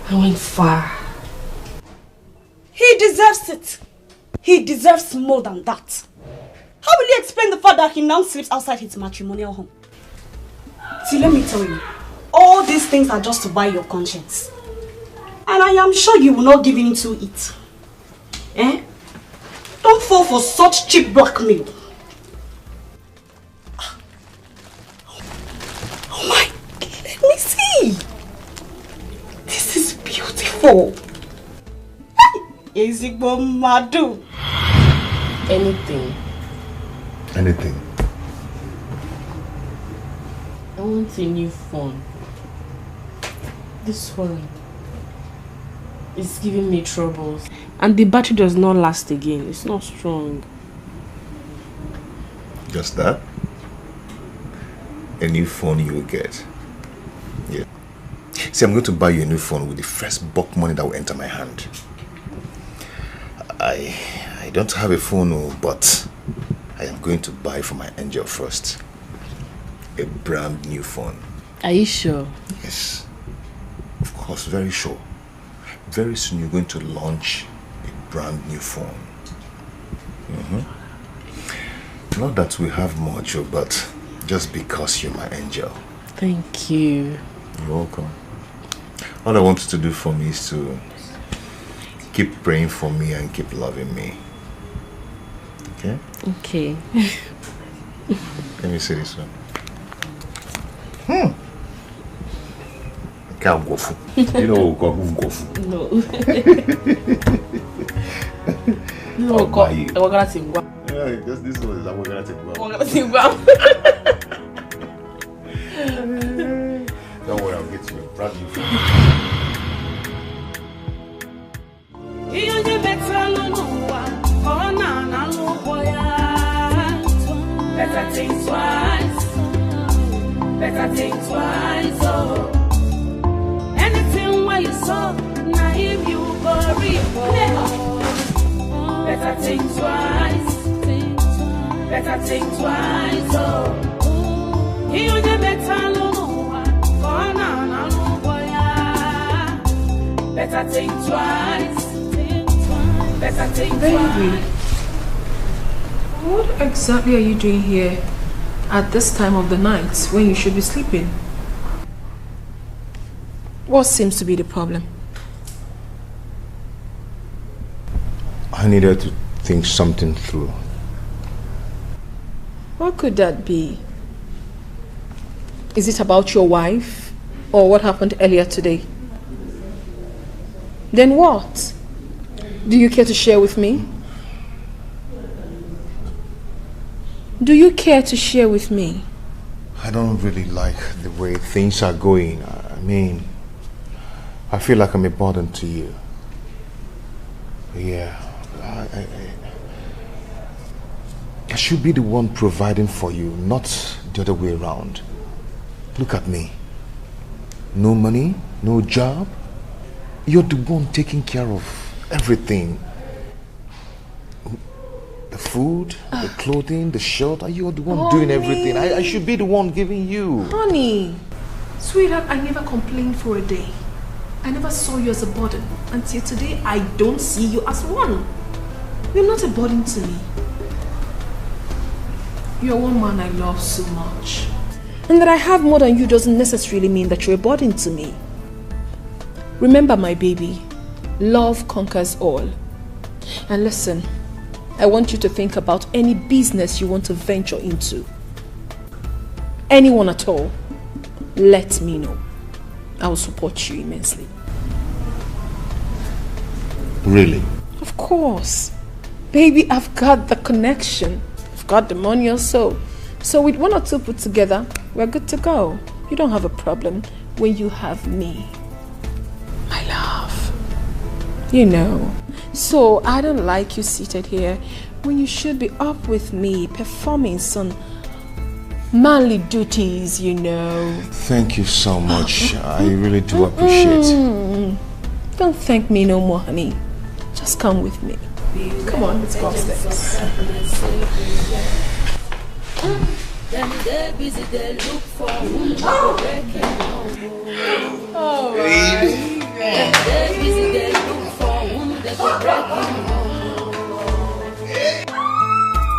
I went far. He deserves it. He deserves more than that. How will you explain the fact that he now sleeps outside his matrimonial home? See, let me tell you, all these things are just to buy your conscience. And I am sure you will not give in to it. Eh? Don't fall for such cheap blackmail. Oh my, let me see. This is beautiful. Ezigbo Madu. Anything. Anything. I want a new phone. This one is giving me troubles. And the battery does not last again. It's not strong. Just that? A new phone you will get. Yeah. See, I'm going to buy you a new phone with the first bulk money that will enter my hand. I don't have a phone, but I am going to buy for my angel first a brand new phone. Are you sure? Yes. Of course, very sure. Very soon you're going to launch a brand new phone. Not that we have much, but just because you're my angel. Thank you. You're welcome. All I want you to do for me is to keep praying for me and keep loving me. Okay? Okay. Let me see this one. I can't go for. You know go for. No. No, we're gonna sing. Yeah, just this one is we're gonna take. We're gonna sing. Don't worry, I'll get you a brand new phone. Better think twice. Better think twice. Oh. Anything where you saw, naive you go repo. Better think twice. Better think twice. Oh. He on the better no one. Better think twice. Better think twice. What exactly are you doing here at this time of the night when you should be sleeping? What seems to be the problem? I needed to think something through. What could that be? Is it about your wife or what happened earlier today? Then what? Do you care to share with me? Do you care to share with me? I don't really like the way things are going. I mean, I feel like I'm a burden to you. Yeah, I should be the one providing for you, not the other way around. Look at me. No money, no job. You're the one taking care of everything. The food, the clothing, the shelter. You're the one doing everything. I should be the one giving you. Honey, sweetheart, I never complained for a day. I never saw you as a burden. Until today, I don't see you as one. You're not a burden to me. You're one man I love so much. And that I have more than you doesn't necessarily mean that you're a burden to me. Remember, my baby, love conquers all. And listen, I want you to think about any business you want to venture into. Anyone at all, let me know. I will support you immensely. Really? Of course. Baby, I've got the connection. I've got the money also. So with 1 or 2 put together, we're good to go. You don't have a problem when you have me. My love. You know. So I don't like you seated here when you should be up with me performing some manly duties, you know. Thank you so much. I really do appreciate it. Don't thank me no more, honey. Just come with me. Come on, let's go upstairs. Them they busy, they look for whom they go breaking home. Oh, baby. Them they busy, they look for whom they go breaking home.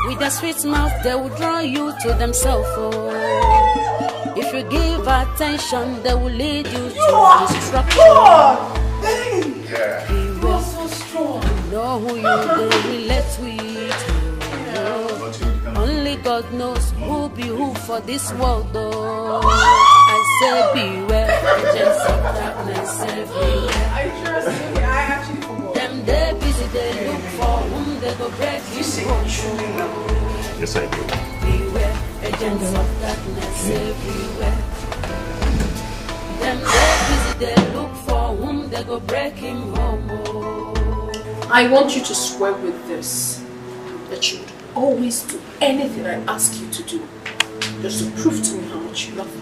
With their sweet mouth, they will draw you to themselves. Oh. If you give attention, they will lead you to destruction. Yeah. You're so strong. Know who you they relate with. Only God knows who be who for this world, though. I say beware, agents of darkness everywhere. I trust you. I actually forgot. Them they busy, they look for whom they go break. You see, Yes, I do. beware, agents of darkness everywhere. Them they busy, they look for whom they go break him home. I want you to swear with this that you would always do anything I ask you to do, just to prove to me how much you love me.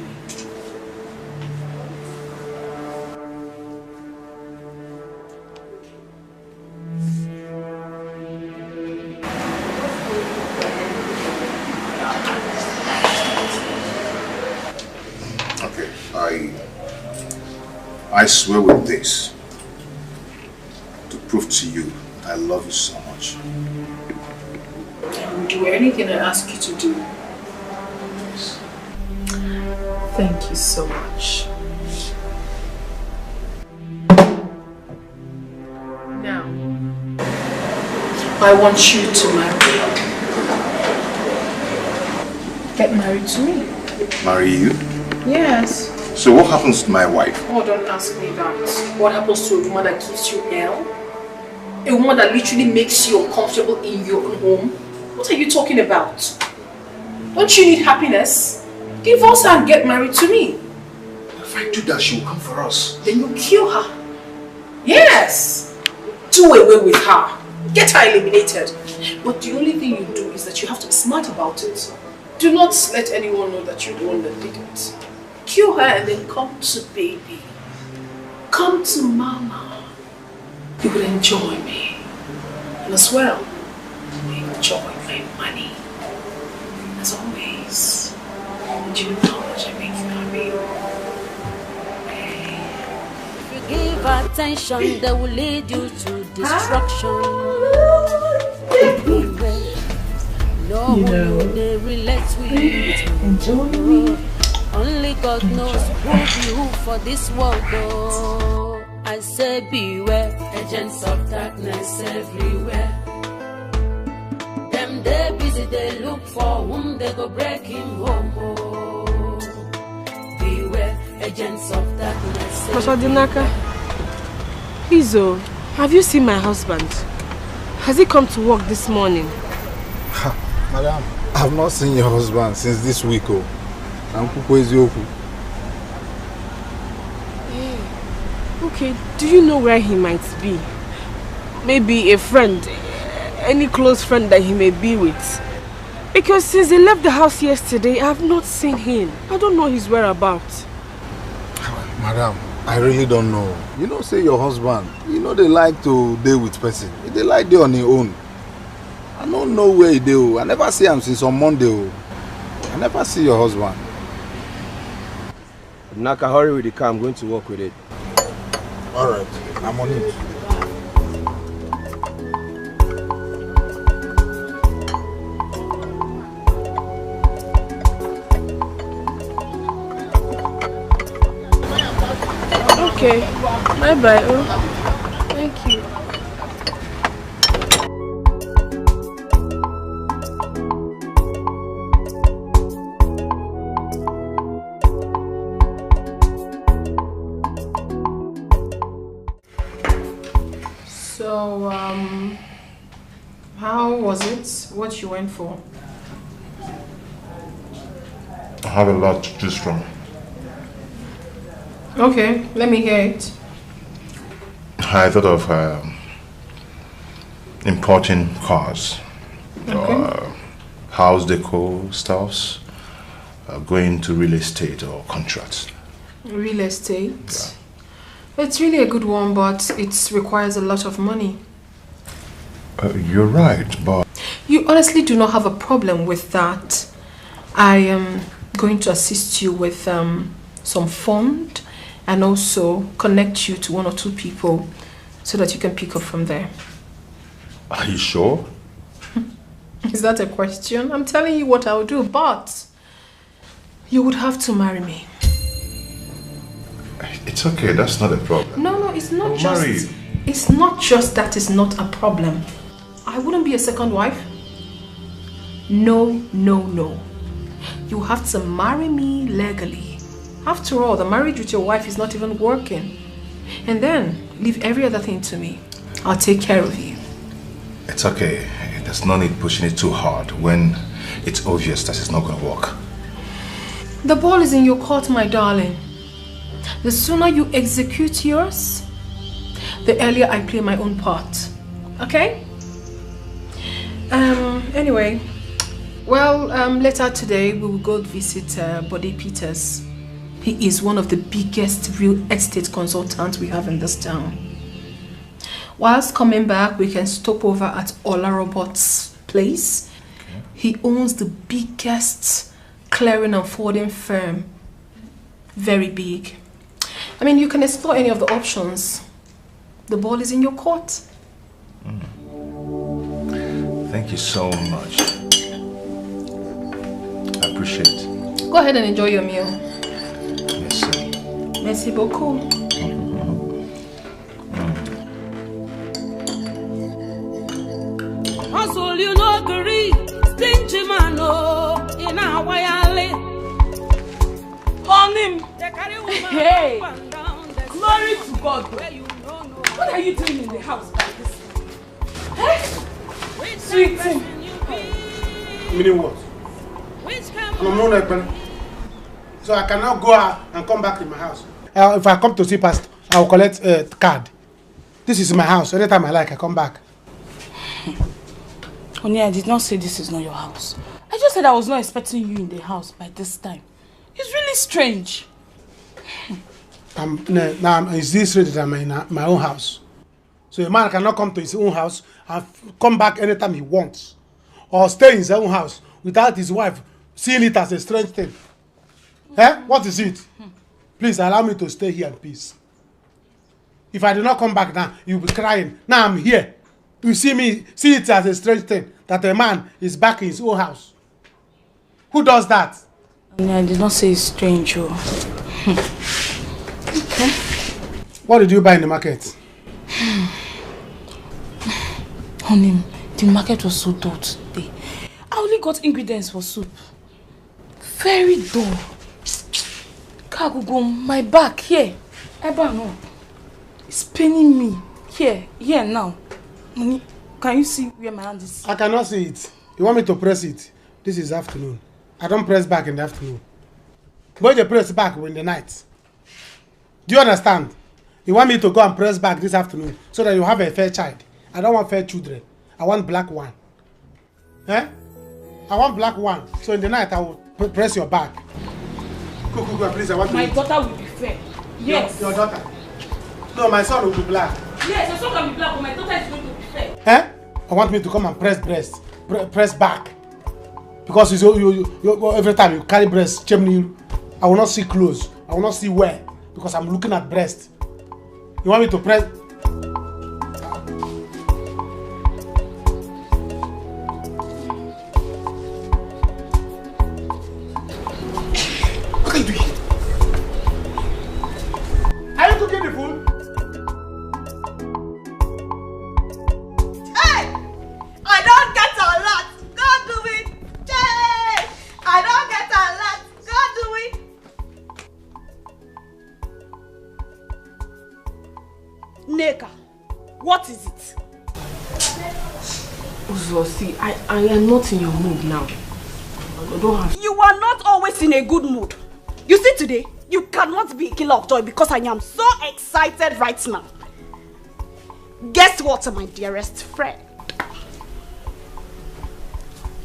Okay, I swear with this to prove to you that I love you so much. I will do anything I ask you to do. Thank you so much. Now, I want you to marry. Get married to me. Marry you? Yes. So what happens to my wife? Oh, don't ask me that. What happens to a woman that gives you hell? A woman that literally makes you uncomfortable in your own home? What are you talking about? Don't you need happiness? Divorce her and get married to me. If I do that, she will come for us. Then you kill her. Yes. Do away with her. Get her eliminated. But the only thing you do is that you have to be smart about it. Do not let anyone know that you're the one that did it. Kill her and then come to baby. Come to mama. You will enjoy me. And as well, you will enjoy my money. As always. And you know how much I make you happy. If you give attention, they will lead you to destruction. No You know, who they relate with. enjoy me. Only God knows who be who for this world, though. I say beware, agents of darkness everywhere. Them they busy, they look for whom they go break him home. Oh. Beware, agents of darkness everywhere. Dinaka, please, have you seen my husband? Has he come to work this morning? Madam, I've not seen your husband since this week. Okay, do you know where he might be? Maybe a friend, any close friend that he may be with. Because since he left the house yesterday, I have not seen him. I don't know his whereabouts. Madam, I really don't know. You know, say your husband, you know they like to deal with person. They like they on their own. I don't know where he do. I never see him since on Monday. I never see your husband. Naka, hurry with the car. I'm going to work with it. Alright, I'm on it. Okay, bye-bye. Oh, thank you. So, how was it? What you went for? have a lot to choose from. Okay, let me hear it. I thought of importing cars, house decor stuffs, going to real estate or contracts. Real estate? Yeah. It's really a good one, but it requires a lot of money. You're right, but... You honestly do not have a problem with that. I am going to assist you with some fund and also connect you to 1 or 2 people so that you can pick up from there. Are you sure? Is that a question? I'm telling you what I'll do, but you would have to marry me. It's okay, that's not a problem. No, it's not just... marry you. It's not just that it's not a problem. I wouldn't be a second wife. No. You have to marry me legally. After all, the marriage with your wife is not even working. And then, leave every other thing to me. I'll take care of you. It's okay. There's no need pushing it too hard when it's obvious that it's not going to work. The ball is in your court, my darling. The sooner you execute yours, the earlier I play my own part. Okay? Anyway, well, later today we will go visit Bode Peters. He is one of the biggest real estate consultants we have in this town. Whilst coming back, we can stop over at Ola Robot's place. Okay. He owns the biggest clearing and forwarding firm. Very big. I mean, you can explore any of the options. The ball is in your court. Thank you so much. I appreciate it. Go ahead and enjoy your meal. Merci. Merci beaucoup. Hustle, you know, agree. Stingy man, oh, in our way, on him. Hey, glory to God. What are you doing in the house like this? Hey, sweetie. Meaning what? I'm not open. So I can now go out and come back in my house. If I come to see Pastor, I will collect a card. This is my house. Anytime I like, I come back. Only I did not say this is not your house. I just said I was not expecting you in the house by this time. It's really strange. Now, is this ready that I'm in my own house? So a man cannot come to his own house and come back anytime he wants. Or stay in his own house without his wife seeing it as a strange thing. Eh? What is it? Please allow me to stay here in peace. If I do not come back now, you'll be crying. Now I'm here. You see it as a strange thing that a man is back in his own house. Who does that? I did not say it's strange. Oh. Okay. What did you buy in the market? Honey, the market was so dull today. I only got ingredients for soup. Very dull. Kagugo, my back here. Eba no. It's paining me. Here now. Honey, can you see where my hand is? I cannot see it. You want me to press it? This is afternoon. I don't press back in the afternoon. But you press back in the night. Do you understand? You want me to go and press back this afternoon so that you have a fair child. I don't want fair children. I want black one. Eh? I want black one. So in the night I will press your back. Go, please. I want my daughter will be fair. Yes. Your daughter? No, my son will be black. Yes, your son can be black, but my daughter is going to be fair. Eh? I want me to come and press back. Because you every time you carry breast, chimney, I will not see clothes. I will not see where. Because I'm looking at breast. You want me to press? What are you doing? Are you cooking the food? Hey! I don't get a lot. Go do it. Hey! I don't get a lot. Go do it. Neka, what is it? Uzo, see, I am not in your mood now. I don't have. You are not always in a good mood. You see today, you cannot be a killer of joy because I am so excited right now. Guess what, my dearest friend?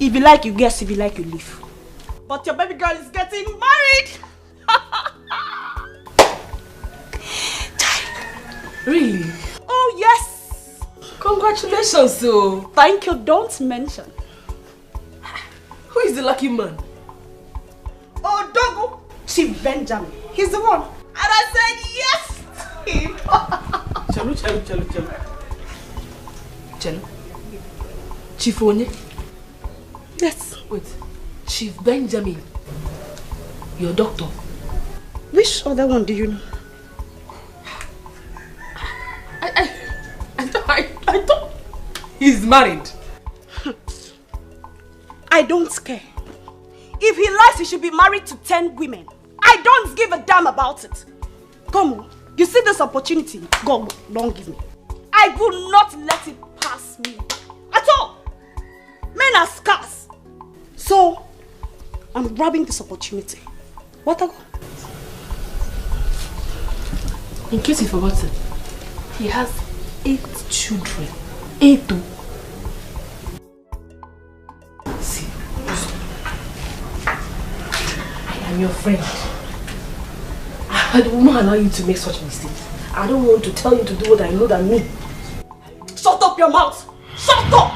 If you like, you guess. If you like, you leave. But your baby girl is getting married. Really? Oh, yes. Congratulations, so. Thank you. Don't mention. Who is the lucky man? Oh, Dogo. Chief Benjamin. He's the one. And I said yes to him. Chalo. Chief Onye? Yes. Wait. Chief Benjamin. Your doctor. Which other one do you know? I thought he's married. I don't care. If he lies, he should be married to 10 women. I don't give a damn about it. Come on. You see this opportunity? God, don't give me. I will not let it pass me. At all. Men are scarce. So, I'm grabbing this opportunity. What I go? In case you forgotten, he has 8 children. 8. See, I am your friend. I won't allow you to make such mistakes. I don't want to tell you to do what I know than me. Shut up your mouth! Shut up!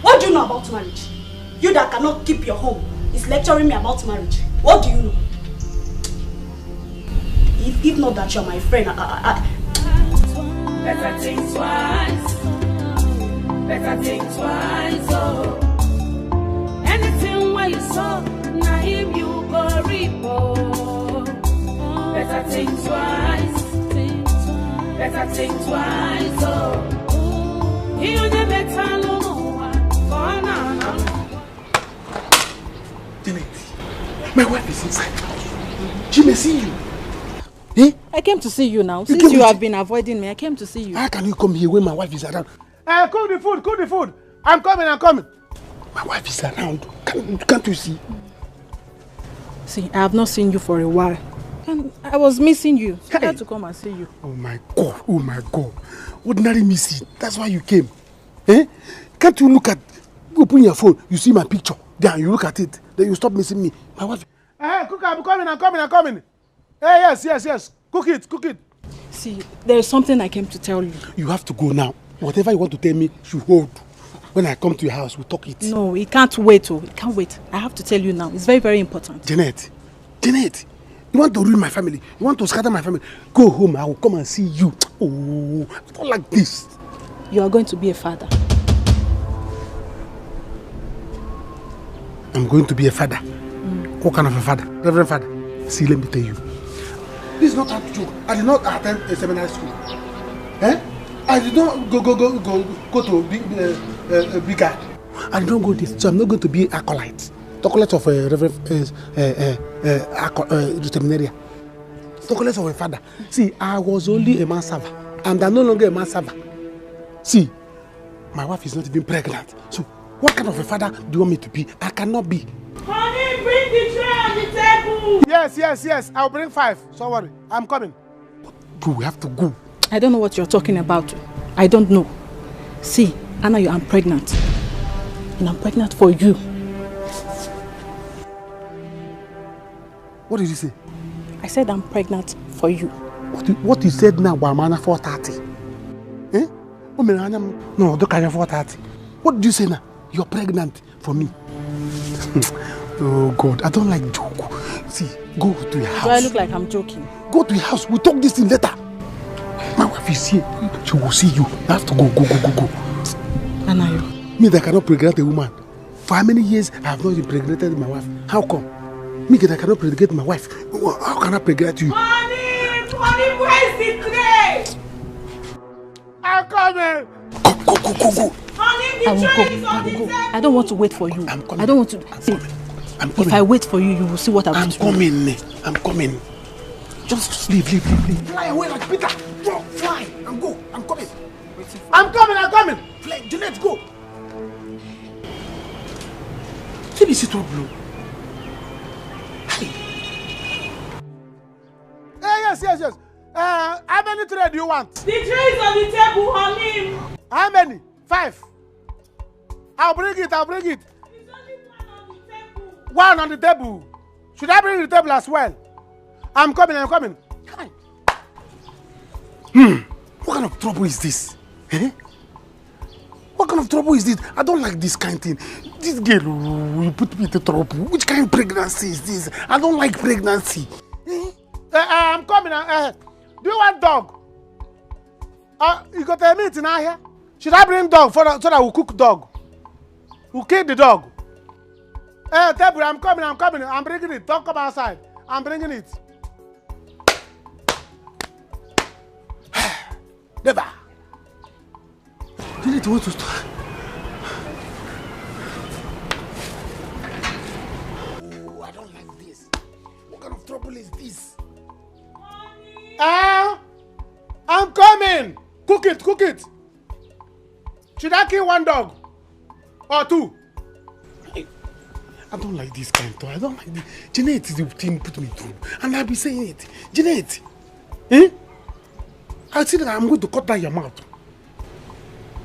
What do you know about marriage? You that cannot keep your home is lecturing me about marriage. What do you know? If not that you're my friend, Better think twice. Better think twice. Oh, anything where you saw, now him you go repo. Better think twice. Better think twice. Oh, you never better no one for now. My wife is inside. She may see you. Eh? I came to see you now. Since you have been avoiding me, I came to see you. How can you come here when my wife is around? Cook the food, cook the food. I'm coming. My wife is around. Can't you see? See, I have not seen you for a while. And I was missing you. So I had to come and see you. Oh my God. Ordinary missing. That's why you came. Eh? Can't you look at, open your phone, you see my picture. Then you look at it. Then you stop missing me. My wife. Cook, I'm coming. Hey, yes. Cook it. See, there is something I came to tell you. You have to go now. Whatever you want to tell me, you hold. When I come to your house, we'll talk it. No, it can't wait. It can't wait. I have to tell you now. It's very, very important. Janet, you want to ruin my family. You want to scatter my family. Go home. I will come and see you. Oh, not like this. You are going to be a father. I'm going to be a father. What kind of a father? Reverend father. See, let me tell you. This is not a joke. I did not attend a seminary school. I did not go to big guy. I did not go this, so I'm not going to be an acolyte. The acolyte of a reverend seminary. The acolyte of a father. See, I was only a man server, and I'm no longer a man server. See, my wife is not even pregnant. So, what kind of a father do you want me to be? I cannot be. Honey, bring the tray on the table. Yes. I'll bring 5. Don't worry. I'm coming. But we have to go. I don't know what you're talking about. I don't know. See, Anna, I'm pregnant. And I'm pregnant for you. What did you say? I said I'm pregnant for you. What you said now, Wamana 430? Eh? No, don't carry 430. What did you say now? You're pregnant for me. Oh God, I don't like joke. See, go to your house. Do I look like I'm joking? Go to your house. We'll talk this thing later. My wife is here. She will see you. I have to go. Anayo. Me that cannot pregnant a woman. For how many years I have not impregnated my wife? How come? Me that I cannot pregnant my wife. How can I pregnant you? Honey, where's the tray? I'm coming. Go. Honey, the tray is on the table. I don't want to wait for you. I'm coming. I don't want to. See, if I wait for you, you will see what I'm coming. I'm coming. Just leave. Fly away like Peter. Go, fly and go. I'm coming. I'm coming. Fly, Jeanette, go. Keep this trouble. Yes. How many trays do you want? The tray is on the table, honey. How many? 5. I'll bring it. There's only one on the table. One on the table. Should I bring the table as well? I'm coming. Hi. What kind of trouble is this? Eh? What kind of trouble is this? I don't like this kind of thing. This girl will put me into trouble. Which kind of pregnancy is this? I don't like pregnancy. I'm coming. Do you want dog? You got a meat in here? Should I bring dog so that we'll cook dog? We'll kill the dog. Table, I'm coming. I'm bringing it. Don't come outside. I'm bringing it. Never. You need to want to start. Oh, I don't like this. What kind of trouble is this? I'm coming. Cook it. Should I kill one dog? Or 2? I don't like this kind of talk. I don't like this. Jeanette is the thing put me through. And I'll be saying it. Jeanette. I see that I'm going to cut down your mouth.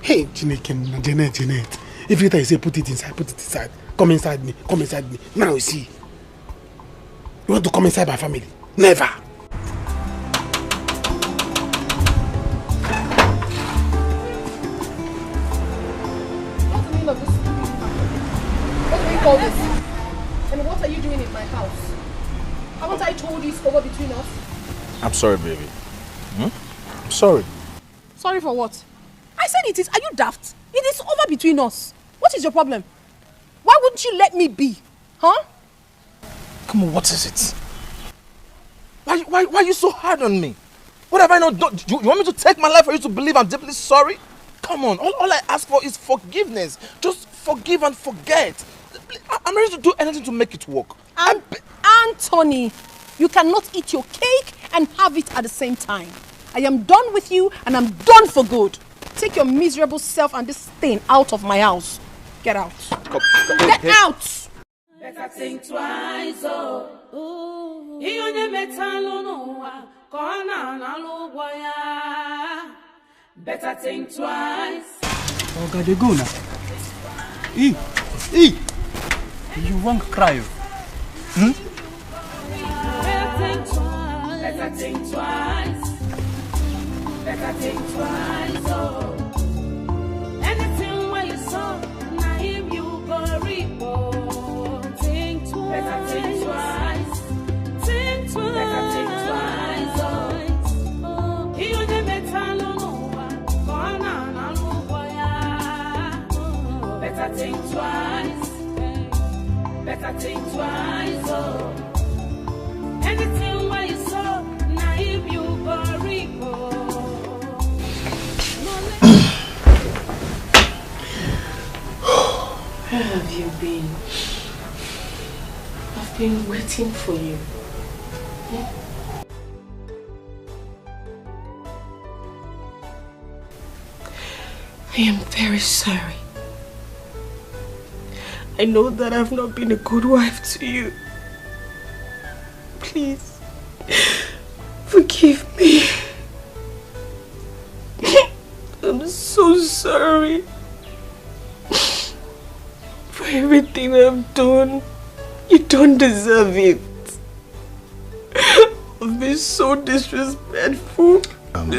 Hey, Jeanette. Every time I say put it inside. Come inside me. Now you see. You want to come inside my family? Never. What's the meaning of this? What do we call this? And what are you doing in my house? Haven't I told you it's over between us? I'm sorry, baby. I'm sorry. Sorry for what? I said it is. Are you daft? It is over between us. What is your problem? Why wouldn't you let me be? Huh? Come on, what is it? Why are you so hard on me? What have I not done? You want me to take my life for you to believe I'm deeply sorry? Come on, all I ask for is forgiveness. Just forgive and forget. I'm ready to do anything to make it work. Anthony, you cannot eat your cake and have it at the same time. I am done with you and I'm done for good. Take your miserable self and this thing out of my house. Get out. Get out! Better think twice, oh. He on your metal no better think twice. Oh God, you go now. You won't cry. Better think twice. Better think twice, oh. Anything where you saw, now him you go report. Think twice. Better think twice. Think twice. Better think twice, oh. He on the metal no one. Better think twice. Better think twice, oh. Anything where you saw, now him you go report. Where have you been? I've been waiting for you. I am very sorry. I know that I've not been a good wife to you. Please, forgive me. I'm so sorry for everything I've done. You don't deserve it. I've been so disrespectful.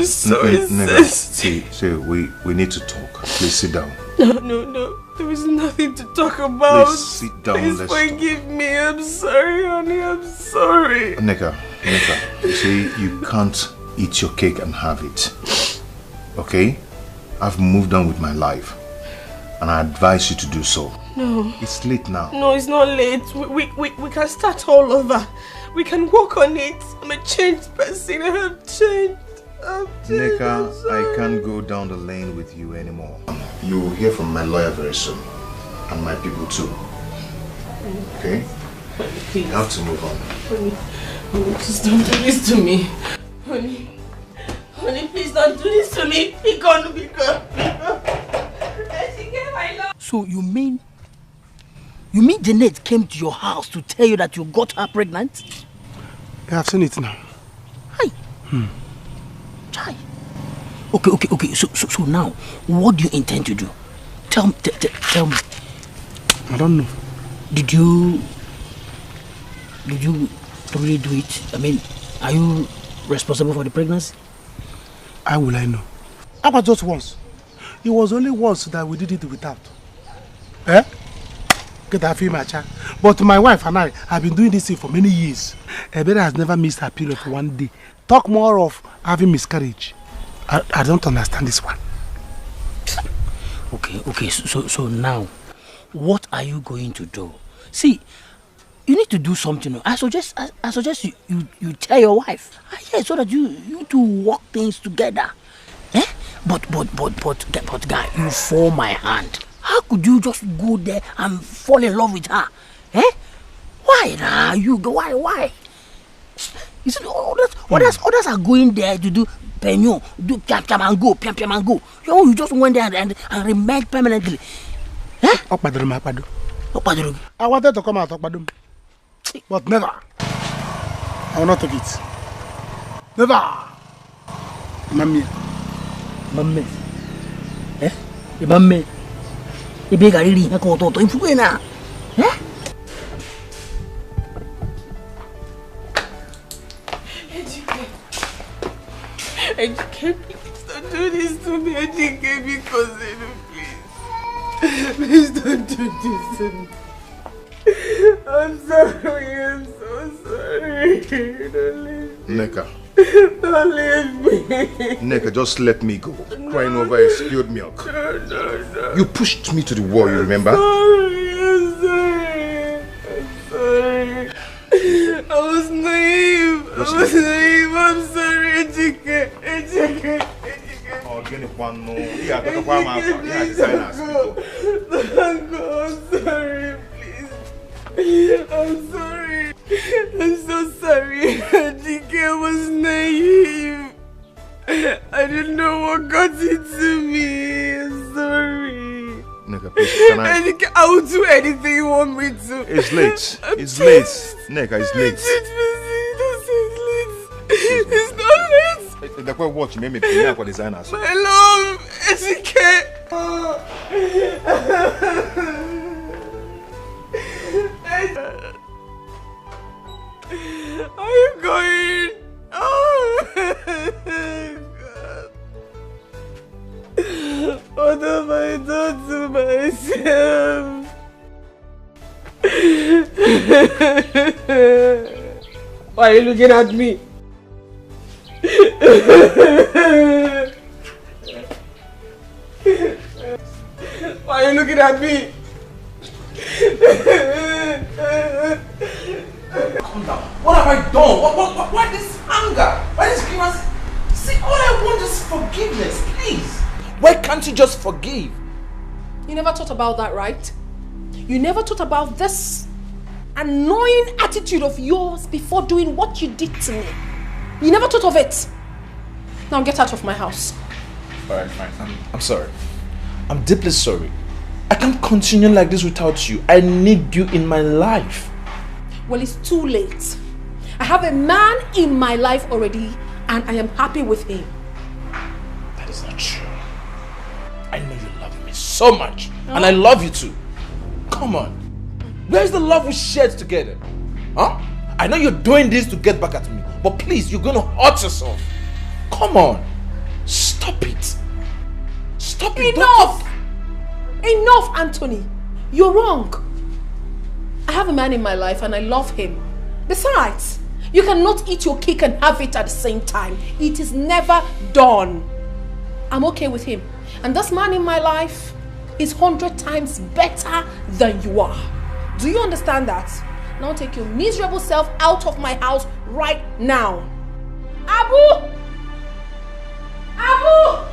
See, we need to talk. Please sit down. No. There is nothing to talk about. Please sit down. Please forgive me. I'm sorry, honey. I'm sorry. Nika, you see, you can't eat your cake and have it. Okay? I've moved on with my life. And I advise you to do so. No. It's late now. No, it's not late. We can start all over. We can work on it. I'm a changed person. I have changed. Nika, I can't go down the lane with you anymore. You will hear from my lawyer very soon. And my people too. Okay? Please. You have to move on. Honey, please don't do this to me. Honey, please don't do this to me. Be gone. So you mean Jeanette came to your house to tell you that you got her pregnant? I have seen it now. Hi. Chai. Okay. So now, what do you intend to do? Tell me. I don't know. Did you really do it? I mean, are you responsible for the pregnancy? How will I know? How about just once? It was only once that we did it without. Eh? Get that feel, my child. But my wife and I have been doing this thing for many years. Ebere has never missed her period for one day. Talk more of having miscarriage. I don't understand this one. Okay. So now, what are you going to do? See, you need to do something. I suggest you tell your wife. Yes, so that you two work things together. Eh? But guy, you force my hand. How could you just go there and fall in love with her? Eh? Why now? Why? You see, others are going there to do penyo, do piam and go. You just went there and remained permanently. Eh? I wanted to come out of Okpadum, but never. I will not take it. Never. Mammy. Eh? Mammy. You big already. I go to if we na. Eh? Educate, please don't do this to me. Educate me, cousin, please. Please don't do this to me. I'm sorry, I'm so sorry. Don't leave me. Neka. Don't leave me. Neka, just let me go. Crying over a spilled milk. No. You pushed me to the wall, you remember? I'm sorry. I was naive. I'm sorry, Ejike. Oh, get it one no. Yeah, go. I'm sorry, please. I'm sorry. I'm so sorry. Ejike, I was naive. I didn't know what got into me. I'm sorry. Neka, please, can I? Ejike, I will do anything you want me to. It's late. It's late. Neka, it's late. It's not late. The way watch me for designers. My love, Ejike. Are you going? Oh, God. What have I done to myself? Why are you looking at me? Why are you looking at me? Calm down. What have I done? Why this anger? Why this grievance? See, all I want is forgiveness, please. Why can't you just forgive? You never thought about that, right? You never thought about this annoying attitude of yours before doing what you did to me. You never thought of it. Now get out of my house. Alright, fine. I'm sorry. I'm deeply sorry. I can't continue like this without you. I need you in my life. Well, it's too late. I have a man in my life already and I am happy with him. That is not true. I know you love me so much. And I love you too. Come on. Where's the love we shared together? Huh? I know you're doing this to get back at me. But please, you're going to hurt yourself. Come on. Stop it. Stop it. Enough! Enough, Anthony. You're wrong. I have a man in my life and I love him. Besides, you cannot eat your cake and have it at the same time. It is never done. I'm okay with him. And this man in my life is 100 times better than you are. Do you understand that? Now take your miserable self out of my house right now. Abu! Abu!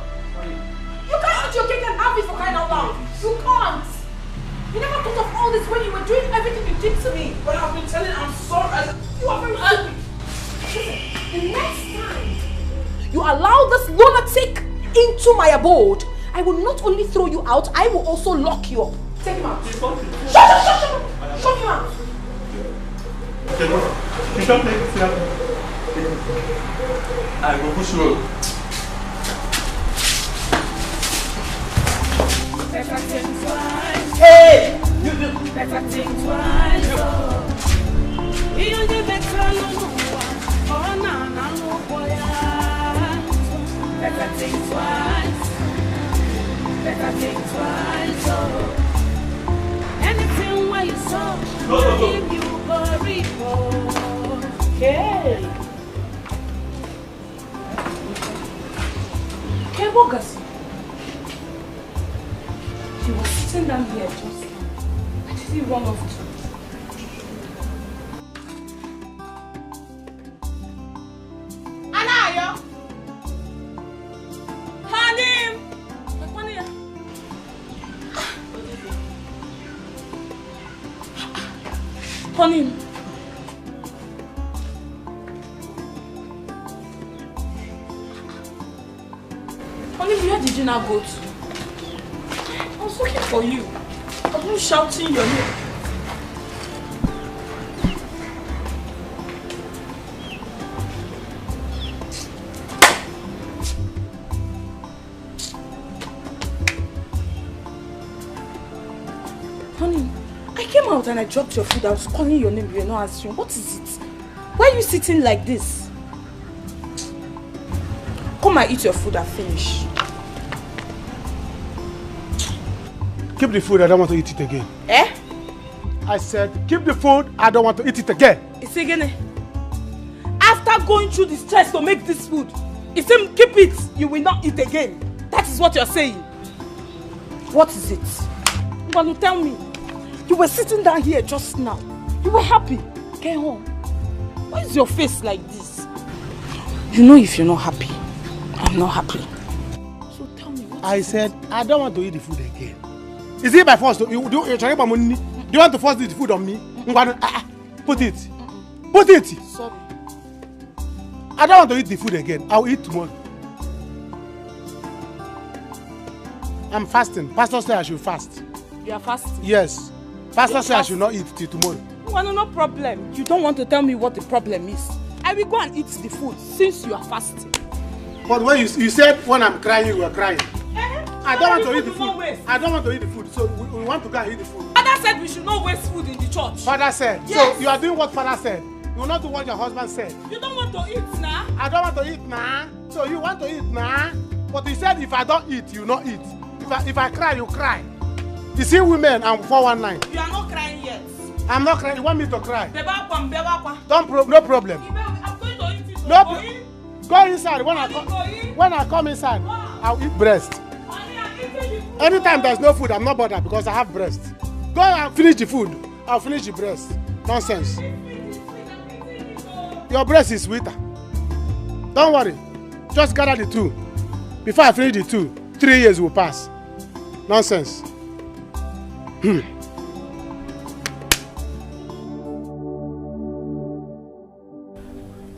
You can't eat your cake and have it for crying out loud. You can't. You never thought of all this when you were doing everything you did to me. But I've been telling you I'm sorry. You are very stupid. Listen, the next time you allow this lunatic into my abode, I will not only throw you out, I will also lock you up. Take him out. Shut him out. Okay, I go push road. Better think twice. Hey! Better think twice. You need better no. Oh na no boy. Better think twice. Better think twice. Anything where you saw, give you a report. Okay. Okay, Bogus. He was sitting down here just now. Where did he run off to? Anayo! Hanim! Honey. Honey, where did you now go to? I was looking for you. I was shouting your name. Honey, I came out and I dropped your food. I was calling your name. You were not answering. What is it? Why are you sitting like this? Come and eat your food and finish. Keep the food, I don't want to eat it again. Eh? I said, keep the food, I don't want to eat it again. It's again. After going through the stress to make this food, if you keep it, you will not eat again. That is what you're saying. What is it? You want to tell me? You were sitting down here just now. You were happy. Get home. Why is your face like this? You know if you're not happy, I'm not happy. So tell me what I said, I don't want to eat the food again. Is it by force? Do you want to force the food on me? Put it. Put it. Sorry. I don't want to eat the food again. I'll eat tomorrow. I'm fasting. Pastor said I should fast. You are fasting? Yes. Pastor said I should not eat till tomorrow. Well, no problem. You don't want to tell me what the problem is. I will go and eat the food since you are fasting. But when you said when I'm crying, you were crying. I don't want to eat the food. I don't want to eat the food. So we want to go and eat the food. Father said we should not waste food in the church. Father said. Yes. So you are doing what Father said. You will not do what your husband said. You don't want to eat now? I don't want to eat now. So you want to eat now? But he said if I don't eat, you not eat. If I cry, you cry. You see women, I'm 419. You are not crying yet. I'm not crying. You want me to cry? No problem. I'm going to eat it. No problem. Go inside. When I come inside, I'll eat breast. Anytime there's no food, I'm not bothered because I have breast. Go and finish the food. I'll finish the breast. Nonsense. Your breast is sweeter. Don't worry. Just gather the two. Before I finish the two, 3 years will pass. Nonsense.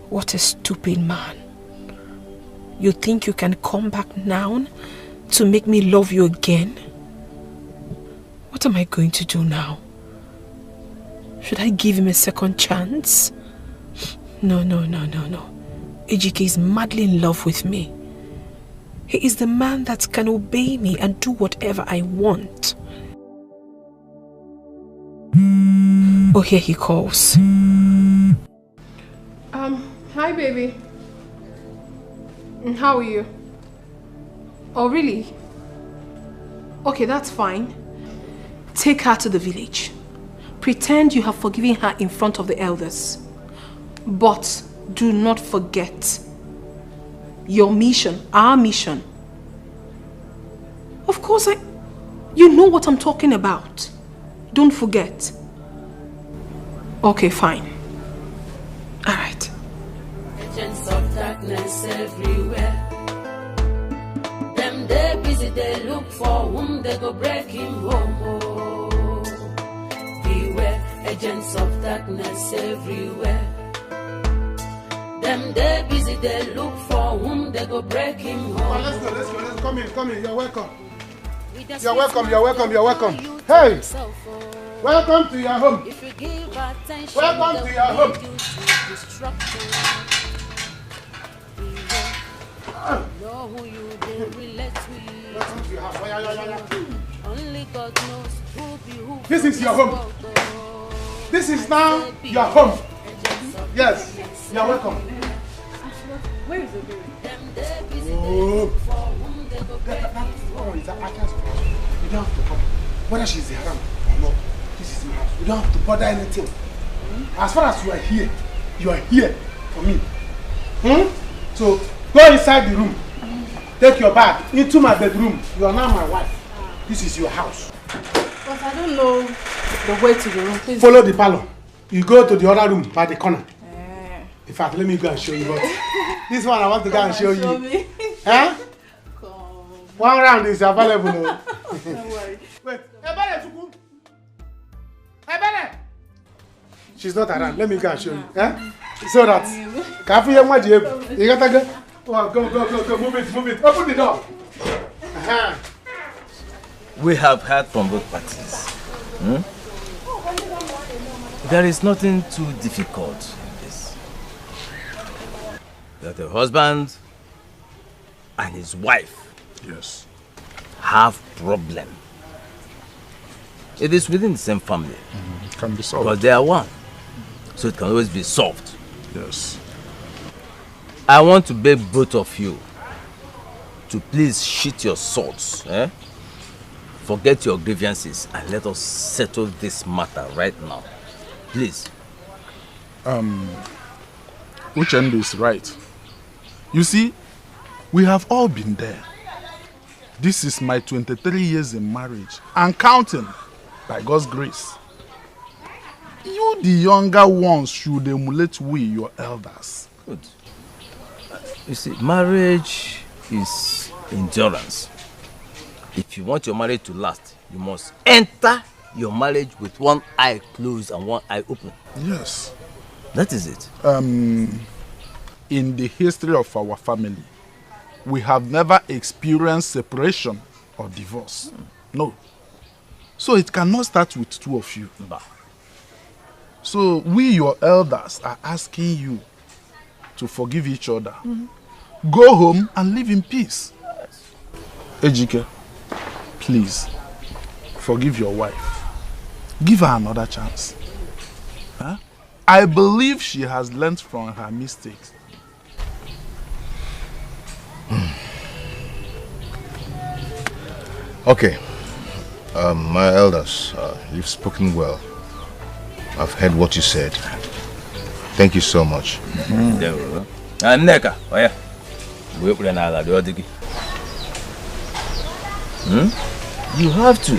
What a stupid man. You think you can come back now to make me love you again? What am I going to do now? Should I give him a second chance? No. Ejike is madly in love with me. He is the man that can obey me and do whatever I want. Oh, here he calls. Hi baby. How are you? Oh really? Okay, that's fine. Take her to the village. Pretend you have forgiven her in front of the elders. But do not forget your mission, our mission. Of course, you know what I'm talking about. Don't forget. Okay, fine. All right. Agents of darkness everywhere. Them they busy, they look for whom they go break him home. Oh. Beware, agents of darkness everywhere. Them they busy, they look for whom they go break him home. Let's go. Come in. You're welcome. You're welcome. Hey! Welcome to your home. Welcome to your home. Know who you they relate with. Only God knows who be who. This is your home. This is now your home. Yes, you are welcome. Where is the baby? Oh, is that Aka's house? You don't have to come. Whether she's around or not, this is my house. You don't have to bother anything. As far as you are here for me. So go inside the room. Take your bag into my bedroom. You are now my wife. This is your house. But I don't know the way to the room. Please. Follow the parlor. You go to the other room by the corner. In fact, let me go and show you. But this one I want to go and show you. Me. Huh? One round is available. Don't worry. Wait. She's not around. Let me go and show you. Huh? So that. You gotta go. Oh, go. Move it. Open the door. We have heard from both parties. There is nothing too difficult in this. That the husband and his wife have problem. It is within the same family. It can be solved. But they are one. So it can always be solved. Yes. I want to beg both of you to please sheath your swords. Forget your grievances and let us settle this matter right now. Please. Uchendu is right. You see, we have all been there. This is my 23 years in marriage and counting, by God's grace. You, the younger ones, should emulate we, your elders. Good. You see, marriage is endurance. If you want your marriage to last, you must enter your marriage with one eye closed and one eye open. Yes. That is it. In the history of our family, we have never experienced separation or divorce. No. So it cannot start with two of you. So we, your elders, are asking you to forgive each other. Go home and live in peace. Ejike, please, forgive your wife. Give her another chance. I believe she has learned from her mistakes. Okay. My elders, you've spoken well. I've heard what you said. Thank you so much. You have to.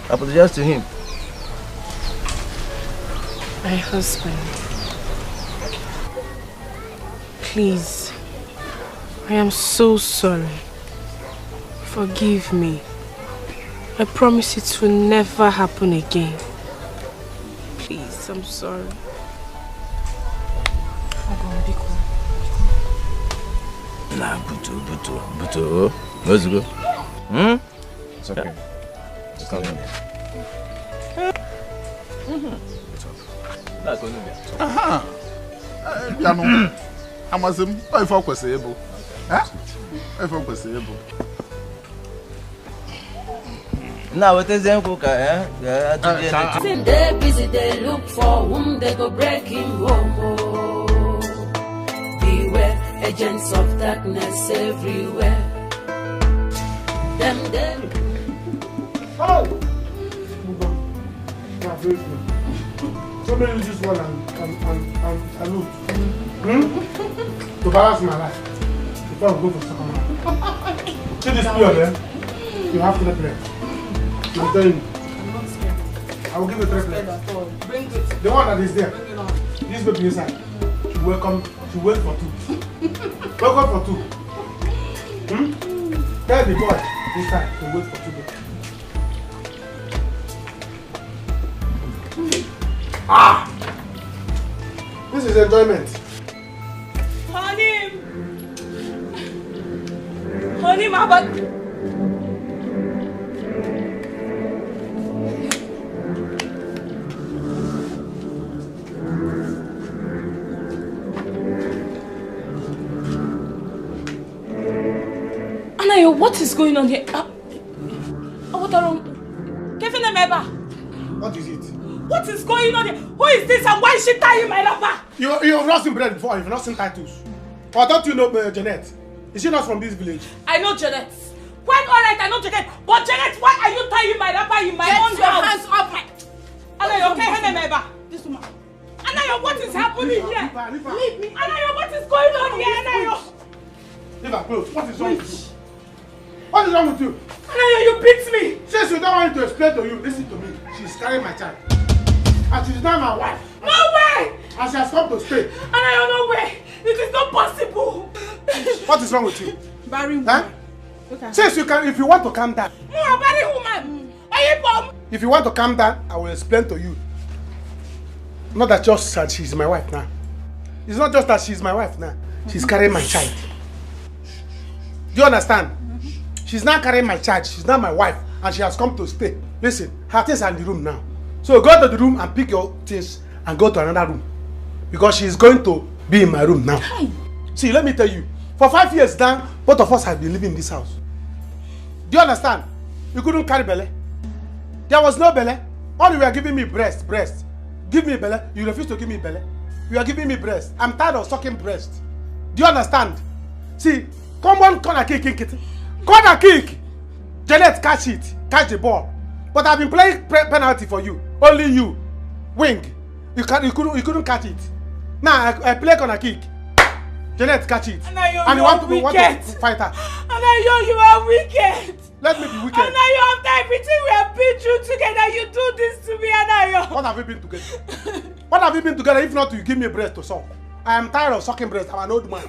Apologize to him. My husband, please, I am so sorry. Forgive me. I promise it will never happen again. Please, I'm sorry. Nah, Buto. Let's go. It's okay. It's not me. Amazim, if I was able. If I was able. Now what is them cook? They busy, they look for whom they go breaking home. Beware, agents of darkness everywhere. Them. Oh! Somebody use this one and look. To balance my life. Before I go for second round. See this player there? You have to play. I'm telling you. I'm not scared. I will give you 3 plays. Bring it. The one that is there. Bring it on. This baby inside. She wait for 2. Welcome for 2. Tell the boy inside to wait for 2 days. This is enjoyment. Honey, my bag. What is going on here? What is it? What is going on here? Who is this and why is she tying my wrapper? You have not seen bread before, you've not seen titles. Or don't you know Janet? Is she not from this village? I know Janet. Quite alright, I know Janet. But Janet, why are you tying my wrapper in my own house? Get your hands off my... Anayo, okay, this woman. Anayo, what is happening here? Leave me. Anayo, what is going on here, Anayo? Leave her close. What is wrong with you? What is wrong with you? Anayo, you beat me. Since you don't want me to explain to you, listen to me. She's carrying my child. And she's not my wife. No way! And she has come to stay. Anayo, no way! It is not possible. What is wrong with you? Barry woman. Huh? Okay. Since you can, if you want to calm down. Barry woman. If you want to calm down, I will explain to you. Not that just that she's my wife now. It's not just that she's my wife now. She's carrying my child. Do you understand? She's not carrying my child. She's not my wife. And she has come to stay. Listen, her things are in the room now. So go to the room and pick your things and go to another room. Because she's going to be in my room now. Hi. See, let me tell you. For 5 years now, both of us have been living in this house. Do you understand? You couldn't carry belly. There was no belly. All you were giving me breast. Give me belly. You refuse to give me belly. You are giving me breast. I'm tired of sucking breast. Do you understand? See, come on, corner kick. Corner kick. Janet, catch it. Catch the ball. But I've been playing penalty for you. Only you. Wing. You couldn't catch it. Now I play corner kick. Janet, catch it. Anayo, and you want wicked. To fight her. Anayo, you are wicked. Let me be wicked. Anayo, after everything we have been through together, you do this to me, Anayo. What have we been together? What have we been together if not you give me breast to suck? I am tired of sucking breast. I'm an old man.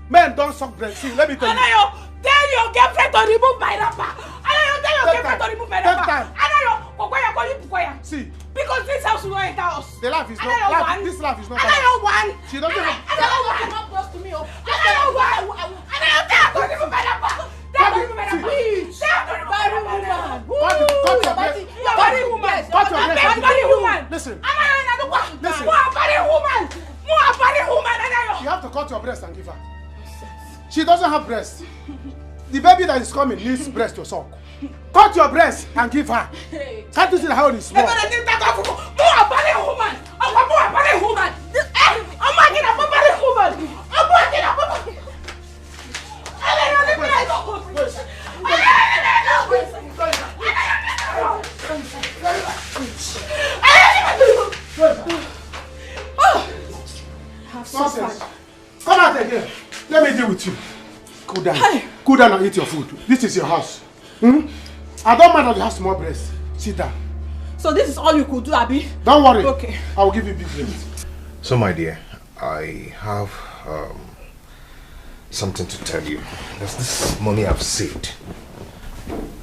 Men don't suck breast. See, let me tell you. Anayo, tell your girlfriend to remove my wrapper. Anayo, tell your girlfriend to remove my wrapper. Anayo, see. Because this house will not enter us. The life is not. This life is not. Anayo, one. She doesn't have. Anayo, not close to me. Anayo, one. Anayo, tell her to remove my wrapper. Tell her to remove my wrapper. Please. Tell her to remove my wrapper. Body woman. Body woman. Listen. Anayo, listen. Body woman. Body woman. Anayo. You have to cut your breast and give her. She doesn't have breast. The baby that is coming needs breast to suck. Cut your breast and give her. Can't you see how it is small? Body woman. Body woman. I'm working up a body woman. I'm working up a body. Come out again. Let me deal with you. Cool down. Hey. Cool down and eat your food. This is your house. I don't mind that you have small breasts. Sit down. So this is all you could do, Abby? Don't worry. Okay. I will give you big breasts. So my dear, I have something to tell you. There's this money I've saved.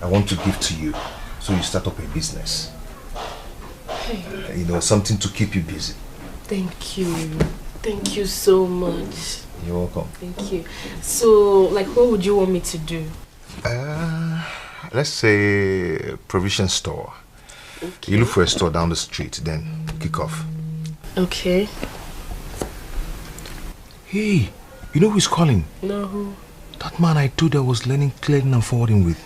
I want to give to you so you start up a business. Hey. You know, something to keep you busy. Thank you. Thank you so much. You're welcome. Thank you. So, like, what would you want me to do? Let's say provision store. Okay. You look for a store down the street, then kick off. Okay. Hey, you know who's calling? No, who? That man I told I was learning clearing and forwarding with.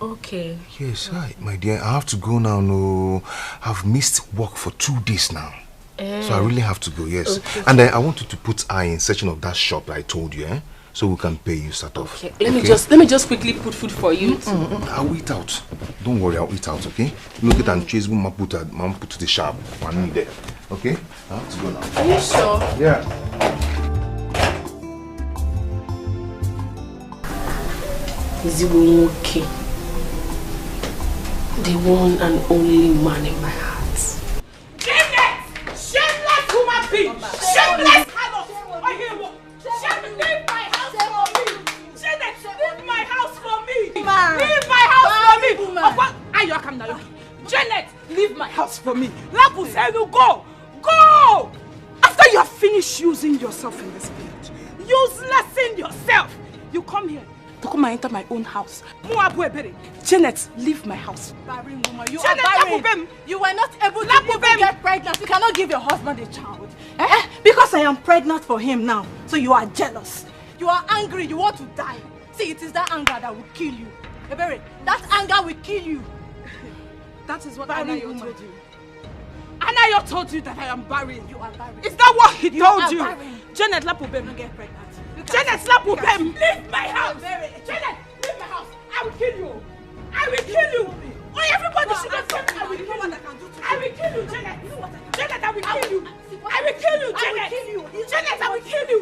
Okay. Yes, hi, my dear. I have to go now. No, I've missed work for 2 days now. So I really have to go, yes. Okay. And then I want you to put eye in searching of that shop I told you, eh? So we can pay you start off. Okay. Let me just quickly put food for you. I'll eat out. Don't worry, I'll eat out, okay? Look at and chase mom put to the shop. One me there. Okay? I have to go now. Are you sure? Yeah. Is it okay? The one and only man in my heart. Shameless woman being! Shameless! Leave my house for me! Janet, leave my house for me! Leave my house for me! Janet, leave my house for me! Lapu said you go! Go! After you have finished using yourself in this village, uselessing yourself, you come here to come and enter my own house. Janet, leave my house. Barren woman, you are barren. You were not able to even get pregnant. You cannot give your husband a child. Because I am pregnant for him now. So you are jealous. You are angry. You want to die. See, it is that anger that will kill you. Ebere, that anger will kill you. That is what Barren Anayo woman. told you. Anayo told you that I am barren. You are barren. Is that what he told you? Barren. Janet Lapubem. Don't get pregnant. Janet Lapubem, leave my house. Janet, leave my house. I will kill you. I will kill you. Oh, everybody should have said I will kill you. I will kill you, Janet. Janet, I will kill you. I will kill you, Janet. Janet, I will kill you.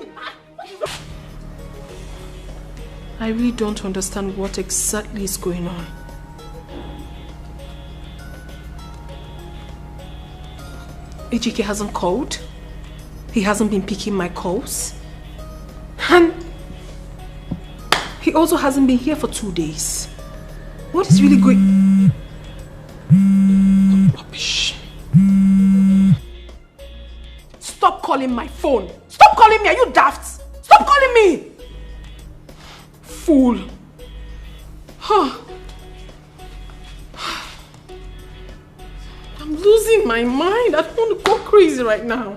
I really don't understand what exactly is going on. Ejike hasn't called. He hasn't been picking my calls. And he also hasn't been here for 2 days. What is really going... Rubbish. Stop calling my phone. Stop calling me. Are you daft? Stop calling me. Fool. Huh. I'm losing my mind. I don't want to go crazy right now.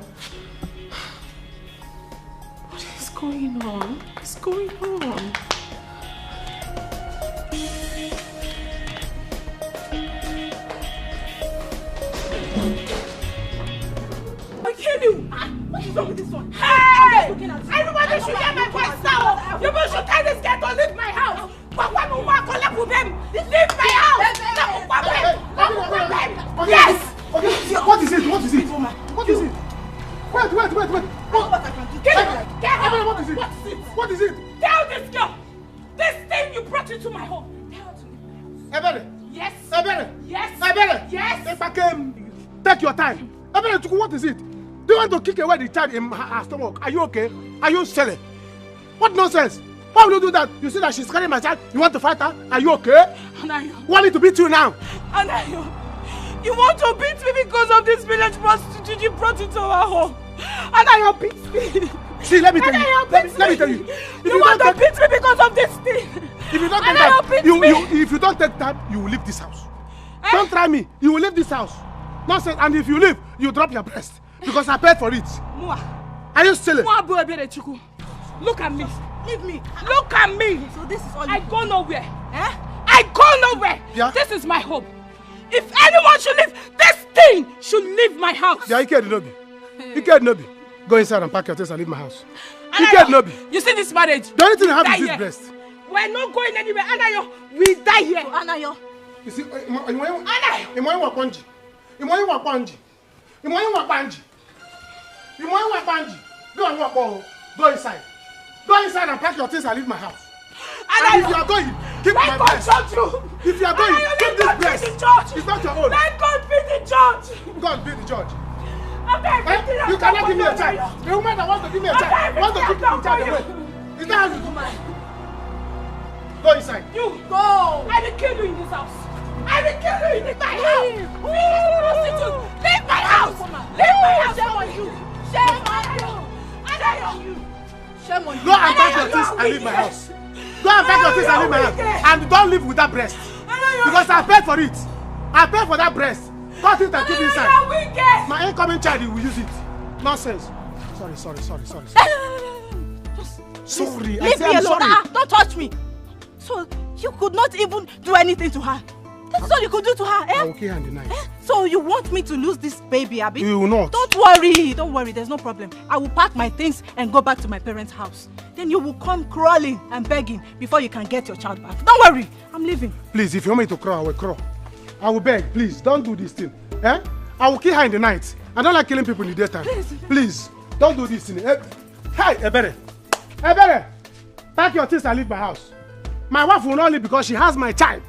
What is going on? What's going on? I'll kill you. What is wrong with this one? Hey! Everybody should hear my voice now. You should tell this girl to leave my house. Leave my house. Yes! Okay, what is it? What is it? What is it? Wait. What is it? What is it? Tell this girl. This thing you brought into my home. Ebere. Yes. Ebere. Yes. Ebere. Yes. Take your time. Ebere, what is it? Do you want to kick away the child in her stomach? Are you okay? Are you silly? What nonsense? Why will you do that? You see that she's carrying my child? You want to fight her? Are you okay? Anayo. Want me to beat you now? Anayo. You want to beat me because of this village prostitute you brought into our home. Anayo beats me. See, let me tell you. Let me tell you. You want to beat me because of this thing. If you don't take time, if you don't take time, you will leave this house. Don't try me. You will leave this house. Nonsense. And if you leave, you drop your breast because I paid for it. Are you silly? Look at me. Leave me. Look at me. So this is all I go nowhere. I go nowhere. Yeah. This is my home. If anyone should leave, this thing should leave my house. Yeah, Ike Nobi. Ike Nobi. Go inside and pack your things and leave my house. Ike Nobi. You see this marriage? The only thing I have is this breast. We're not going anywhere. Anayo, we die here. So, Anayo. You see, Anayo. Go and walk. Go inside. Go inside and pack your things and leave my house. And if you are going, keep my breast. If you are going, keep this breast. It's not your own. Let God be the judge. God be the judge. Okay, you cannot give me a child. The woman that wants to give me a child wants to keep the child away. Is that how you do mine? Go inside. You go. I will kill you in this house. I will kill you in my house. Leave my house. Leave my house. Shame on you. Shame on you. Shame on you. Go and pack your things and leave my house. Go and pack your things and leave my house. And don't live with that breast. Because I paid for it. I paid for that breast. Cut it and keep it inside. My incoming child will use it. Nonsense. Sorry. Sorry. Leave me alone. Don't touch me. So you could not even do anything to her. That's all you could do to her, eh? Okay, and the night. So you want me to lose this baby, Abby? You will not. Don't worry, there's no problem. I will pack my things and go back to my parents' house. Then you will come crawling and begging before you can get your child back. Don't worry, I'm leaving. Please, if you want me to crawl, I will crawl. I will beg, please, don't do this thing. Eh? I will kill her in the night. I don't like killing people in the daytime. Please, don't do this thing. Hey, Ebere, pack your things and leave my house. My wife will not leave because she has my child.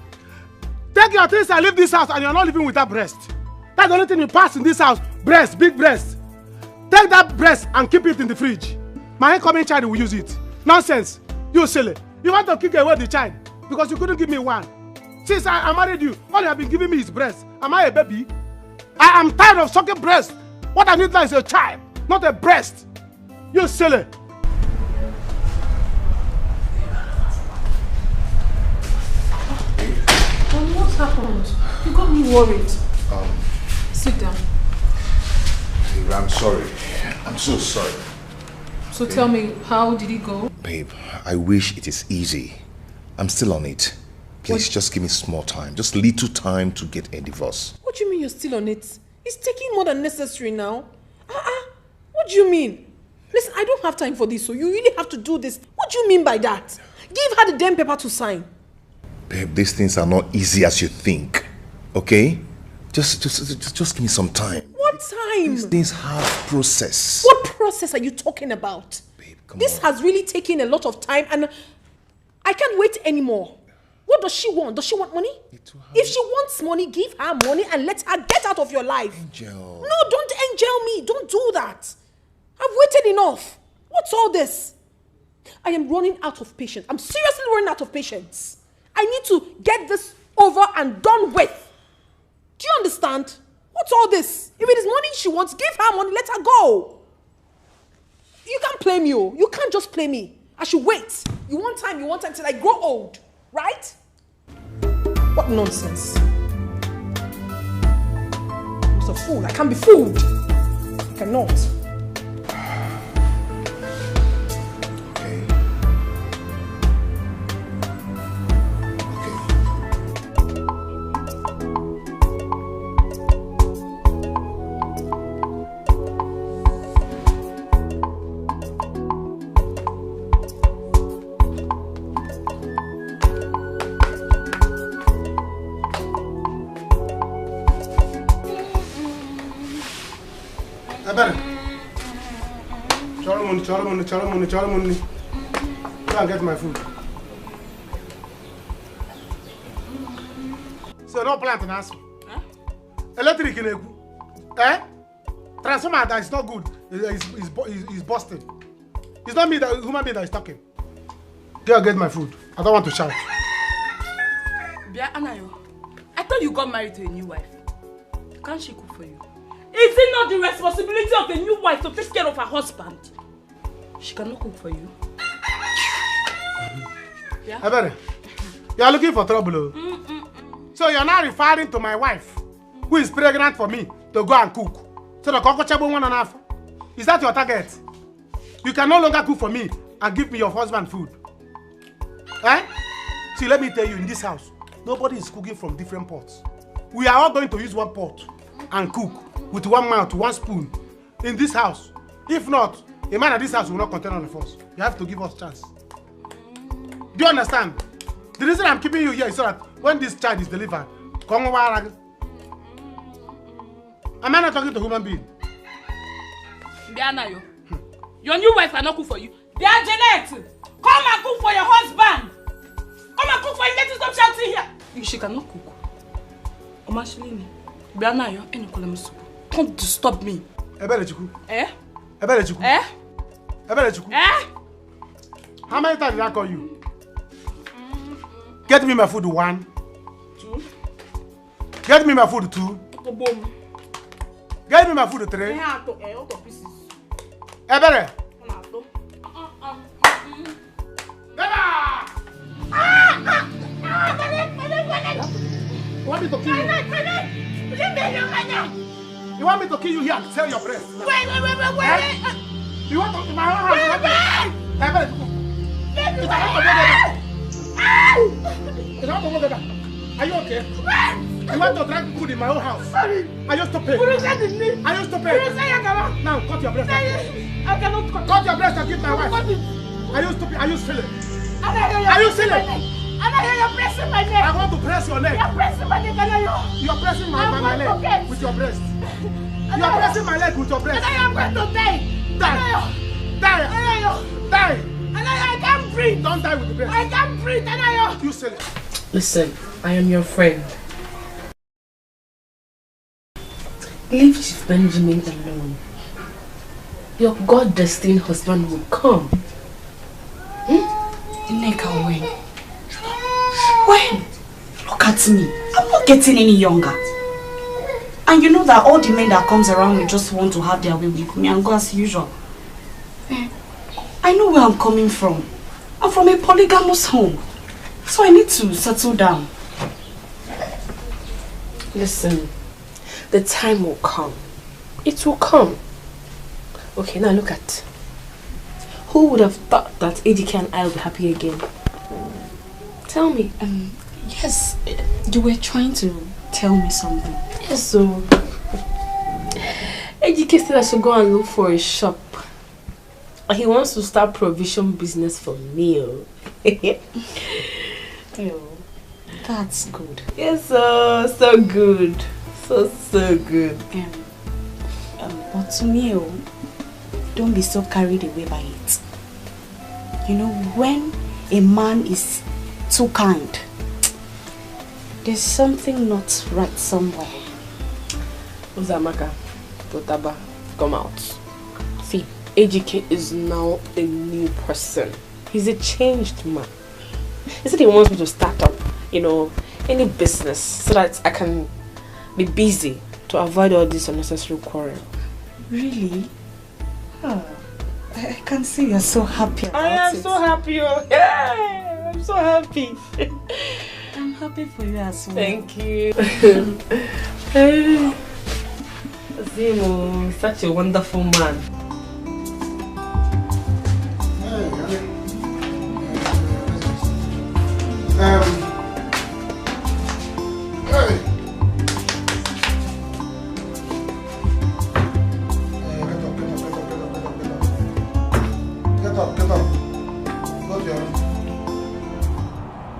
Take your things and leave this house and you're not living with that breast. That's the only thing you pass in this house. Breast, big breast. Take that breast and keep it in the fridge. My incoming child will use it. Nonsense. You silly. You want to kick away the child because you couldn't give me one. Since I married you, all you have been giving me is breast. Am I a baby? I am tired of sucking breast. What I need now is a child, not a breast. You silly. What happened? You got me worried. Sit down. I'm sorry. I'm so sorry. So tell me, how did it go? Babe, I wish it is easy. I'm still on it. Please, just give me small time. Just little time to get a divorce. What do you mean you're still on it? It's taking more than necessary now. What do you mean? Listen, I don't have time for this, so you really have to do this. What do you mean by that? Give her the damn paper to sign. Babe, these things are not easy as you think. Okay? Just give me some time. What time? These things have process. What process are you talking about? Babe, come this has really taken a lot of time and I can't wait anymore. What does she want? Does she want money? If she wants money, give her money and let her get out of your life. Angel. No, don't angel me. Don't do that. I've waited enough. What's all this? I am running out of patience. I'm seriously running out of patience. I need to get this over and done with. Do you understand? What's all this? If it is money she wants, give her money, let her go. You can't play me. You can't just play me. I should wait. You want time till I grow old. Right? What nonsense. I'm a fool. I can't be fooled. I cannot. Chalo money. Go and get my food. So no plant in us. Electric in a transformer that is not good. Is busted. It's not me, that human being that is talking. Go and get my food. I don't want to shout. Bia Anayo, I thought you got married to a new wife. Can't she cook for you? Is it not the responsibility of the new wife to take care of her husband? She cannot cook for you. Yeah? Ebere, you are looking for trouble. So you are now referring to my wife, who is pregnant for me, to go and cook. So the cocoa chabo 1.5. Is that your target? You can no longer cook for me and give me your husband food. Eh? See, let me tell you, in this house, nobody is cooking from different pots. We are all going to use one pot and cook with one mouth, one spoon in this house. If not, a man at this house will not contain all of us. You have to give us a chance. Do you understand? The reason I'm keeping you here is so that when this child is delivered, am I not talking to a human being? Bianayo, your new wife cannot cook for you. Bia Janet, come and cook for your husband. Come and cook for him. Let us stop shouting here. She cannot cook. Omashilini, Bianayo, any column. Don't disturb me. Eh? How many times did I call you? Get me my food 1, 2. Get me my food 2. Get me my food 3. Ebere. You want me to kill you? You want me to kill you here and sell your breast? Wait. You want to my own house? Are you okay? You want to drink food in my own house? Sorry. Are you stupid? Are you stupid? Now cut your breast. I cannot cut your breast and give my wife. Are you stupid? Are you silly? Are you silly? You're pressing my neck. I want to press your neck. You're pressing my neck. You're pressing my leg with your breast. You're pressing my leg with your breast. I'm going to die. Die. I can't breathe. Don't die with the breast. I can't breathe. You silly. Listen, I am your friend. Leave Chief Benjamin alone. Your God-destined husband will come. Nneka, when? Look at me. I'm not getting any younger. And you know that all the men that comes around me just want to have their way with me and go as usual. I know where I'm coming from. I'm from a polygamous home. So I need to settle down. Listen, the time will come. It will come. Okay, now look at. Who would have thought that ADK and I will be happy again? Tell me. Yes, you were trying to tell me something. Yes, so Ejike said I should go and look for a shop. He wants to start provision business for meal. That's good. Yes, so good. So good. But to me, don't be so carried away by it. You know, when a man is too kind, there's something not right somewhere. Uzamaka, Totaba, come out. See, Ejike is now a new person. He's a changed man. He said he wants me to start up, any business so that I can be busy to avoid all this unnecessary quarrel. Really? Oh, I can see you're so happy about it. I am so happy. Yeah, I'm so happy. I'm happy for you as well. Thank you. Zimo, such a wonderful man.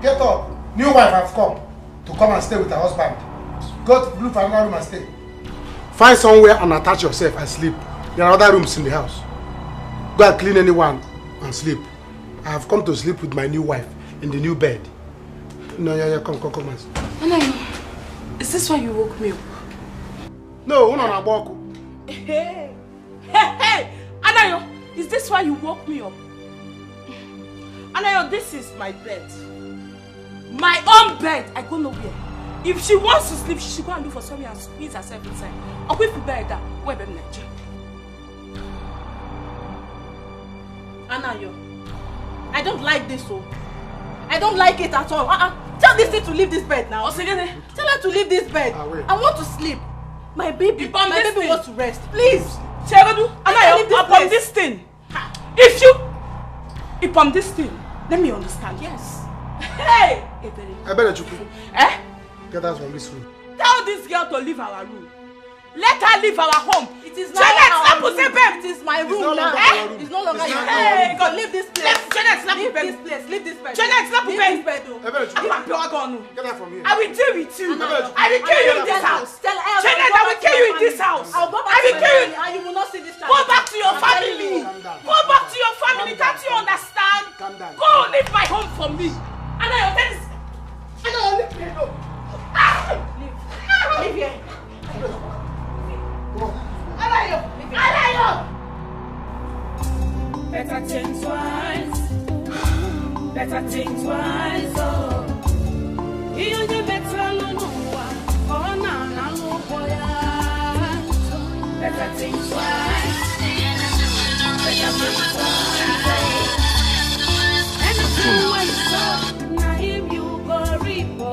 Get up. New wife has come to come and stay with her husband. Go to look for another room and stay. Find somewhere and attach yourself and sleep. There are other rooms in the house. Go and clean anyone and sleep. I have come to sleep with my new wife in the new bed. No, yeah, come. Anayo, is this why you woke me up? No, no, no. Hey, Anayo, is this why you woke me up? Anayo, this is my bed. My own bed. I go nowhere. If she wants to sleep, she should go and look for somewhere and squeeze herself inside. Or if you bed that, where be Nigeria? Anayo, I don't like this, I don't like it at all. Tell this thing to leave this bed now. Tell her to leave this bed. I want to sleep. My baby wants to rest. Please. Anayo, upon this thing. Upon this thing, let me understand. Yes. Hey! I better Chuku. Get us from this room. Tell this girl to leave our room. Let her leave our home. It is not our room. It is my room now. It's no longer your room. Hey, God, leave this place. Leave this place. Leave this bed. Janet, stop leave this bed. Get her from here. I will deal with you. I will kill you in this house. Janet, I will kill you in this house. I'll go back to my family and you will not see this child. Go back to your family. Go back to your family. Can't you understand? Go leave my home for me. And I leave me alone. Leave here. Alayo! Better think twice. Better think twice. Oh, you better no one. Oh, no, boya. Better think twice. Better think twice. And if you wait so, now him you go repo.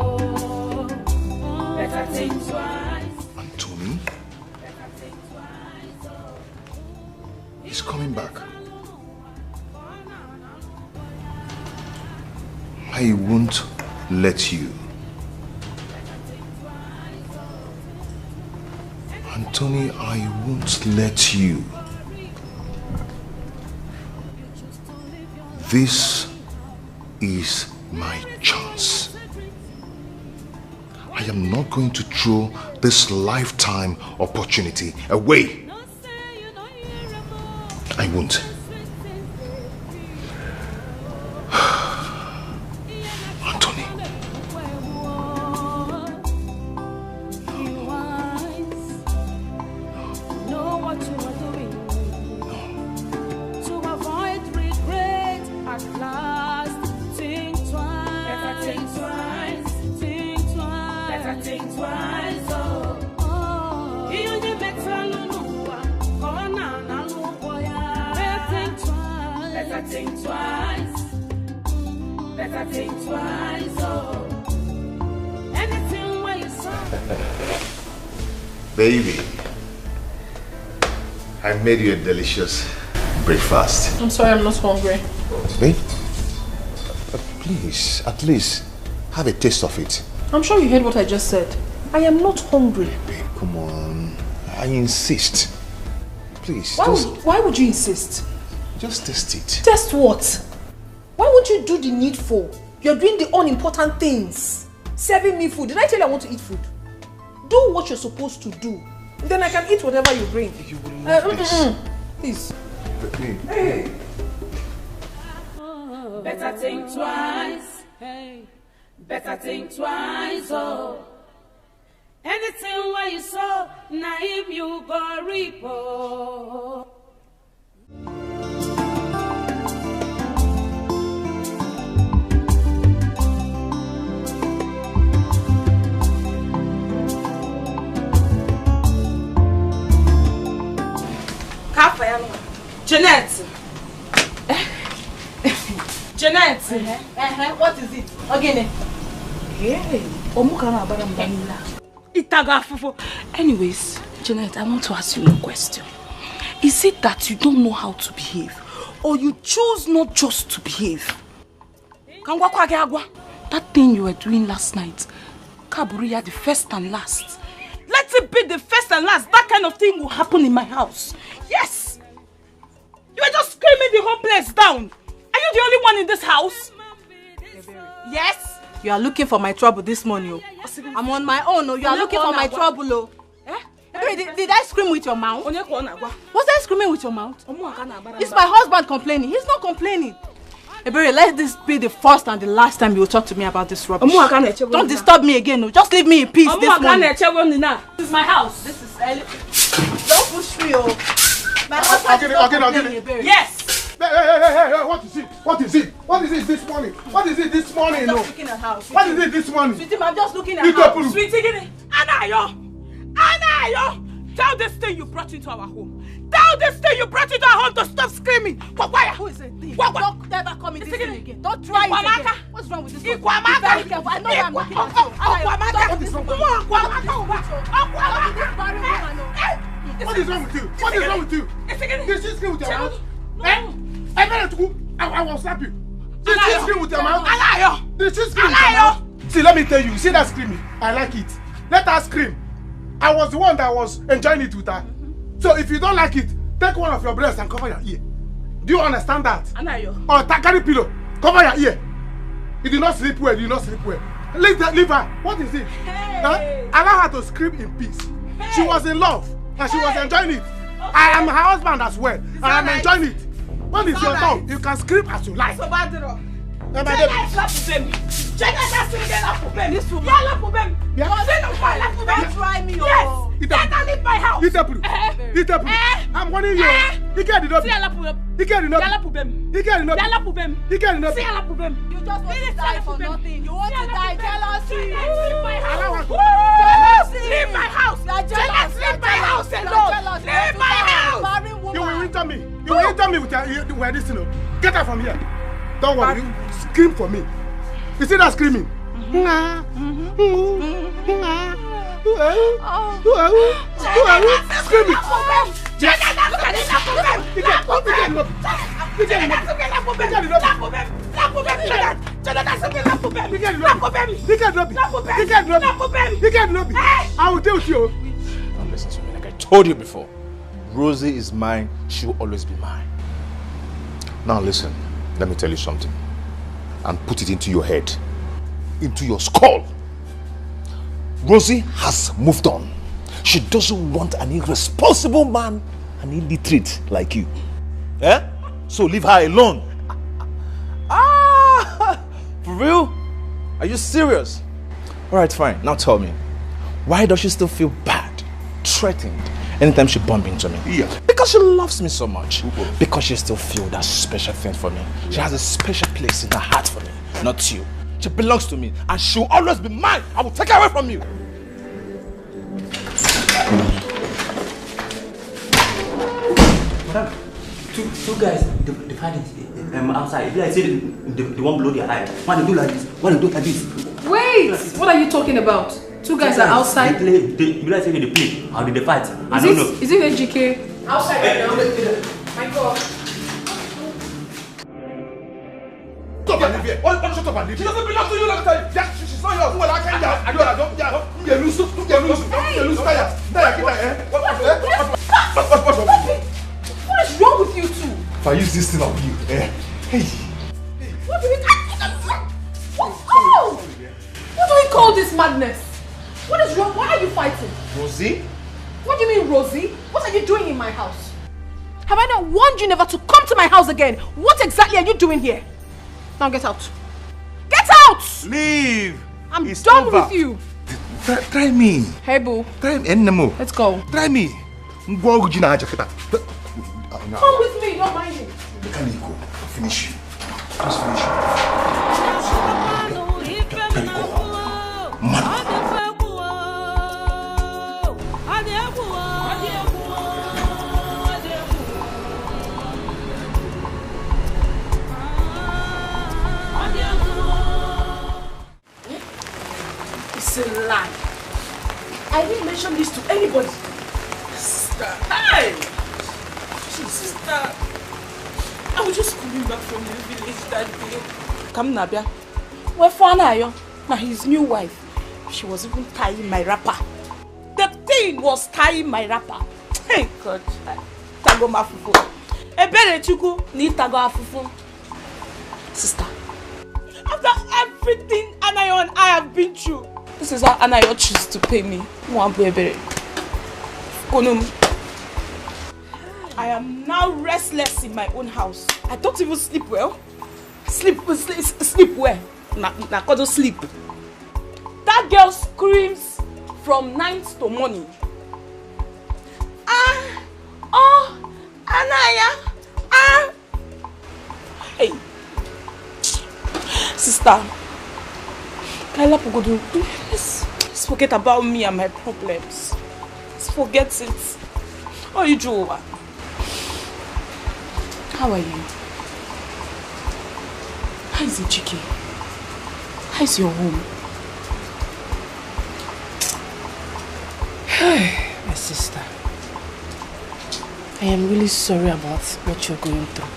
Better think twice. Anthony? He's coming back. I won't let you. Anthony, I won't let you. This is my chance. I am not going to throw this lifetime opportunity away. I won't. Anthony. Know what you are doing. To avoid regret at last. Think twice. Better think twice. Think twice. Better think twice. Oh. You better no. Better think twice. Better think twice. Oh, anything where you saw. Baby, I made you a delicious breakfast. I'm sorry, I'm not hungry. Babe, Please, at least have a taste of it. I'm sure you heard what I just said. I am not hungry. Babe, come on. I insist. Please. Why would you insist? Just taste it. Test what? Why would you do the needful? You're doing the unimportant things. Serving me food. Did I tell you I want to eat food? Do what you're supposed to do. Then I can eat whatever you bring. You will love this. Please. Hey. Better think twice. Hey. Better think twice. Oh. Anything where you saw, now him you go reap. Oh. Jeanette! Jeanette! What is it? Again? Anyways, Jeanette, I want to ask you a question. Is it that you don't know how to behave? Or you choose not just to behave? That thing you were doing last night, Kaburiya, the first and last. Let it be the first and last. That kind of thing will happen in my house. Yes! You were just screaming the whole place down. Are you the only one in this house? Yes? You are looking for my trouble this morning. Oh. I'm on my own. Oh. You are looking for my trouble. Oh. Did I scream with your mouth? Was I screaming with your mouth? It's my husband complaining. He's not complaining. Ebere, let this be the first and the last time you will talk to me about this rubbish. Don't disturb me again. No. Just leave me in peace this morning. This is my house. This is don't push me. Oh. My husband is not complaining, Ebere. Yes! Hey, what is it? What is it? What is it this morning? What is it this morning? I'm just looking at house. What is it this morning? Sweetie, I'm just looking at house. Sweetie, Anayo! Tell this thing you brought into our home. Tell this thing you brought into our home to stop screaming. Who is it? Don't ever come in this thing again. Don't try it again. What's wrong with this one? Be very careful. I know I'm looking at you. What is wrong with you? What is wrong with you? Did she scream with your mouth? I will slap you. Did she scream with your mouth? Did she scream with your mouth? See, let me tell you. You see that screaming? I like it. Let her scream. I was the one that was enjoying it with her. So if you don't like it, take one of your breasts and cover your ear. Do you understand that? Or carry pillow, cover your ear. You did not sleep well. You did not sleep well. Leave her. What is it? Hey. Allow her to scream in peace. Hey. She was in love and she was enjoying it. Okay. I am her husband as well, and I'm enjoying it. What is your fault? You can scream as you like. Don't try me. Yes. Leave my house. I'm warning you. You just want to die for nothing. You want to die jealousy. Leave my house. Leave my house. Leave my house alone. Leave my house. You will enter me. You will enter me with this, you know. Get her from here. Don't worry. Scream for me. You see that screaming? Screaming. I will deal with you. Don't listen to me. Like I told you before, Rosie is mine. She will always be mine. Now listen, let me tell you something. And put it into your head, into your skull. Rosie has moved on. She doesn't want an irresponsible man, an illiterate like you. Eh? So leave her alone. For real? Are you serious? Alright, fine. Now tell me, why does she still feel bad, threatened, anytime she bumps into me? Yeah. Because she loves me so much. Because she still feels that special thing for me. She has a special place in her heart for me, not you. She belongs to me and she will always be mine. I will take her away from you. Madam, two guys, the fight is outside. If I say they won't blow their eye, why they do like this? Why they do like this? Wait! What are you talking about? Two guys are outside. They say they play. How did they fight? I don't know. Is it HGK? Outside right now. My God. Stop and leave here. What should shut up and leave. She doesn't belong to you, let me tell you. She's not yours. Well, I can't lose. What is wrong with you two? If I use this thing on you, Hey. What do we What do we call this madness? What is wrong? Why are you fighting? Rosie? What do you mean, Rosie? What are you doing in my house? Have I not warned you never to come to my house again? What exactly are you doing here? Now get out. Get out! Leave! I'm done with you. Try me. Hey, boo. Try me. Enemo. Let's go. Try me. Come with me, don't mind me. Can you go? I'll finish you. Just finish you. Can you go? It's a lie. I didn't mention this to anybody. Sister, hey! Sister, I was just coming back from the village that day. Come Nabia. Where for Anayo? Now his new wife. She was even tying my wrapper. The thing was tying my wrapper. Hey God. Tago mafufu. Ebere chuku ni tago afufu. Sister, after everything Anayo and I have been through, this is how Anayo chooses to pay me. I am now restless in my own house. I don't even sleep well. Sleep well. Na kodo sleep. That girl screams from night to morning. Anaya. Hey. Sister. Kaila Pogodu, let's forget about me and my problems. Let's forget it. How are you, Joa? How are you? How is it, Chiki? How is your home? My sister, I am really sorry about what you're going through.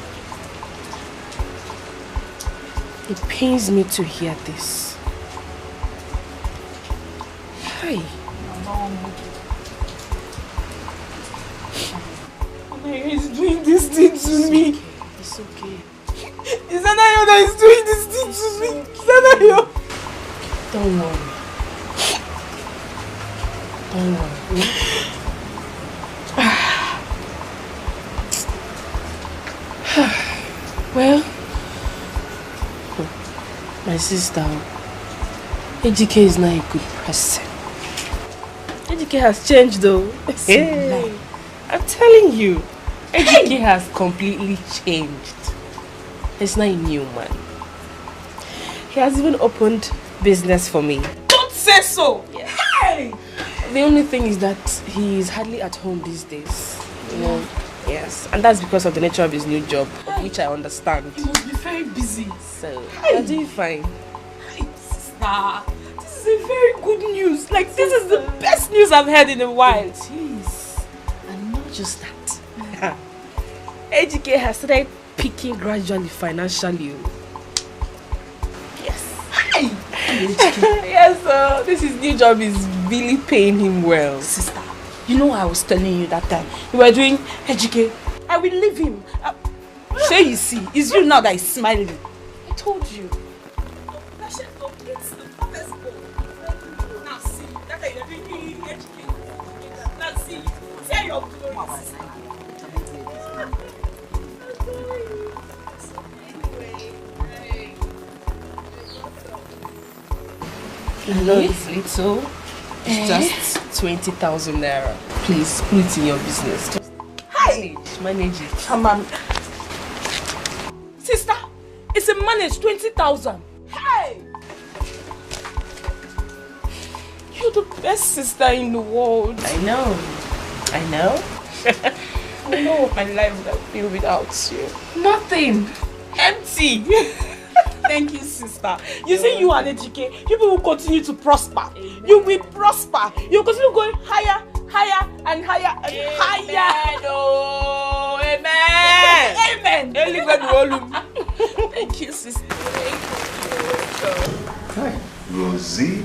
It pains me to hear this. Hi. He's doing this thing to me. It's okay. Is Anayo that is doing this thing to me? Is Anayo? Don't worry. Don't worry. Well, my sister, AGK is not a good person. AGK has changed though. Hey, I'm telling you, AGK has completely changed. He's not a new man. He has even opened business for me. Don't say so! Yeah. Hey! The only thing is that he is hardly at home these days. You know? Yes. And that's because of the nature of his new job, which I understand. He must be very busy. So, you're doing fine. Hi, sister. This is a very good news. Like, this is the best news I've heard in a while. It is. And not just that. AGK has started peaking gradually financially. Yes. Hi! Yes, this his new job is really paying him well. Sister, you know I was telling you that time you were doing AGK. I will leave him. Say you see, it's you now that is smiling. I told you. Now see, that you're doing AGK. Now see, say your clothes. I know it's little. It's just 20,000 naira. Please put it in your business. Just manage it. Come on. Sister, it's a manage 20,000. Hey! You're the best sister in the world. I know. I know. I know what my life would have been without you. Nothing. Empty. Thank you, sister. You see, you and AGK, people will continue to prosper. Amen. You will prosper. You will continue going higher, higher, and higher, and higher. Oh, amen. Amen. Thank you, sister. Thank you. Hi, Rosie.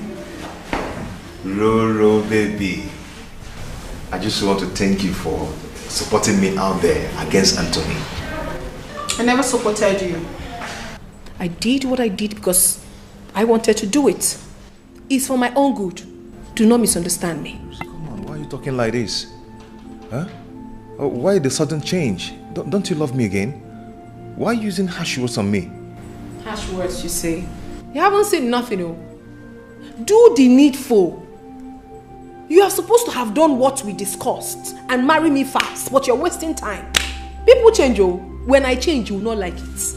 Roro, baby. I just want to thank you for supporting me out there against Anthony. I never supported you. I did what I did because I wanted to do it. It's for my own good. Do not misunderstand me. Come on, why are you talking like this? Huh? Oh, why the sudden change? Don't you love me again? Why are you using harsh words on me? Harsh words, you say? You haven't said nothing, oh. Do the needful. You are supposed to have done what we discussed and marry me fast, but you're wasting time. People change, oh. When I change, you will not like it.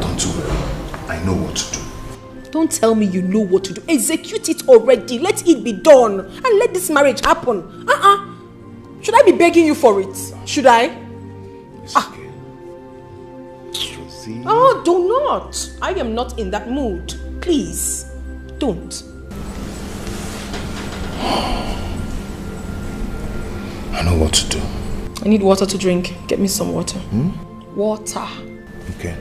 Don't worry. I know what to do. Don't tell me you know what to do. Execute it already. Let it be done. And let this marriage happen. Should I be begging you for it? Should I? Oh, do not. I am not in that mood. Please, don't. I know what to do. I need water to drink. Get me some water. Water. Okay.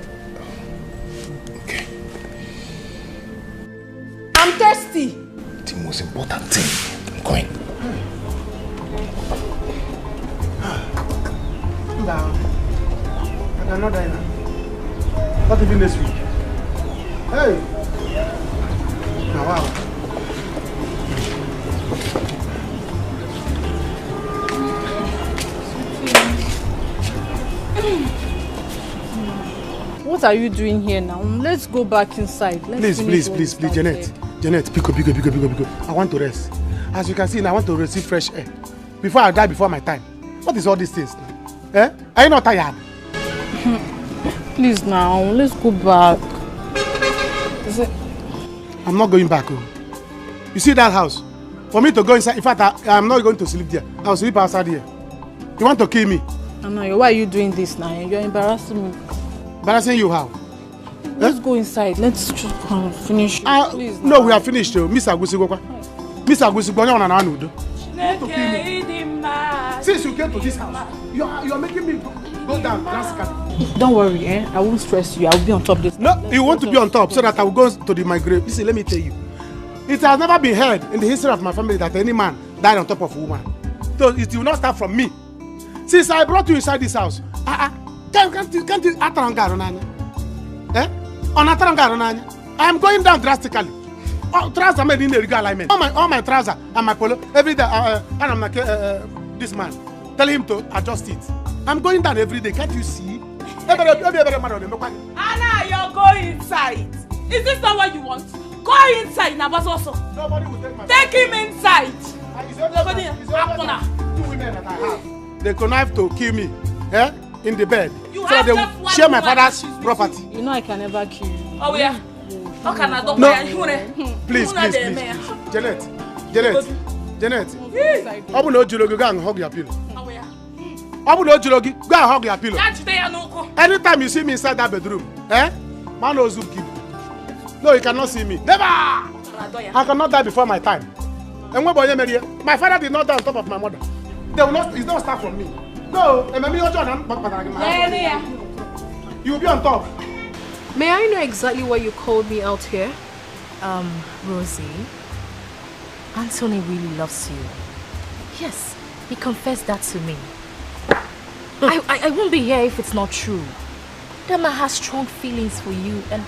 I'm thirsty. The most important thing. I'm going. Down. I cannot die now. Not even this week. Hey! Now, wow. What are you doing here now? Let's go back inside. Please, Janet. Janet, pick up. I want to rest. As you can see, I want to receive fresh air. Before I die before my time. What is all these things now? Eh? Are you not tired? Please now, let's go back. I'm not going back. Oh. You see that house? For me to go inside, in fact, I'm not going to sleep there. I'll sleep outside here. You want to kill me? No, why are you doing this now? You're embarrassing me. Embarrassing you how? Let's go inside. Let's just finish. Please. No, we are finished. Miss Agusigwa. Miss Agusigwa, you're on an udo. Since you came to this house, you are making me go down drastically. Don't worry, I won't stress you. I will be on top this. No, you want to be on top so that I will go to my grave. Listen, let me tell you. It has never been heard in the history of my family that any man died on top of a woman. So it will not start from me. Since I brought you inside this house, can't you ataranga? Eh? On ataranga, I am going down drastically. Trousers made in the legal alignment. All my trousers and my polo every day. And I'm like this man. Tell him to adjust it. I'm going down every day. Can't you see? Anna, you're going inside. Is this not what you want? Go inside, Nabasoso. Nobody will take my. Take him inside. Nobody. Two women that I have. They connive to kill me. Eh? In the bed. So that they will share my father's property. You know I can never kill you. Oh yeah. How can I No. Please. Janet. Obu no Julogi, go and hug your pillow. Obu no Julogi, go and hug your pillow. Anytime you see me inside that bedroom, man knows who give. No, you cannot see me. Never! I cannot die before my time. And when my father did not die on top of my mother. They will not. It's not start from me. No, you will be on top. May I know exactly why you called me out here? Rosie, Anthony really loves you. Yes, he confessed that to me. I won't be here if it's not true. That man has strong feelings for you, and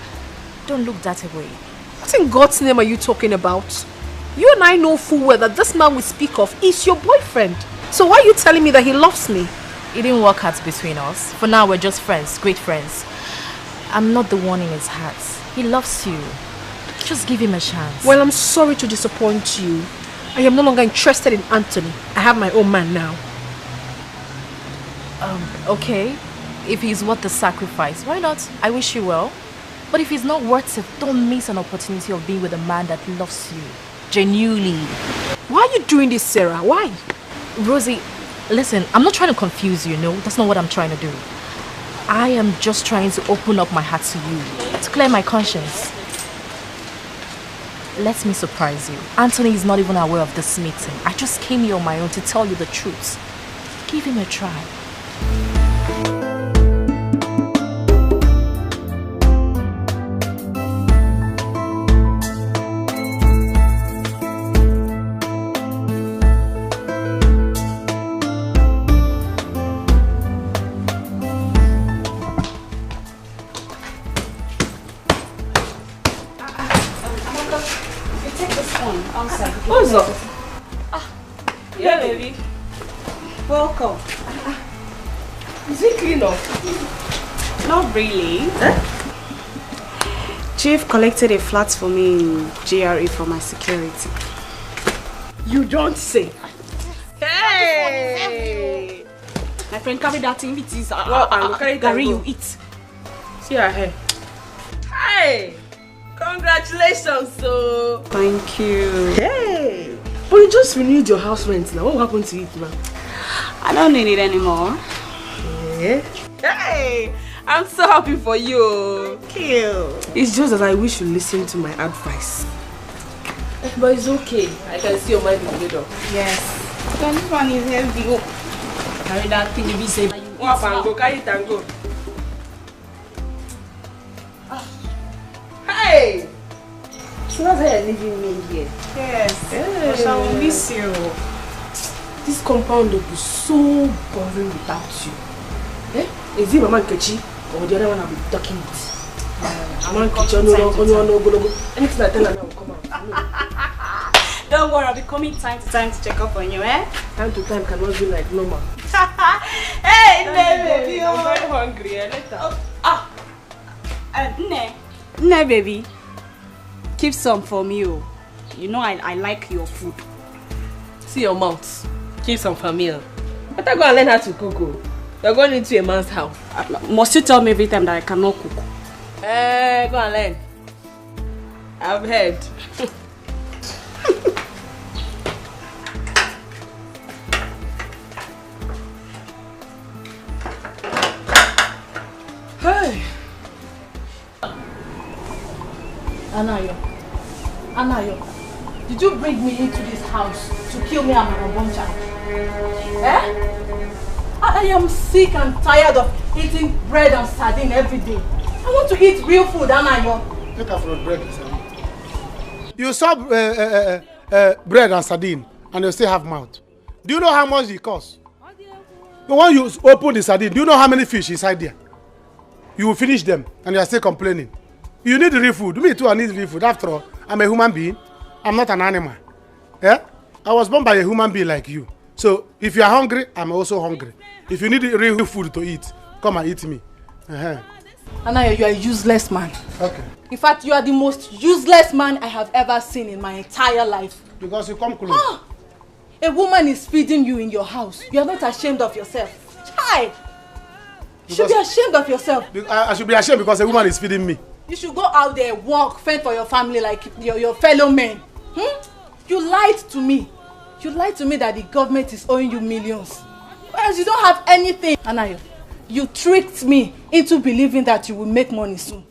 don't look that away. What in God's name are you talking about? You and I know full well that this man we speak of is your boyfriend. So why are you telling me that he loves me? It didn't work out between us. For now, we're just friends, great friends. I'm not the one in his heart. He loves you. Just give him a chance. Well, I'm sorry to disappoint you. I am no longer interested in Anthony. I have my own man now. Okay. If he's worth the sacrifice, why not? I wish you well. But if he's not worth it, don't miss an opportunity of being with a man that loves you. Genuinely. Why are you doing this, Sarah? Why? Rosie, listen, I'm not trying to confuse you, no? That's not what I'm trying to do. I am just trying to open up my heart to you, to clear my conscience. Let me surprise you. Anthony is not even aware of this meeting. I just came here on my own to tell you the truth. Give him a try. What's up? Yeah, baby. Welcome. Is it clean up? Not really. Chief collected a flat for me in GRA for my security. You don't say. Hey! My friend carry that thing with his Gary, you eat. See her hair. Hey! Congratulations, so. Thank you. Hey! But you just renewed your house rent now. What happened to it now? I don't need it anymore. Yeah. Hey! I'm so happy for you. Kill. It's just that I wish you listened to my advice. But it's okay. I can see your mind is made up. Yes. This one is heavy. Oh. Carry that thing you be safe. Go, carry it and go. Hey! So that's why you're leaving me here. Yes. Hey. I shall miss you. This compound will be so boring without you. Eh? Is it Mama Nkechi or the other one I'll be talking with? Mama Nkechi, anything I tell her now will come out. Don't worry, I'll be coming time to time to check up on you, eh? Time to time cannot be like normal. Hey, baby! I'm very hungry. Later. Ne, baby. Keep some for me, oh. You know I like your food. See your mouth. Keep some for me. Better go and learn how to cook. You're going into a man's house. Must you tell me every time that I cannot cook? Go and learn. I've heard. Hey. Anayo, did you bring me into this house to kill me and my unborn child? Eh? I am sick and tired of eating bread and sardine every day. I want to eat real food, Anayo. Take her from bread and sardine. You saw bread and sardine and you still have mouth. Do you know how much it costs? When you open the sardine, do you know how many fish inside there? You will finish them and you are still complaining. You need real food. Me too, I need real food. After all, I'm a human being. I'm not an animal. Yeah? I was born by a human being like you. So, if you are hungry, I'm also hungry. If you need real food to eat, come and eat me. Anayo, you are a useless man. Okay. In fact, you are the most useless man I have ever seen in my entire life. Because you come close. A woman is feeding you in your house. You are not ashamed of yourself. Child! You should be ashamed of yourself. I should be ashamed because a woman is feeding me. You should go out there, work, fend for your family like your fellow men. You lied to me. You lied to me that the government is owing you millions. Whereas you don't have anything. Anayo, you tricked me into believing that you will make money soon.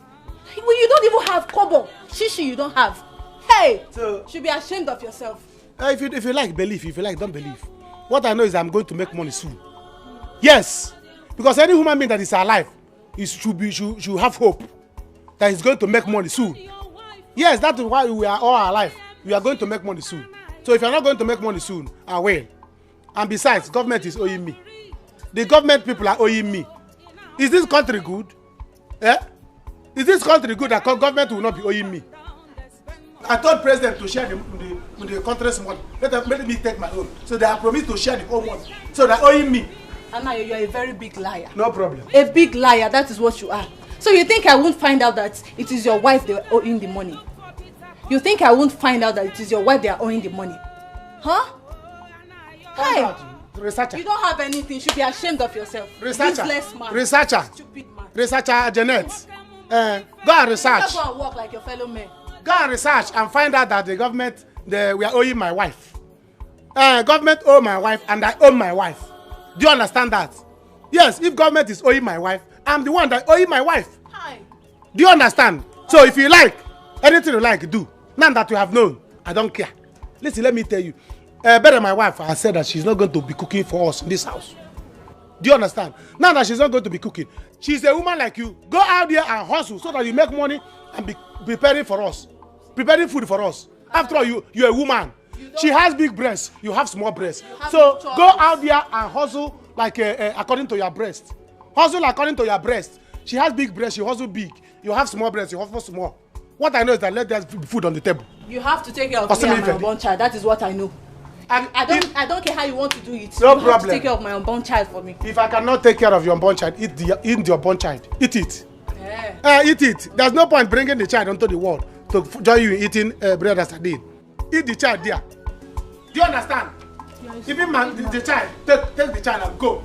Well, you don't even have kobo. Shishi you don't have. Hey! So, you should be ashamed of yourself. If you like, believe. If you like, don't believe. What I know is I'm going to make money soon. Yes! Because any human being that is alive should have hope that he's going to make money soon. Yes, that is why we are all alive. We are going to make money soon. So if you're not going to make money soon, I will. And besides, government is owing me. The government people are owing me. Is this country good? Eh? Is this country good that government will not be owing me? I told president to share the country's money. Let me take my own. So they have promised to share the whole money. So they're owing me. Anayo, you are a very big liar. No problem. A big liar, that is what you are. So you think I won't find out that it is your wife they are owing the money? You think I won't find out that it is your wife they are owing the money? Huh? Hey! Researcher. You don't have anything. You should be ashamed of yourself. Researcher. Useless man. Researcher. Stupid man. Researcher Janet. Go and research. Go and work like your fellow men. Go and research and find out that the government we are owing my wife. Government owe my wife and I owe my wife. Do you understand that? Yes, if government is owing my wife, I'm the one that owing my wife. Hi. Do you understand? So if you like, anything you like, do. Now that you have known, I don't care. Listen, let me tell you. Better my wife has said that she's not going to be cooking for us in this house. Do you understand? Now that she's not going to be cooking, she's a woman like you. Go out there and hustle so that you make money and be preparing for us. Preparing food for us. After all, you're a woman. She has big breasts. You have small breasts. So go out there and hustle like according to your breast. Hustle according to your breast. She has big breasts. You hustle big. You have small breasts. You hustle small. What I know is that let there's food on the table. You have to take care of me and my unborn child. That is what I know. I don't care how you want to do it. No you problem. have to take care of my unborn child for me. If I cannot take care of your unborn child, eat the unborn child. Eat it. Eat it. There's no point bringing the child onto the world to join you in eating bread and sardine. Eat the child there. Do you understand? Yes. Even man, the child, take the child and go.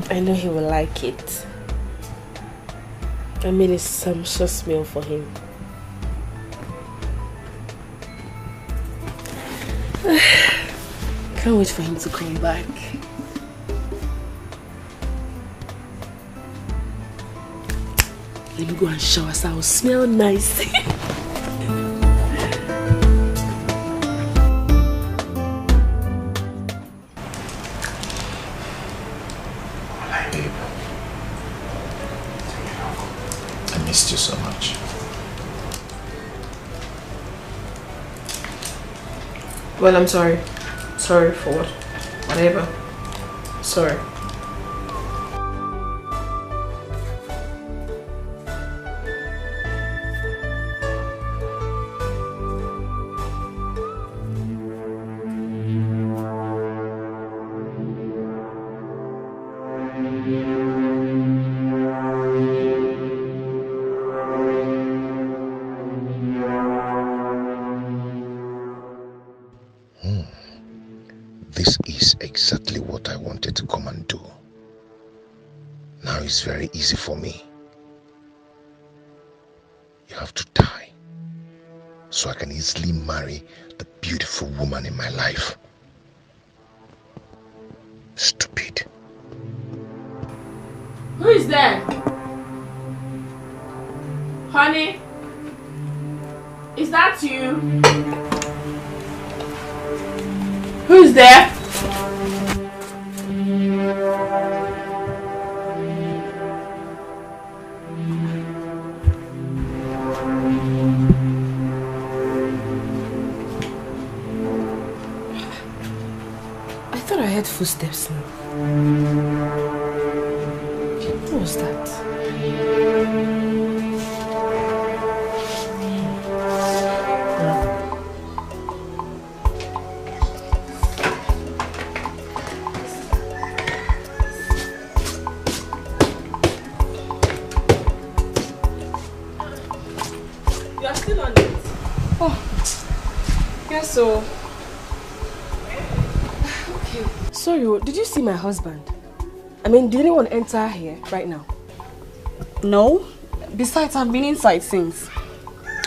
I know he will like it. I made a sumptuous meal for him. Can't wait for him to come back. Let me go and shower so I'll smell nice. Missed you so much. Well, I'm sorry. Sorry for what? Whatever. Sorry. This is exactly what I wanted to come and do. Now it's very easy for me. You have to die so I can easily marry the beautiful woman in my life. Stupid. Who is there? Honey? Is that you? Who is there? I thought I heard footsteps now. What was that? You are still on it? Oh, yes, so. Sorry, did you see my husband? I mean, did anyone enter here right now? No. Besides, I've been inside since.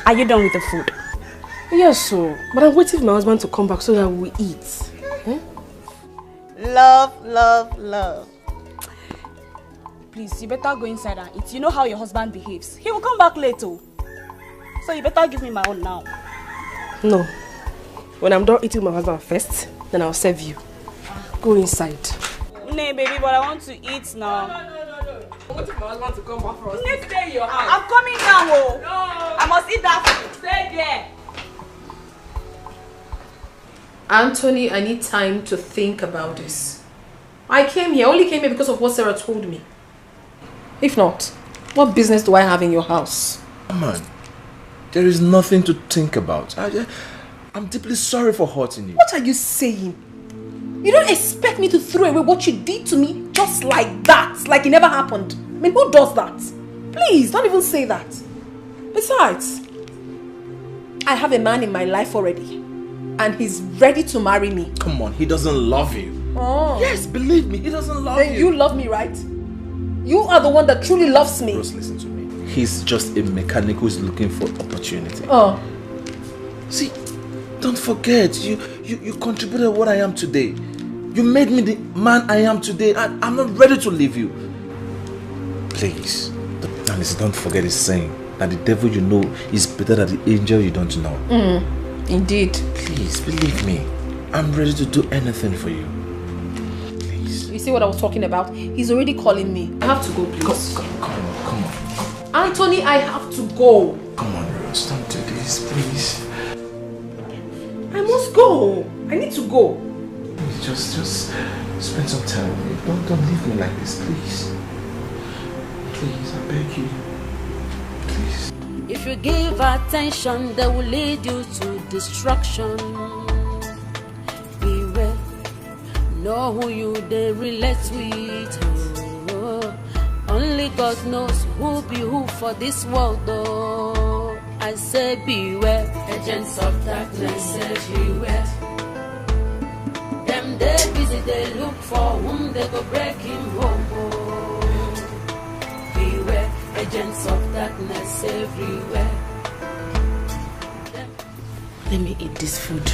Are you done with the food? Yes, so. But I'm waiting for my husband to come back so that we eat. Eh? Love, love, love. Please, you better go inside and eat. You know how your husband behaves. He will come back later. So you better give me my own now. No. When I'm done eating my husband first, then I'll serve you. Go inside. Nay, baby, but I want to eat now. No. I'm waiting for my husband to come back for us. Let's stay in your house. I'm coming now. Oh. No. I must eat that food. Stay there. Anthony, I need time to think about this. I only came here because of what Sarah told me. If not, what business do I have in your house? Come on. There is nothing to think about. I'm deeply sorry for hurting you. What are you saying? You don't expect me to throw away what you did to me just like that, like it never happened. I mean, who does that? Please, don't even say that. Besides, I have a man in my life already, and he's ready to marry me. Come on, he doesn't love you. Oh. Yes, believe me, he doesn't love Then you. you love me, right? You are the one that truly loves me. Rose, listen to me. He's just a mechanic who's looking for opportunity. Oh. See, don't forget, you contributed what I am today. You made me the man I am today, and I'm not ready to leave you. Please, and listen, don't forget his saying that the devil you know is better than the angel you don't know. Indeed. Please, believe me. I'm ready to do anything for you. You see what I was talking about? He's already calling me. I have to go, please. Come on. Anthony, I have to go. Come on, Rose, don't do this, please. I must go. I need to go. Please, just spend some time with me. Don't leave me like this, please. Please, I beg you. Please. If you give attention, they will lead you to destruction. Beware, know who you they relate with. Oh, only God knows who be who for this world. Oh, I say beware, agents of darkness everywhere. Them they busy, they look for whom they go break him home. Oh, beware, agents of darkness everywhere. Let me eat this food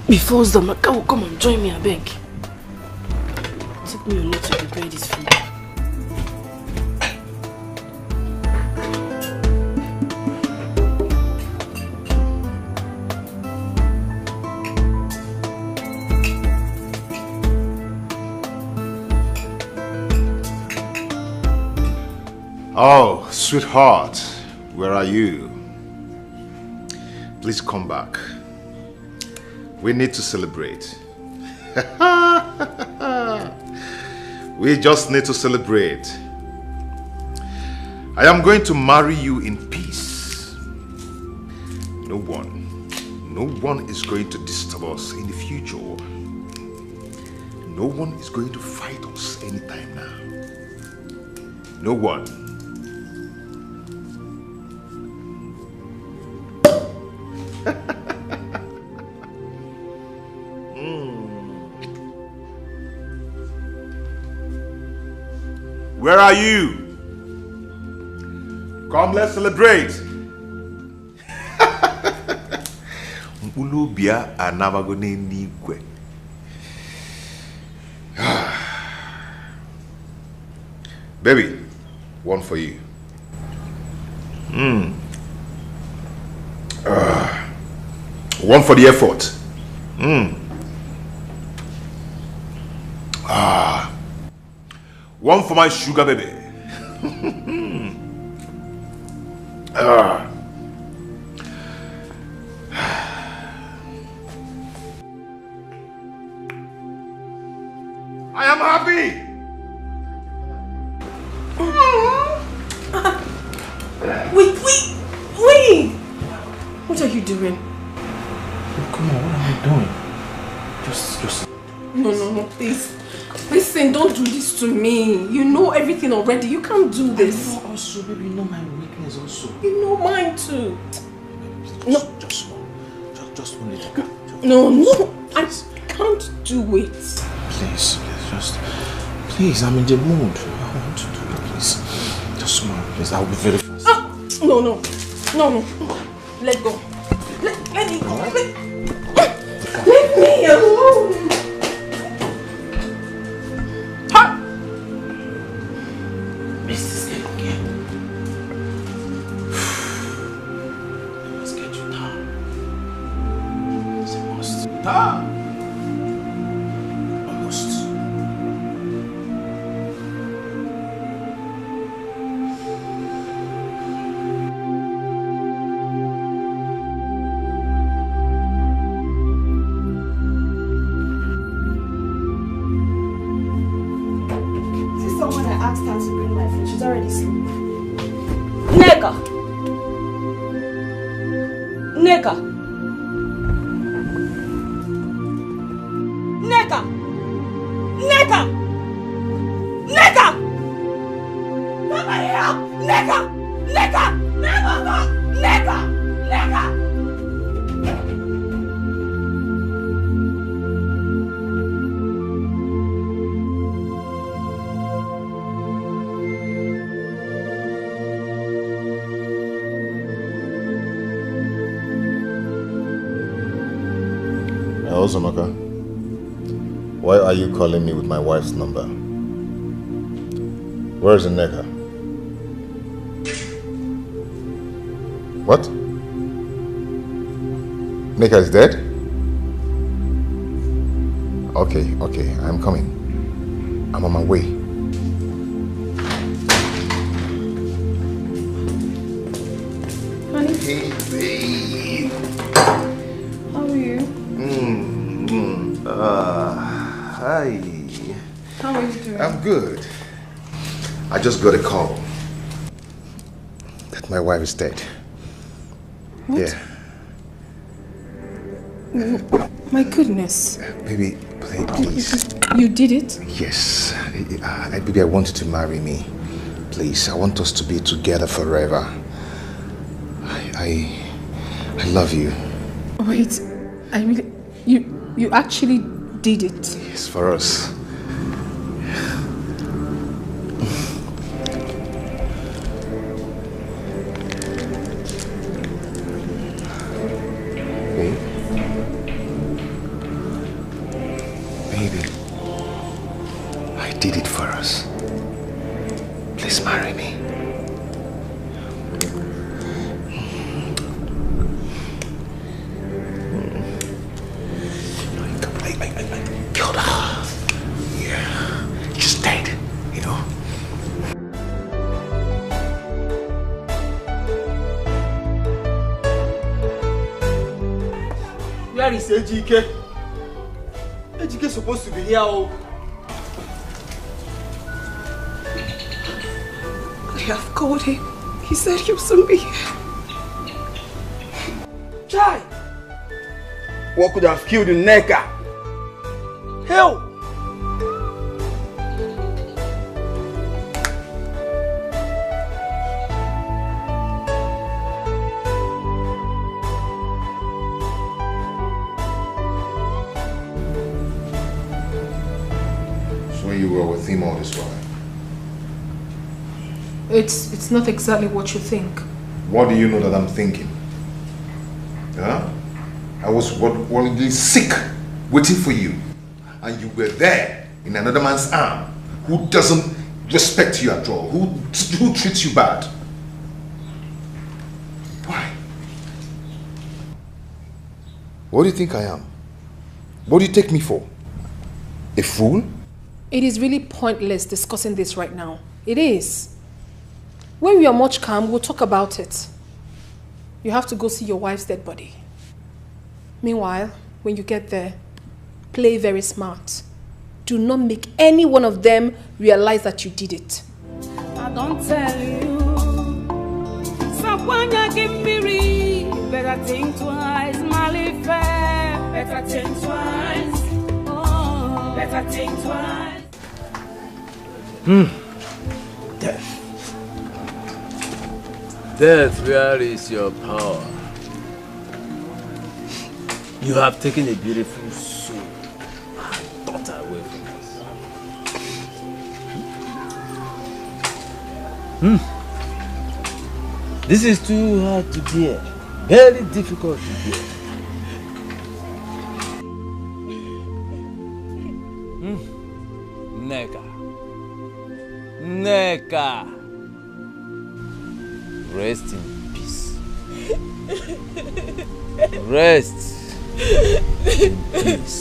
before the Maka will come and join me, I beg. It took me a lot to prepare this food. Oh, sweetheart, where are you? Please come back. We need to celebrate. We just need to celebrate. I am going to marry you in peace. No one is going to disturb us in the future. No one is going to fight us anytime now. No one. Where are you? Come, let's celebrate. Ulubia anabagone nigwe. Baby, one for you. One for the effort. One for my sugar baby. I am happy. Wait! What are you doing? Come on, what am I doing? Just... No, please. Listen, don't do this to me. You know everything already. You can't do this. I know also, baby, you know my weakness also. You know mine too. No. Just one little. No, I can't do it. Please, I'm in the mood. I want to do it, please. Just one, please. I'll be very fast. No. Let go. Let me go. Let me alone. Ozomaka, why are you calling me with my wife's number? Where is Nneka? What? Nneka is dead? Okay, I'm coming. I'm on my way. Honey? Hey, babe. How are you? Hi. How are you doing? I'm good. I just got a call that my wife is dead. What? Yeah. My goodness. Baby, please. You did it? Yes. Baby, I want you to marry me. Please, I want us to be together forever. I love you. Wait, I really... You actually did it? Yes, for us. Baby, I did it for us. Please marry me. I killed her. Yeah, she's dead, you know. Where is Ejike? Ejike is supposed to be here. I have called him. He said he'll soon be here. Chai! What could have killed Nneka? Hell! So you were with him all this while? It's not exactly what you think. What do you know that I'm thinking? Huh? I was worldly sick, waiting for you. And you were there in another man's arm who doesn't respect you at all, who treats you bad. Why? What do you think I am? What do you take me for? A fool? It is really pointless discussing this right now. It is. When we are much calm, we'll talk about it. You have to go see your wife's dead body. Meanwhile, when you get there, play very smart. Do not make any one of them realize that you did it. I don't tell you. Someone give me better think twice, Malife. Better think twice. Oh, better think twice. Death. Death, where is your power? You have taken a beautiful soul and daughter away from us. This is too hard to bear. Very difficult to bear. Nneka. Rest in peace. Rest in peace.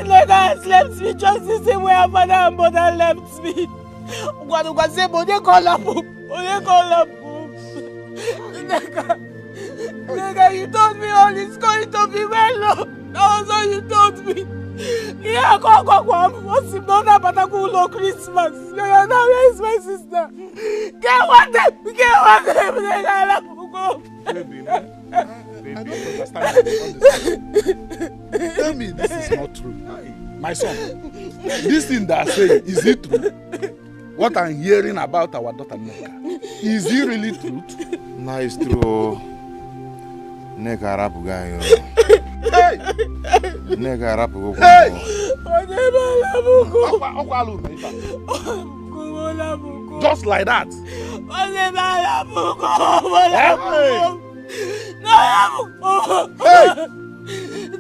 Nneka has left me just the same way her father and mother left me. Nneka, you told me all is going to be well. That was all you told me. Yeah, what's him done about a cool Christmas? Now where is my sister? Get one them, Baby, I don't understand. Tell me this is not true. My son, this thing that I say, is it true? What I'm hearing about our daughter Nneka, is it really true? No, it's true. Nneka rapu guy. Hey! Nneka rapu. Hey! Just like that.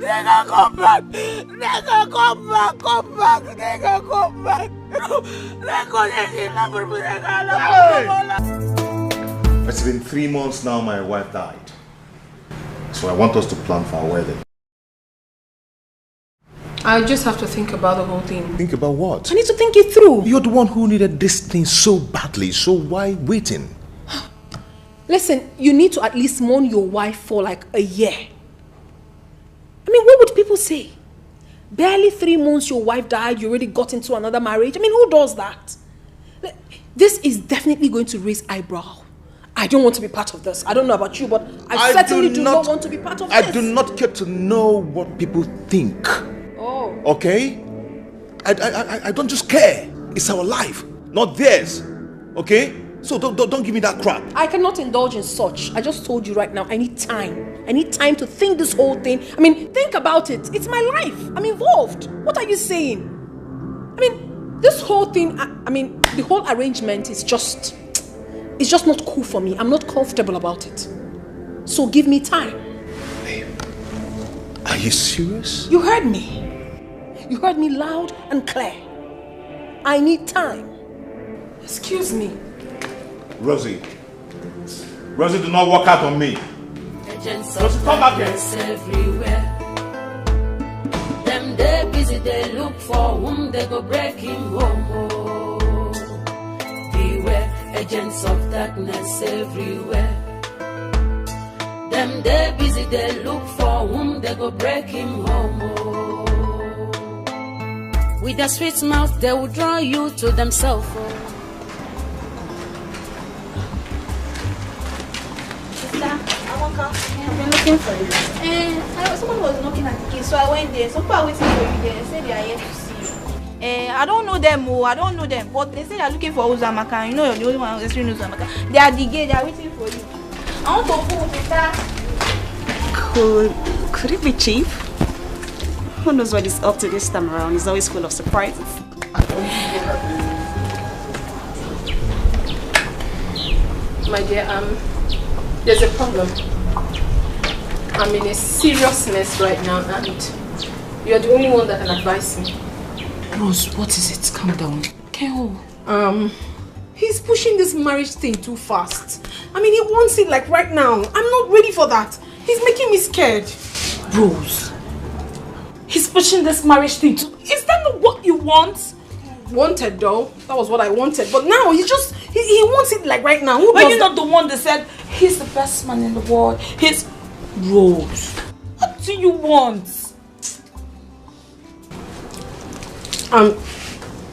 Nigga, come back! Nigga, come back! Come back! Nigga, come back! It's been 3 months now my wife died. So I want us to plan for our wedding. I just have to think about the whole thing. Think about what? I need to think it through. You're the one who needed this thing so badly, so why waiting? Listen, you need to at least mourn your wife for like a year. I mean, what would people say? Barely 3 months your wife died, you already got into another marriage. I mean, who does that? This is definitely going to raise eyebrow. I don't want to be part of this. I don't know about you, but I certainly do not want to be part of this. I do not care to know what people think. Oh. Okay? I don't just care. It's our life, not theirs. Okay? So don't give me that crap. I cannot indulge in such. I just told you right now, I need time. I need time to think this whole thing. I mean, think about it. It's my life. I'm involved. What are you saying? I mean, this whole thing, I mean, the whole arrangement is just, it's just not cool for me. I'm not comfortable about it. So give me time. Babe, are you serious? You heard me. You heard me loud and clear. I need time. Excuse me. Rosie, do not walk out on me. Rosie, come back here. Everywhere. Them they busy, they look for whom they go break him home. Oh. Beware, agents of darkness everywhere. Them they busy, they look for whom they go break him home. Oh. With their sweet mouth, they will draw you to themselves. Oh. I've been looking for you. Someone was knocking at the gate, so I went there. Some people are waiting for you there. They said they are here to see you. I don't know them, I don't know them. But they say they are looking for Uzamaka. You know you're the only one who's actually Uzamaka. They are the gate, they are waiting for you. I want to go, sister. Could it be Chief? Who knows what he's up to this time around? He's always full of surprises. My dear, there's a problem. I'm in a serious mess right now and you're the only one that can advise me. Rose, what is it? Calm down. Keo. He's pushing this marriage thing too fast. I mean, he wants it like right now. I'm not ready for that. He's making me scared. Rose, he's pushing this marriage thing too. Is that not what you want? Wanted though. That was what I wanted. But now he just, he wants it like right now. Who Are you not the one that said he's the best man in the world? He's... Rose, what do you want?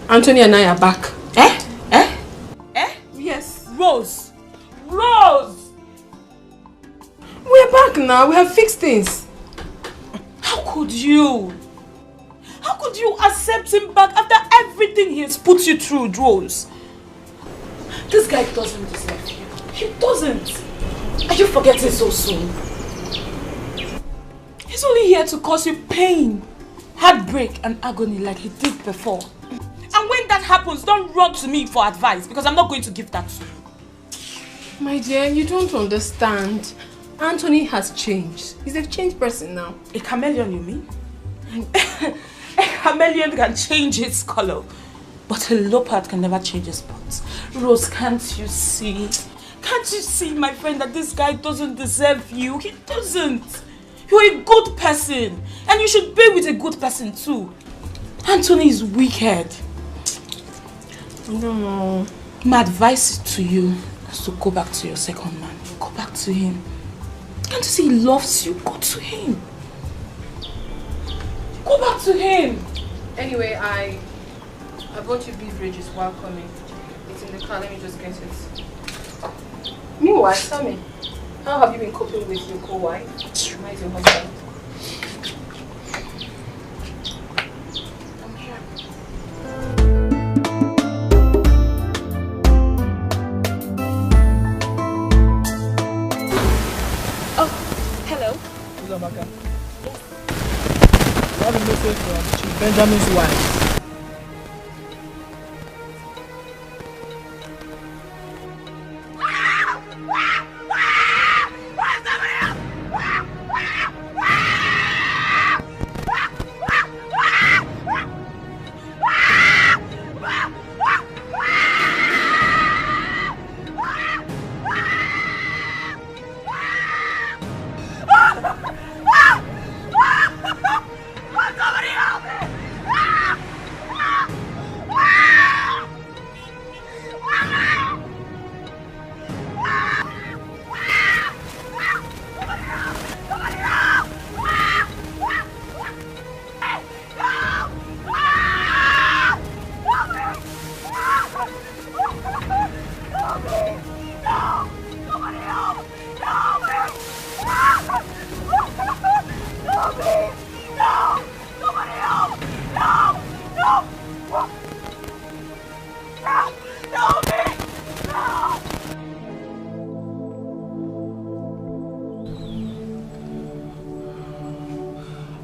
Anthony and I are back. Yes. Rose! We're back now. We have fixed things. How could you? How could you accept him back after everything he has put you through, Rose? This guy doesn't deserve you. He doesn't. Are you forgetting so soon? He's only here to cause you pain, heartbreak and agony like he did before. And when that happens, don't run to me for advice because I'm not going to give that to you. My dear, you don't understand. Anthony has changed. He's a changed person now. A chameleon, you mean? A chameleon can change its color, but a leopard can never change its spots. Rose, can't you see? Can't you see, my friend, that this guy doesn't deserve you? He doesn't. You're a good person, and you should be with a good person too. Anthony is wicked. No. My advice to you is to go back to your second man. Go back to him. Can't you see he loves you? Go to him. Go back to him. Anyway, I bought you beverages while coming. It's in the car. Let me just get it. Meanwhile, tell me, how have you been coping with your co-wife? Where is your husband? I'm here. Oh, hello. Uzamaka. Yes. I have a message from Chief Benjamin's wife.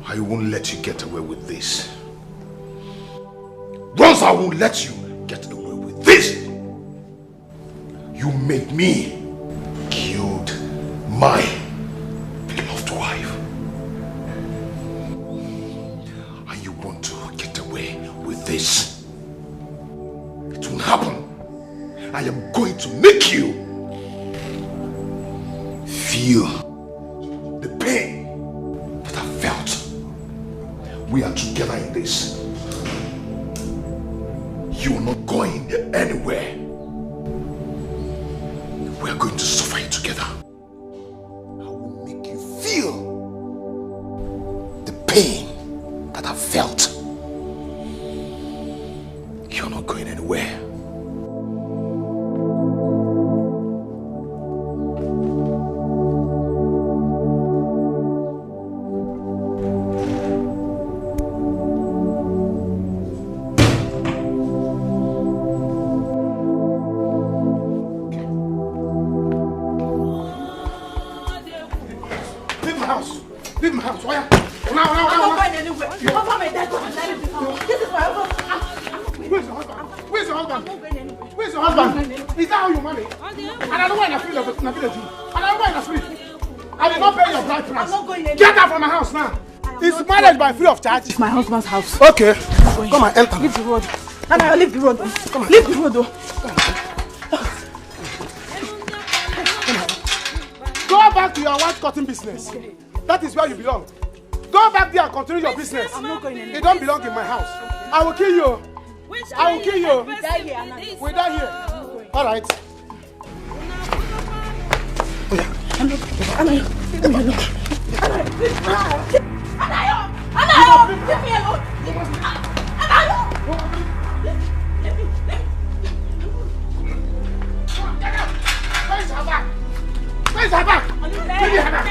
I won't let you get away with this. Rose, I won't let you get away with this. You made me killed my beloved wife. And you want to get away with this. It won't happen. I am going to make you feel the pain that I felt. We are together in this. You are not going anywhere. We are going to suffer it together. I will make you feel the pain that I felt. You are not going anywhere. By free of charge. It's my husband's house. Okay. Come and enter. Leave the road. Nana, leave the road. Come on. Leave the road. Go back to your white cotton business. That is where you belong. Go back there and continue your business. I'm not going anywhere. You don't belong in my house. I will kill you. I will kill you. We die here, Anna. We die here. All right. Anayo, leave me alone. Anayo. Where's her back? Where's her back? Give me her back.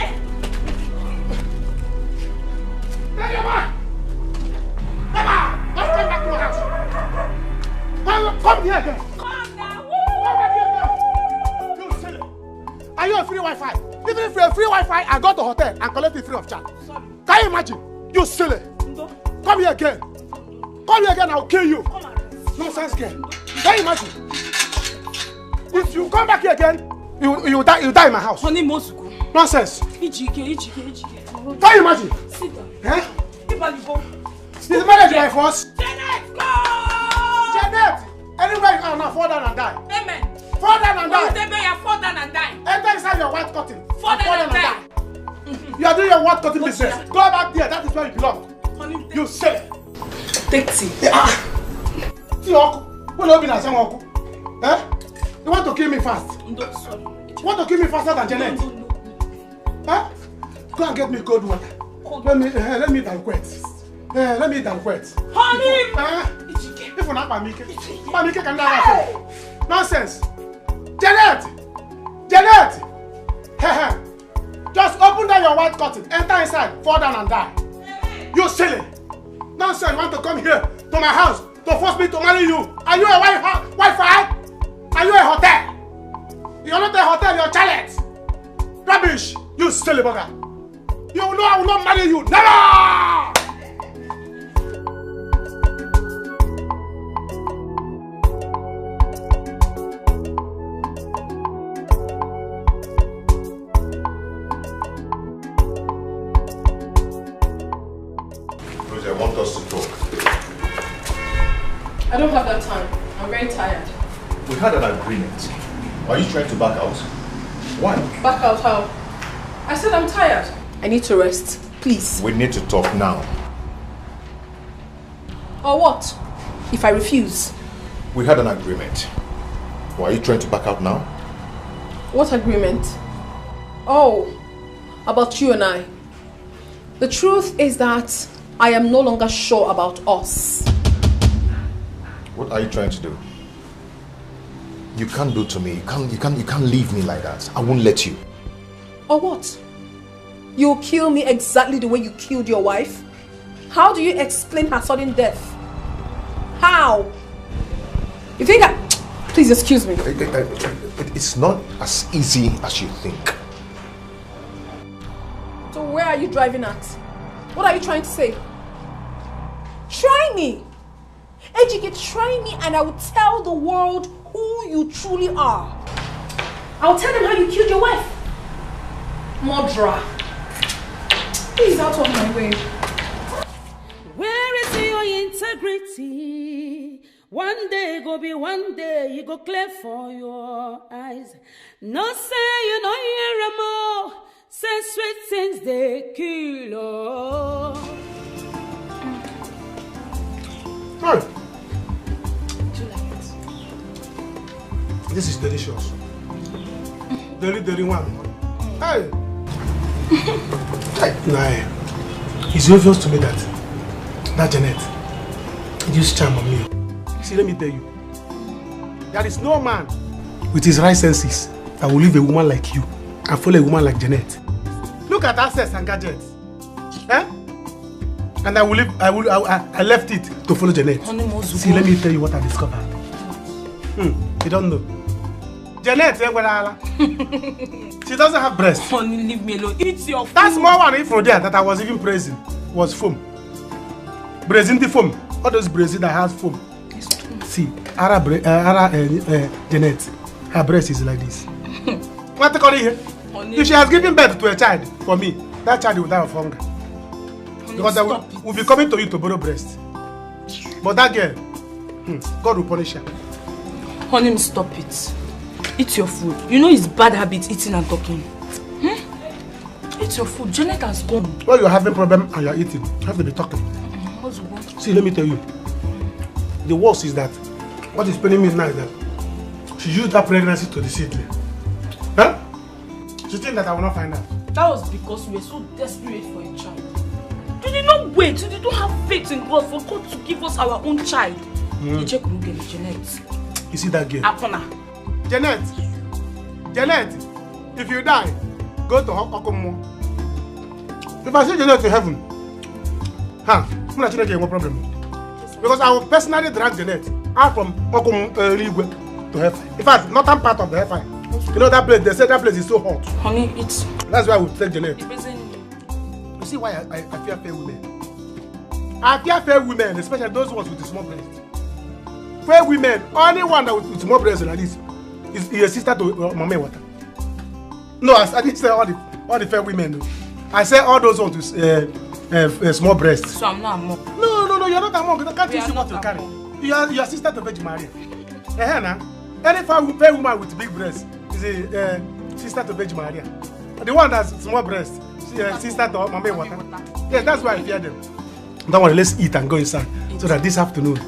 Take her back. Emma, don't come back to my house. Come here again. Come now. Come back here again. You silly. Are you a free Wi-Fi? Even if you're a free Wi-Fi, I go to the hotel and collect it free of charge. Sorry. Can you imagine? You silly. Come here again. Come here again, I'll kill you. Nonsense girl. Can you imagine? If you come back here again, you die in my house. Nonsense. Can you imagine? Sit down. Eh? This marriage by force. Janet, go! Janet! Anywhere you are now, fall down and die. Amen. Fall down and die. Fall down and die. Enter inside your white cotton. Fall down and die. You are doing your white cotton business. Go back there, that is where you belong. You say. Take tea. See, Oku. What do you mean? Eh? You want to kill me fast? Sorry. You want to kill me faster than Janet? Huh? Go and get me cold water. Let me banquet. Let me banquet. Honey! If you're not Mamike can die. Nonsense. Janet! Janet! Just open down your white curtain, enter inside, fall down and die. You silly! Nonsense, you want to come here to my house to force me to marry you? Are you a Wi-Fi? Are you a hotel? You're not a hotel, you're a chalet. Rubbish! You silly bugger! You know I will not marry you! Never! I want us to talk. I don't have that time. I'm very tired. We had an agreement. Are you trying to back out? Why? Back out how? I said I'm tired. I need to rest. Please. We need to talk now. Or what? If I refuse? We had an agreement. Why are you trying to back out now? What agreement? Oh, about you and I. The truth is that I am no longer sure about us. What are you trying to do? You can't do to me. You can't leave me like that. I won't let you. Or what? You'll kill me exactly the way you killed your wife? How do you explain her sudden death? How? You think I... Please excuse me. It's not as easy as you think. So where are you driving at? What are you trying to say? Try me. Ejike, try me and I will tell the world who you truly are. I'll tell them how you killed your wife. Murderer. Please, out of my way. Where is your integrity? One day go be one day, you go clear for your eyes. No say you know you're more. Say sweet things they kill. Oh. Hey. This is delicious. Deli one. Hey. Nah, it's obvious to me that Janet used charm on me. See, let me tell you. There is no man with his right senses that will leave a woman like you and follow a woman like Janet. Look at access and gadgets. Eh? And I left it to follow Janet. See, let me tell you what I discovered. You don't know. Janet, she doesn't have breasts. Honey, leave me alone. Eat your food. That small one from there that I was even praising was foam. Braising the foam. All those braising that has foam. See, Janet, her breast is like this. What to call it here? If she has given birth to a child, for me, that child will die of hunger. Because I will be coming to you to borrow breast. But that girl, God will punish her. Honey, stop it. Eat your food. You know it's bad habit eating and talking. Eat your food. Janet has gone. Well, you're having problem and you're eating. You have to be talking. See, let me tell you. The worst is that what is paining me now is that she used that pregnancy to deceive me. Huh? She thinks that I will not find out. That was because we were so desperate for a child. You did not wait. You did not have faith in God for God to give us our own child. You check Janet. You see that girl? Apona. Janet, if you die, go to Okomo. If I send Janet to heaven, I'm not going to get no problem. Because I will personally drag Janet out from Okomo to heaven. In fact, northern part of the hellfire. You know that place, they say that place is so hot. Honey, it's... That's why I would take Janet. You see why I fear fair women? I fear fair women, especially those ones with the small breasts. Fair women, only one that with small breasts like this is your sister to Mama Water. No, I didn't say all the fair women. I said all those ones with small breasts. So I'm not a monk. No, you're not a monk. You can't see what you carry. You are your sister to Virgin Maria. Any fair woman with big breasts is a sister to Virgin Maria. The one that's small breasts, sister to Mama Water. Yes, that's why I fear them. Don't worry, let's eat and go inside. So that this afternoon,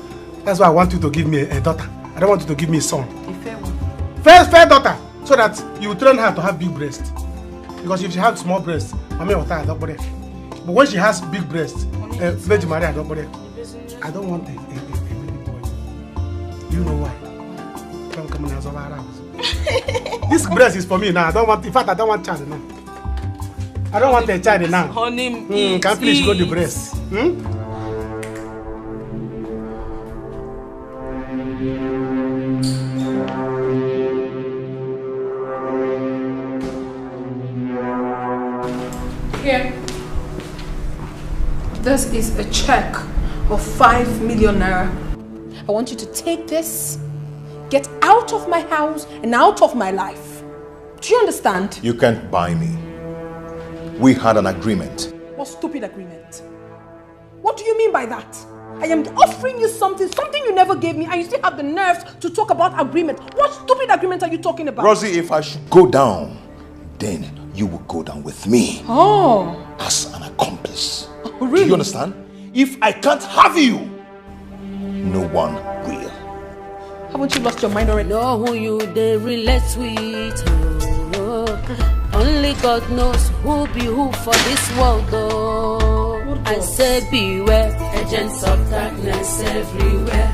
that's why I want you to give me a daughter. I don't want you to give me a son. A fair one. Fair daughter. So that you train her to have big breasts. Because if she has small breasts, Mama Water, I don't bother. But when she has big breasts, Virgin Maria, I don't bother. I don't want a baby boy. You know why? Don't come as all around. This breast is for me now. I don't want. In fact, I don't want child now. I don't want a child now. Honey, can't please go the breast. Here. This is a check of 5 million naira. I want you to take this, get out of my house and out of my life. Do you understand? You can't buy me. We had an agreement. What stupid agreement? What do you mean by that? I am offering you something you never gave me, and you still have the nerves to talk about agreement. What stupid agreement are you talking about? Rosie, if I should go down, then you will go down with me. Oh. As an accomplice. Oh, really? Do you understand? If I can't have you, no one will. Haven't you lost your mind already? Know who you they relate with. Oh. Only God knows who be who for this world. Oh. I say beware, agents of darkness everywhere.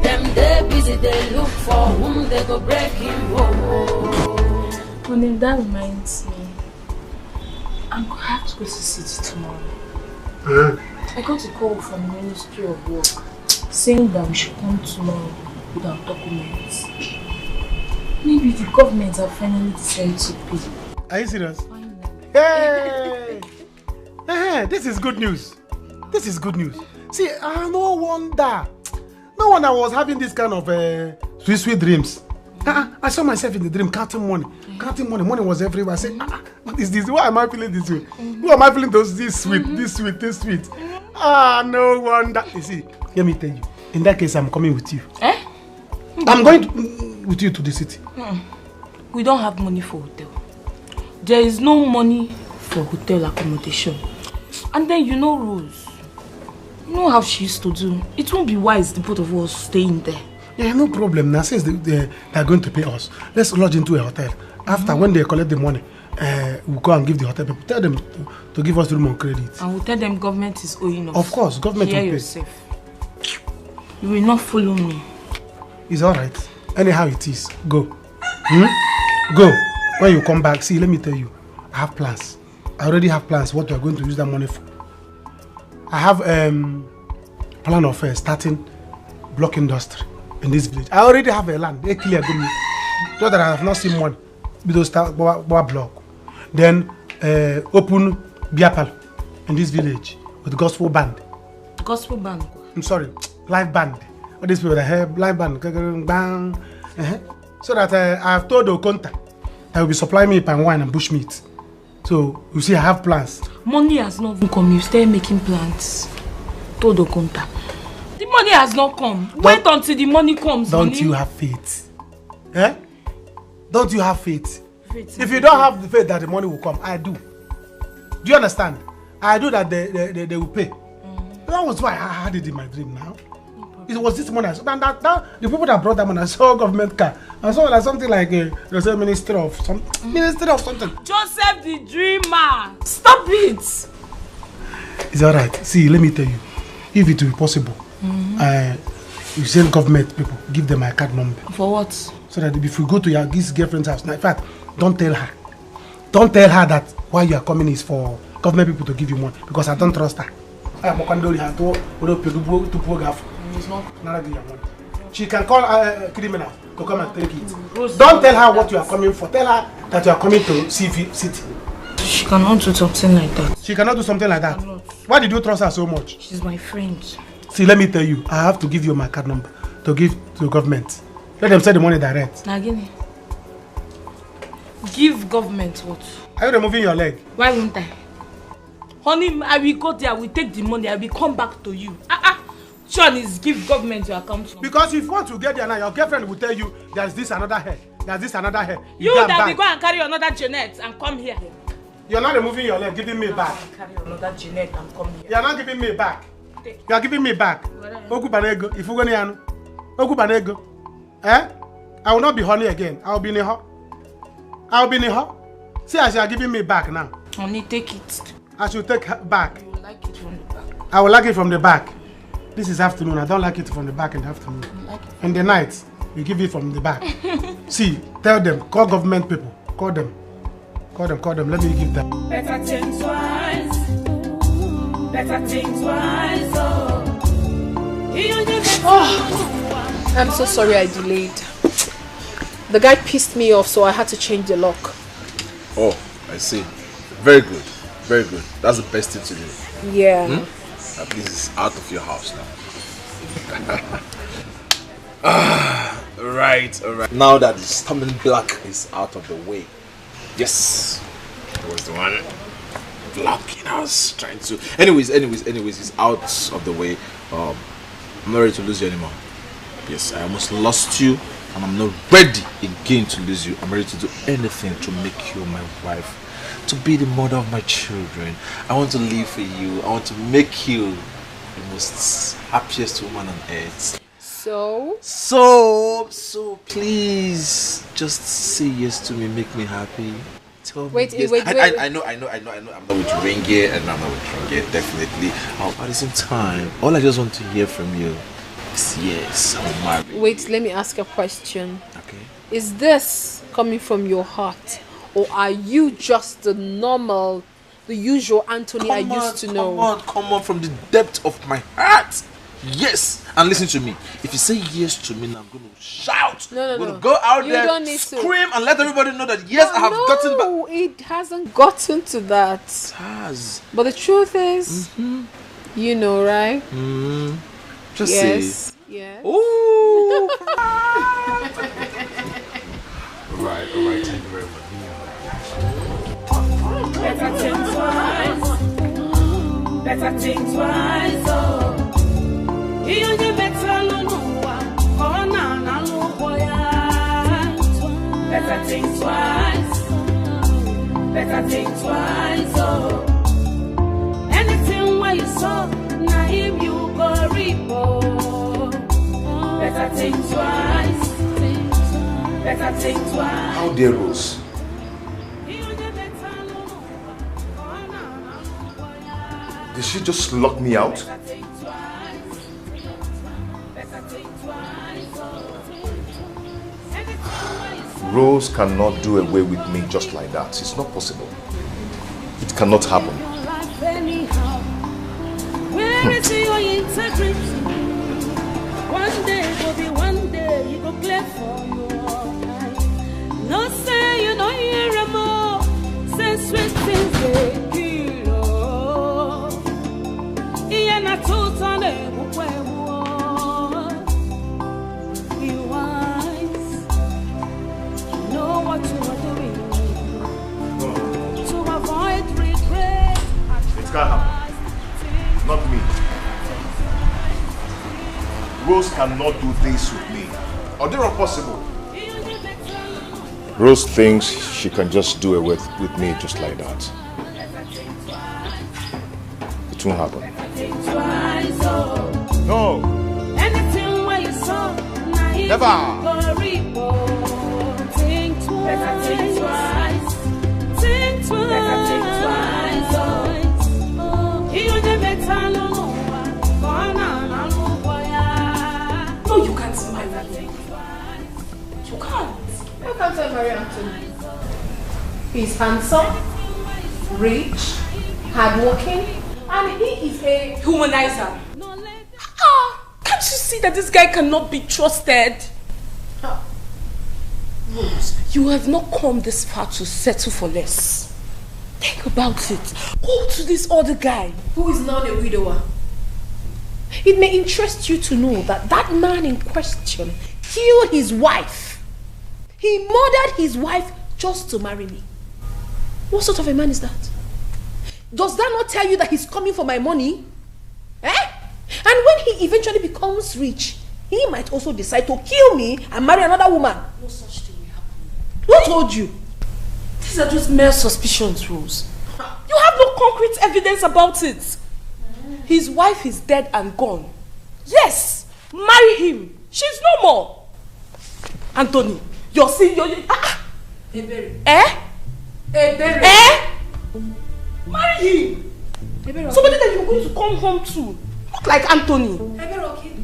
Them they busy, they look for whom they go break him. Oh. Honey, that reminds me. I'm going to have to go to the city tomorrow. I got a call from the Ministry of Work saying that we should come tomorrow with our documents. Maybe the government have finally decided to pay. Are you serious? Hey! This is good news. This is good news. See, no wonder. No wonder I was having this kind of sweet dreams. I saw myself in the dream counting money. Counting money. Money was everywhere. I said, what is this? Why am I feeling this way? Why am I feeling this sweet, this sweet, this sweet? No wonder. You see, let me tell you. In that case, I'm coming with you. Eh? I'm going with you to the city. We don't have money for hotel. There is no money for hotel accommodation. And then you know Rose. You know how she used to do. It won't be wise the both of us staying there. Yeah, no problem. Now, since they are going to pay us, let's lodge into a hotel. After, when they collect the money, we'll go and give the hotel people. Tell them to give us room on credit. And we'll tell them government is owing us. Of course, government will pay. Yourself. You will not follow me. It's alright. Anyhow it is. Go. Go. When you come back, see, let me tell you, I have plans. I already have plans what we are going to use that money for. I have plan of starting block industry in this village. I already have a land. They clear good me. Just that I have not seen one. Because start block. Then open beer parlor in this village with gospel band. Gospel band? I'm sorry, live band. All these people that have live band. Bang. So that I have told Okonta that will be supplying me palm wine and bushmeat. So you see, I have plans. Money has not even come. You stay making plans. Told Okonta. The money has not come. Wait until the money comes. Don't you have faith? Eh? Don't you have faith? If you don't have the faith that the money will come, I do. Do you understand? I do that they will pay. That was why I had it in my dream now. It was this money. That the people that brought that money, I saw a government car. I saw like something like a minister of something. Joseph the dreamer. Stop it. It's alright. See, let me tell you. If it will be possible, you send government people, give them my card number. For what? So that if we go to this girlfriend's house, now, in fact, don't tell her. Don't tell her that why you are coming is for government people to give you money. Because I don't trust her. It's not your money. She can call a criminal to come and take it. Don't tell her what you are coming for. Tell her that you are coming to CV City. She cannot do something like that. She cannot do something like that? Why did you trust her so much? She's my friend. See, let me tell you, I have to give you my card number to give to the government. Let them send the money direct. Nagini. Give government what? Are you removing your leg? Why won't I? Honey, I will go there, I will take the money, I will come back to you. Sean is give government your account number. Because if you want to get there now, your girlfriend will tell you there's this another hair. There's this another hair. You that will go and carry another Jeanette and come here. You're not removing your leg, giving me back. Carry another Jeanette and come here. You're not giving me back. You are giving me back. Okubanego, if you go near Okubanego. Eh? I will not be honey again. I will be near. I will be near. See, as you are giving me back now. Only take it. I should take back. You will like it from the back. I will like it from the back. This is afternoon. I don't like it from the back in the afternoon. In the night, we give it from the back. See, tell them, call government people. Call them. Call them. Let me give them. Better things wise. Better things wise. Oh, I'm so sorry I delayed. The guy pissed me off, so I had to change the lock. Oh, I see. Very good. Very good. That's the best thing to do. Yeah. At least it's out of your house now. Alright. Now that the stumbling block is out of the way. Yes. It was the one blocking us, trying to... Anyways, it's out of the way. I'm not ready to lose you anymore. Yes, I almost lost you, and I'm not ready again to lose you. I'm ready to do anything to make you my wife. To be the mother of my children. I want to live for you. I want to make you the most happiest woman on earth. So please just say yes to me, make me happy. Tell me yes. Wait. I know. I'm not with Ringy and I'm not with Ringy, definitely. At the same time, all I just want to hear from you is yes, I'm married. Wait, let me ask a question. Okay. Is this coming from your heart? Or are you just the normal the usual Anthony I used to know. Come on, from the depth of my heart. Yes. And listen to me. If you say yes to me, now I'm going to shout. I'm going to go out there, don't need to scream, and let everybody know that yes, I have gotten back. No, it hasn't gotten to that. It has. But the truth is, you know, right? Just yes. say. Yes. Ooh. Alright, thank you very much. Better think twice. Better think twice. Oh, you only better no one. Oh, na no boy. Better think twice. Better think twice. Oh, anything where you saw, na him you go reap. Better think twice. Better think twice. How dare Rose? Did she just lock me out? Rose cannot do away with me just like that. It's not possible. It cannot happen. Where is your integrity? One day will be one day you go clear for your life. No say you know you're more. Say sweet things they kill. You're not totally be wise. Know what you are doing to avoid regret. It can't happen. Not me. Rose cannot do this with me. Or they're impossible. Rose thinks she can just do it with me just like that. It won't happen. No. Anything where you saw, never. Think twice. Think twice. You never no, you can't marry me. You can't. Why can't I marry Anthony? He's handsome, rich, hardworking, and he is a humanizer. Can't you see that this guy cannot be trusted? Rose, you have not come this far to settle for less. Think about it. Go to this other guy who is not a widower. It may interest you to know that that man in question killed his wife. He murdered his wife just to marry me. What sort of a man is that? Does that not tell you that he's coming for my money? Eh? And when he eventually becomes rich, he might also decide to kill me and marry another woman. No such thing will happen. Who told you? These are just mere suspicions, Rose. You have no concrete evidence about it. His wife is dead and gone. Yes, marry him. She's no more. Anthony, you're seeing your... Ebere. Eh? Ebere. Eh? Marry him. Ebere. Somebody that you're going to come home to. Look like Anthony. Ebere Okede.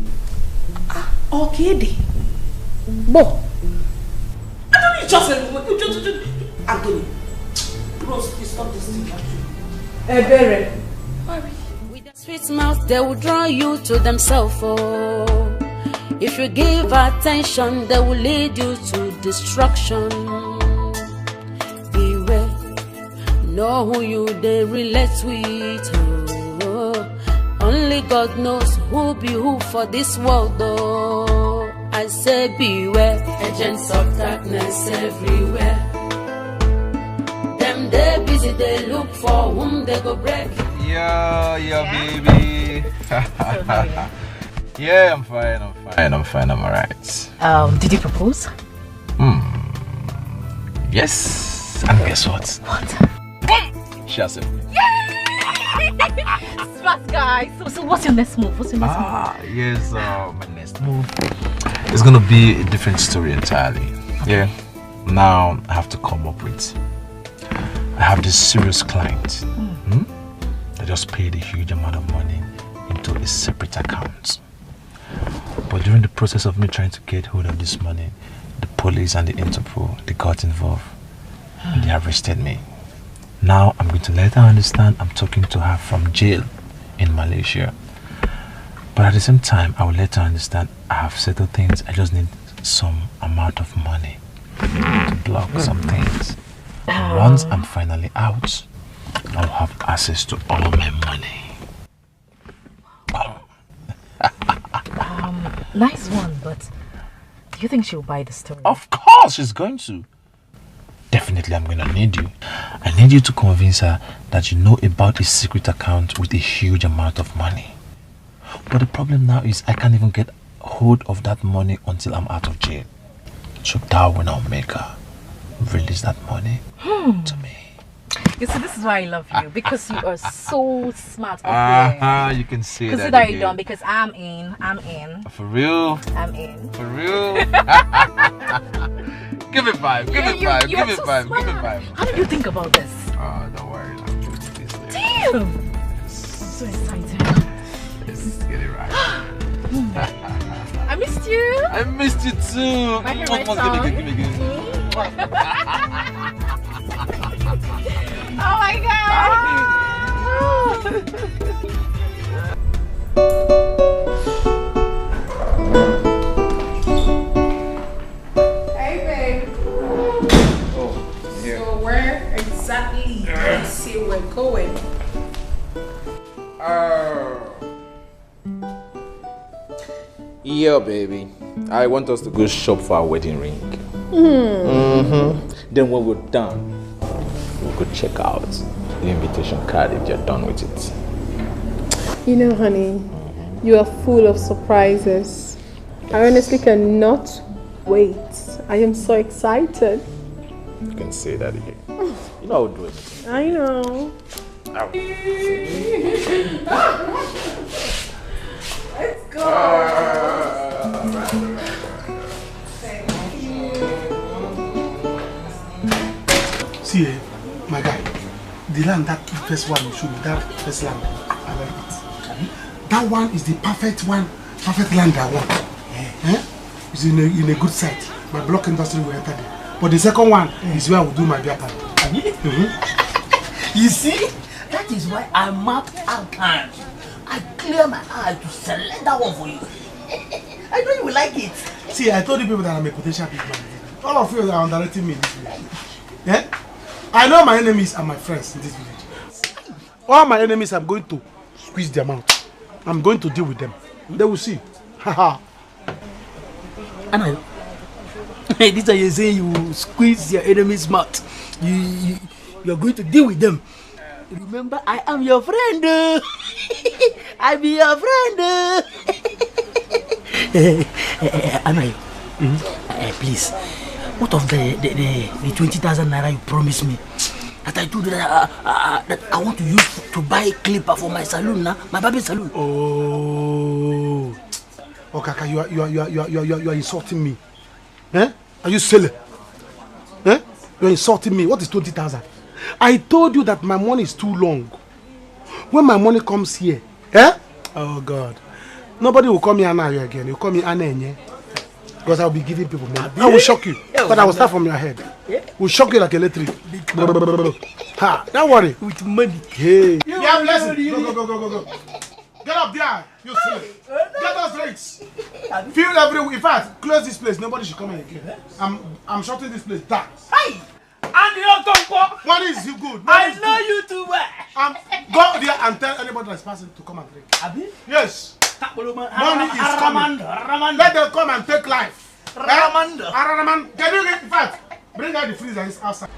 Okede. Bo. Anthony, just... Anthony. Rose, please stop this thing. Ebere. Marry. Sweet mouth, they will draw you to themselves. Oh, if you give attention, they will lead you to destruction. Beware, know who you they relate with. Oh, only God knows who be who for this world. Oh, I say beware, agents of darkness everywhere. Them they busy, they look for whom they go break. Yo, baby. Yeah, I'm fine, I'm alright. Did you propose? Yes. And guess what? What? She has it. Smart guy. So what's your next move? Yes, my next move is gonna be a different story entirely. Yeah. Now I have to come up with. I have this serious client. I just paid a huge amount of money into a separate account. But during the process of me trying to get hold of this money, the police and the Interpol, they got involved. And they arrested me. Now I'm going to let her understand I'm talking to her from jail in Malaysia. But at the same time, I will let her understand I have settled things. I just need some amount of money to block some things. And once I'm finally out, I'll have access to all my money. Nice one, but do you think she'll buy the story? Of course she's going to. Definitely I'm going to need you. I need you to convince her that you know about a secret account with a huge amount of money. But the problem now is I can't even get hold of that money until I'm out of jail. So that will now make her release that money to me. You see, this is why I love you, because you are so smart. You can see that. Consider it done, because I'm in. For real? I'm in. For real? Give it 5, give it 5, give it 5, give it 5. How did you think about this? Oh, don't worry. I'll do this later. Damn! I'm so excited. Let's get it right. I missed you. I missed you too. My favorite song. Give me. Oh my god! Hey, babe. Oh, yeah. So where exactly do you say we're going? Yeah, baby. I want us to go shop for our wedding ring. Then when we're done, we'll go check out the invitation card if you're done with it. You know, honey, you are full of surprises. I honestly cannot wait. I am so excited. You can say that again. You know I'll do it. I know. Let's go. See, my guy, the land, that first one you showed me, that first land, I like it. That one is the perfect one, perfect land I want. It's in a good site. My block industry will enter there. But the second one is where I will do my beer party. You see, that is why I mapped out land. I clear my eye to select that one for you. I know you will like it. See, I told you people that I'm a potential big man. All of you are underrating me in this village. Yeah? I know my enemies are my friends in this village. All my enemies, I'm going to squeeze them out. I'm going to deal with them. They will see. Haha. Anna, this is you saying you squeeze your enemy's mouth. You're going to deal with them. Remember, I am your friend. I be your friend. Anna, please, what of the 20,000 naira you promised me? That I told you that I want to use to buy a clipper for my salon now, my baby salon. Oh, Kaka, you are insulting me. Eh? Are you silly? Eh? You are insulting me. What is 20,000? I told you that my money is too long. When my money comes here, eh? Oh God, nobody will call me Anna again. You call me Anna Enye. Because I will be giving people money. I will shock you. But I will start from your head. Will shock you like electric. Ha! Don't worry. With money. Hey. Yeah, bless it. Go. Get up there. You silly. Get us drinks. Feel everywhere. In fact, close this place. Nobody should come in again. I'm shutting this place down. Hey! And the other money is you good. I know you too well. Go there and tell anybody that's passing to come and drink. Abi? Yes. Money is coming. Let them come and take life. Raman. Can you get, in fact, bring out the freezer outside.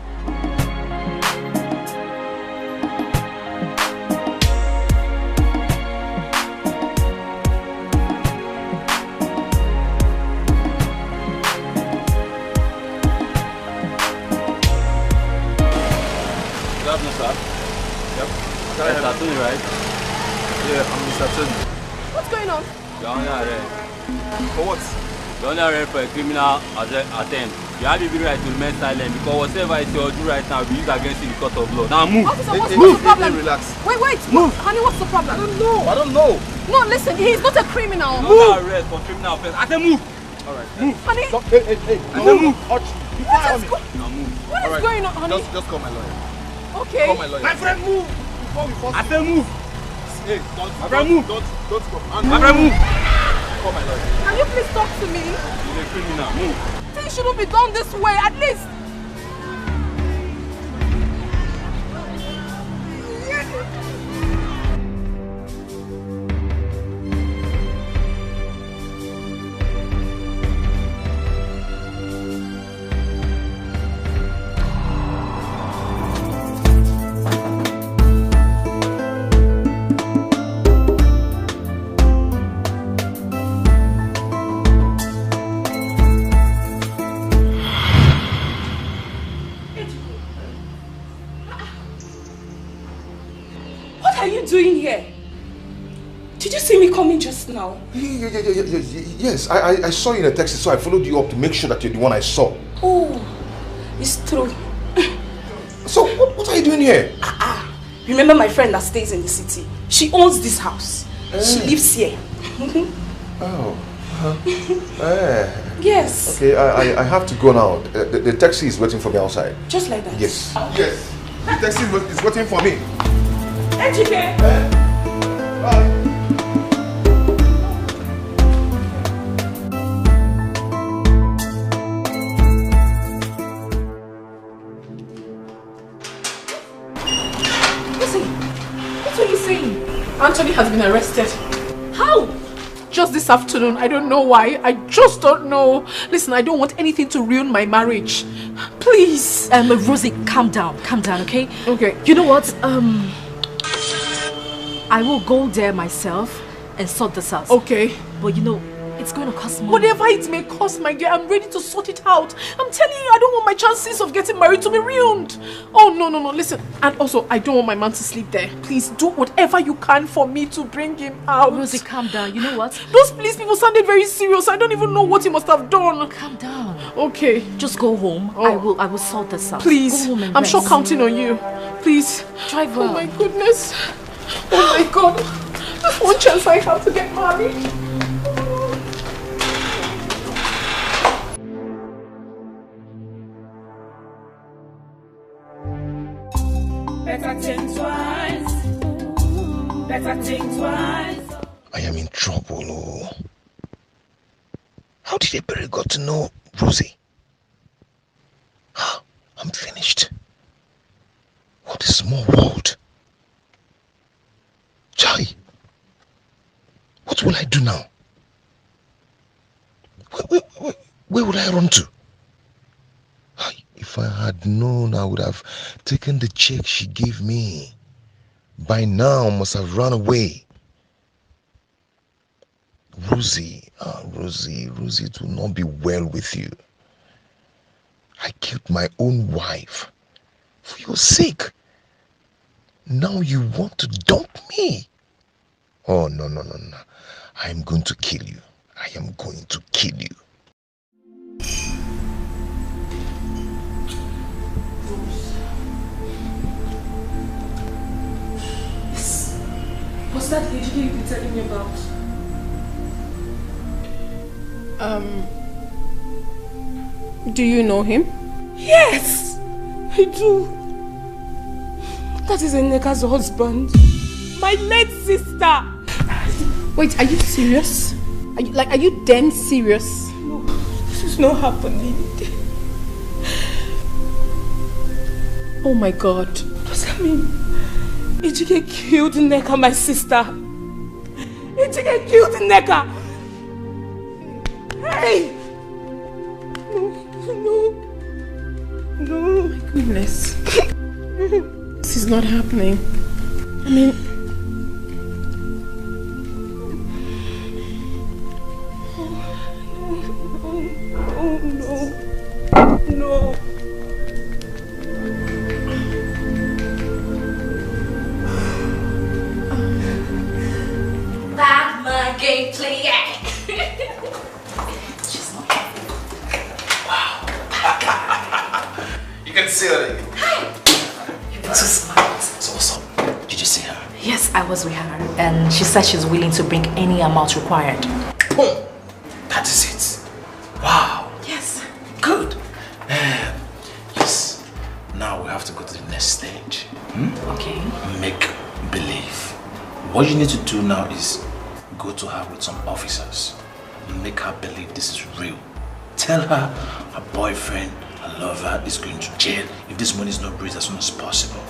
Good afternoon, sir. Yep. Mr. Tony, right? Yeah, I'm Mr. Tony. What's going on? You're under arrest. For what? You're under arrest for a criminal attempt. You have every right to remain silent because whatever I say or do right now will be used against you in the court of law. Now move. Officer, what's the problem? Relax. Wait. Move. Honey, what's the problem? I don't know. No, listen, he's not a criminal. You're under arrest for criminal offense. I say move. Alright. Move. Honey. Stop. Hey. I say move. Now move. What is going on, honey? Just call my lawyer. Okay. Call my lawyer. My friend, move. Before we force I said move. Hey, don't, My friend, move. Don't come. My friend, move. Call my lawyer. Can you please talk to me? You're a criminal. Move. Things shouldn't be done this way, at least. Doing here? Did you see me coming just now? Yes, I saw you in a taxi, so I followed you up to make sure that you're the one I saw. Oh, it's true. So, what are you doing here? Remember my friend that stays in the city? She owns this house. She lives here. Yes. Okay, I have to go now. The taxi is waiting for me outside. Just like that? Yes. Yes. The taxi is waiting for me. Ejike! Bye. Listen, what are you saying? Anthony has been arrested. How? Just this afternoon. I don't know why. I just don't know. Listen, I don't want anything to ruin my marriage. Please. Rosie, calm down, okay? Okay. You know what? I will go there myself and sort this out. Okay. But you know, it's going to cost money. Whatever it may cost, my dear, I'm ready to sort it out. I'm telling you, I don't want my chances of getting married to be ruined. Oh, no. Listen, and also, I don't want my man to sleep there. Please do whatever you can for me to bring him out. Rosie, calm down. You know what? Those police people sounded very serious. I don't even know what he must have done. Calm down. Okay. Just go home. Oh. I will sort this out. Please. Go home and I'm rest. sure counting on you. Please. Drive well. Oh my goodness. Oh my God. That's one chance I have to get married. Better think twice. Better think twice. I am in trouble. Oh. How did Ebere got to know Rosie? I'm finished. What a small world. Chai, what will I do now? Where would I run to? If I had known, I would have taken the check she gave me. By now, I must have run away. Rosie, Rosie, it will not be well with you. I killed my own wife for your sake. Now you want to dump me? Oh, no. I am going to kill you. I am going to kill you. What's that lady you've been telling me about? Do you know him? Yes, I do. That is Eneka's husband. My late sister. Wait, are you serious? Are you damn serious? No, this is not happening. Oh my God. Does that mean Ejike killed Nneka, my sister? Ejike killed Nneka! Hey! No. My goodness. This is not happening. I mean... No. Back my game player. You can see her. You're so smart. So what's up? Did you see her? Yes, I was with her, and she said she's willing to bring any amount required. Boom! That is it. Wow. Yes. Good. Yes. Now we have have to go to the next stage. Okay. Make believe. What you need to do now is go to her with some officers. Make her believe this is real. Tell her her boyfriend, her lover is going to jail if this money is not raised as soon as possible.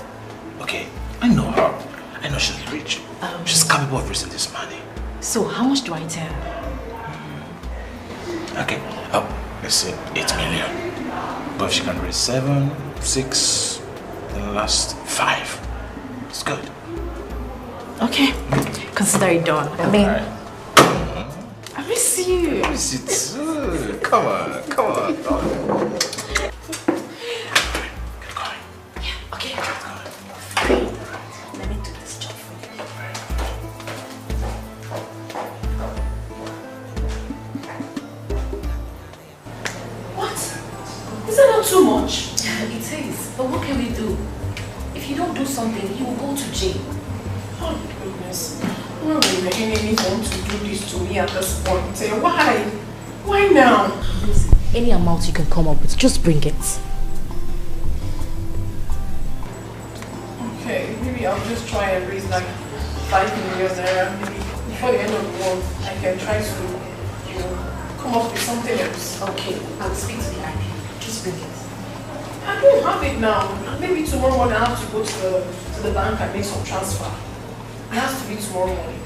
Okay? I know her. I know she's rich. She's capable of raising this money. So how much do I tell her? Okay. Oh, let's say 8 million. But if she can raise 7, 6, the last 5. It's good. Okay. Consider it done. I mean, I miss you. I miss you too. Come on, come on. Okay. Let me do this job for you. What? Is that not too much? It is. But what can we do? If you don't do something, you will go to jail. Oh goodness. Why would the enemy want to do this to me at this point? Why? Why now? Any amount you can come up with, just bring it. Okay, maybe I'll just try and raise like 5 million naira. Maybe before the end of the month, I can try to, come up with something else. Okay, I'll speak to the IP. Just bring it. I don't have it now. Maybe tomorrow morning I have to go to the bank and make some transfer. It has to be tomorrow morning.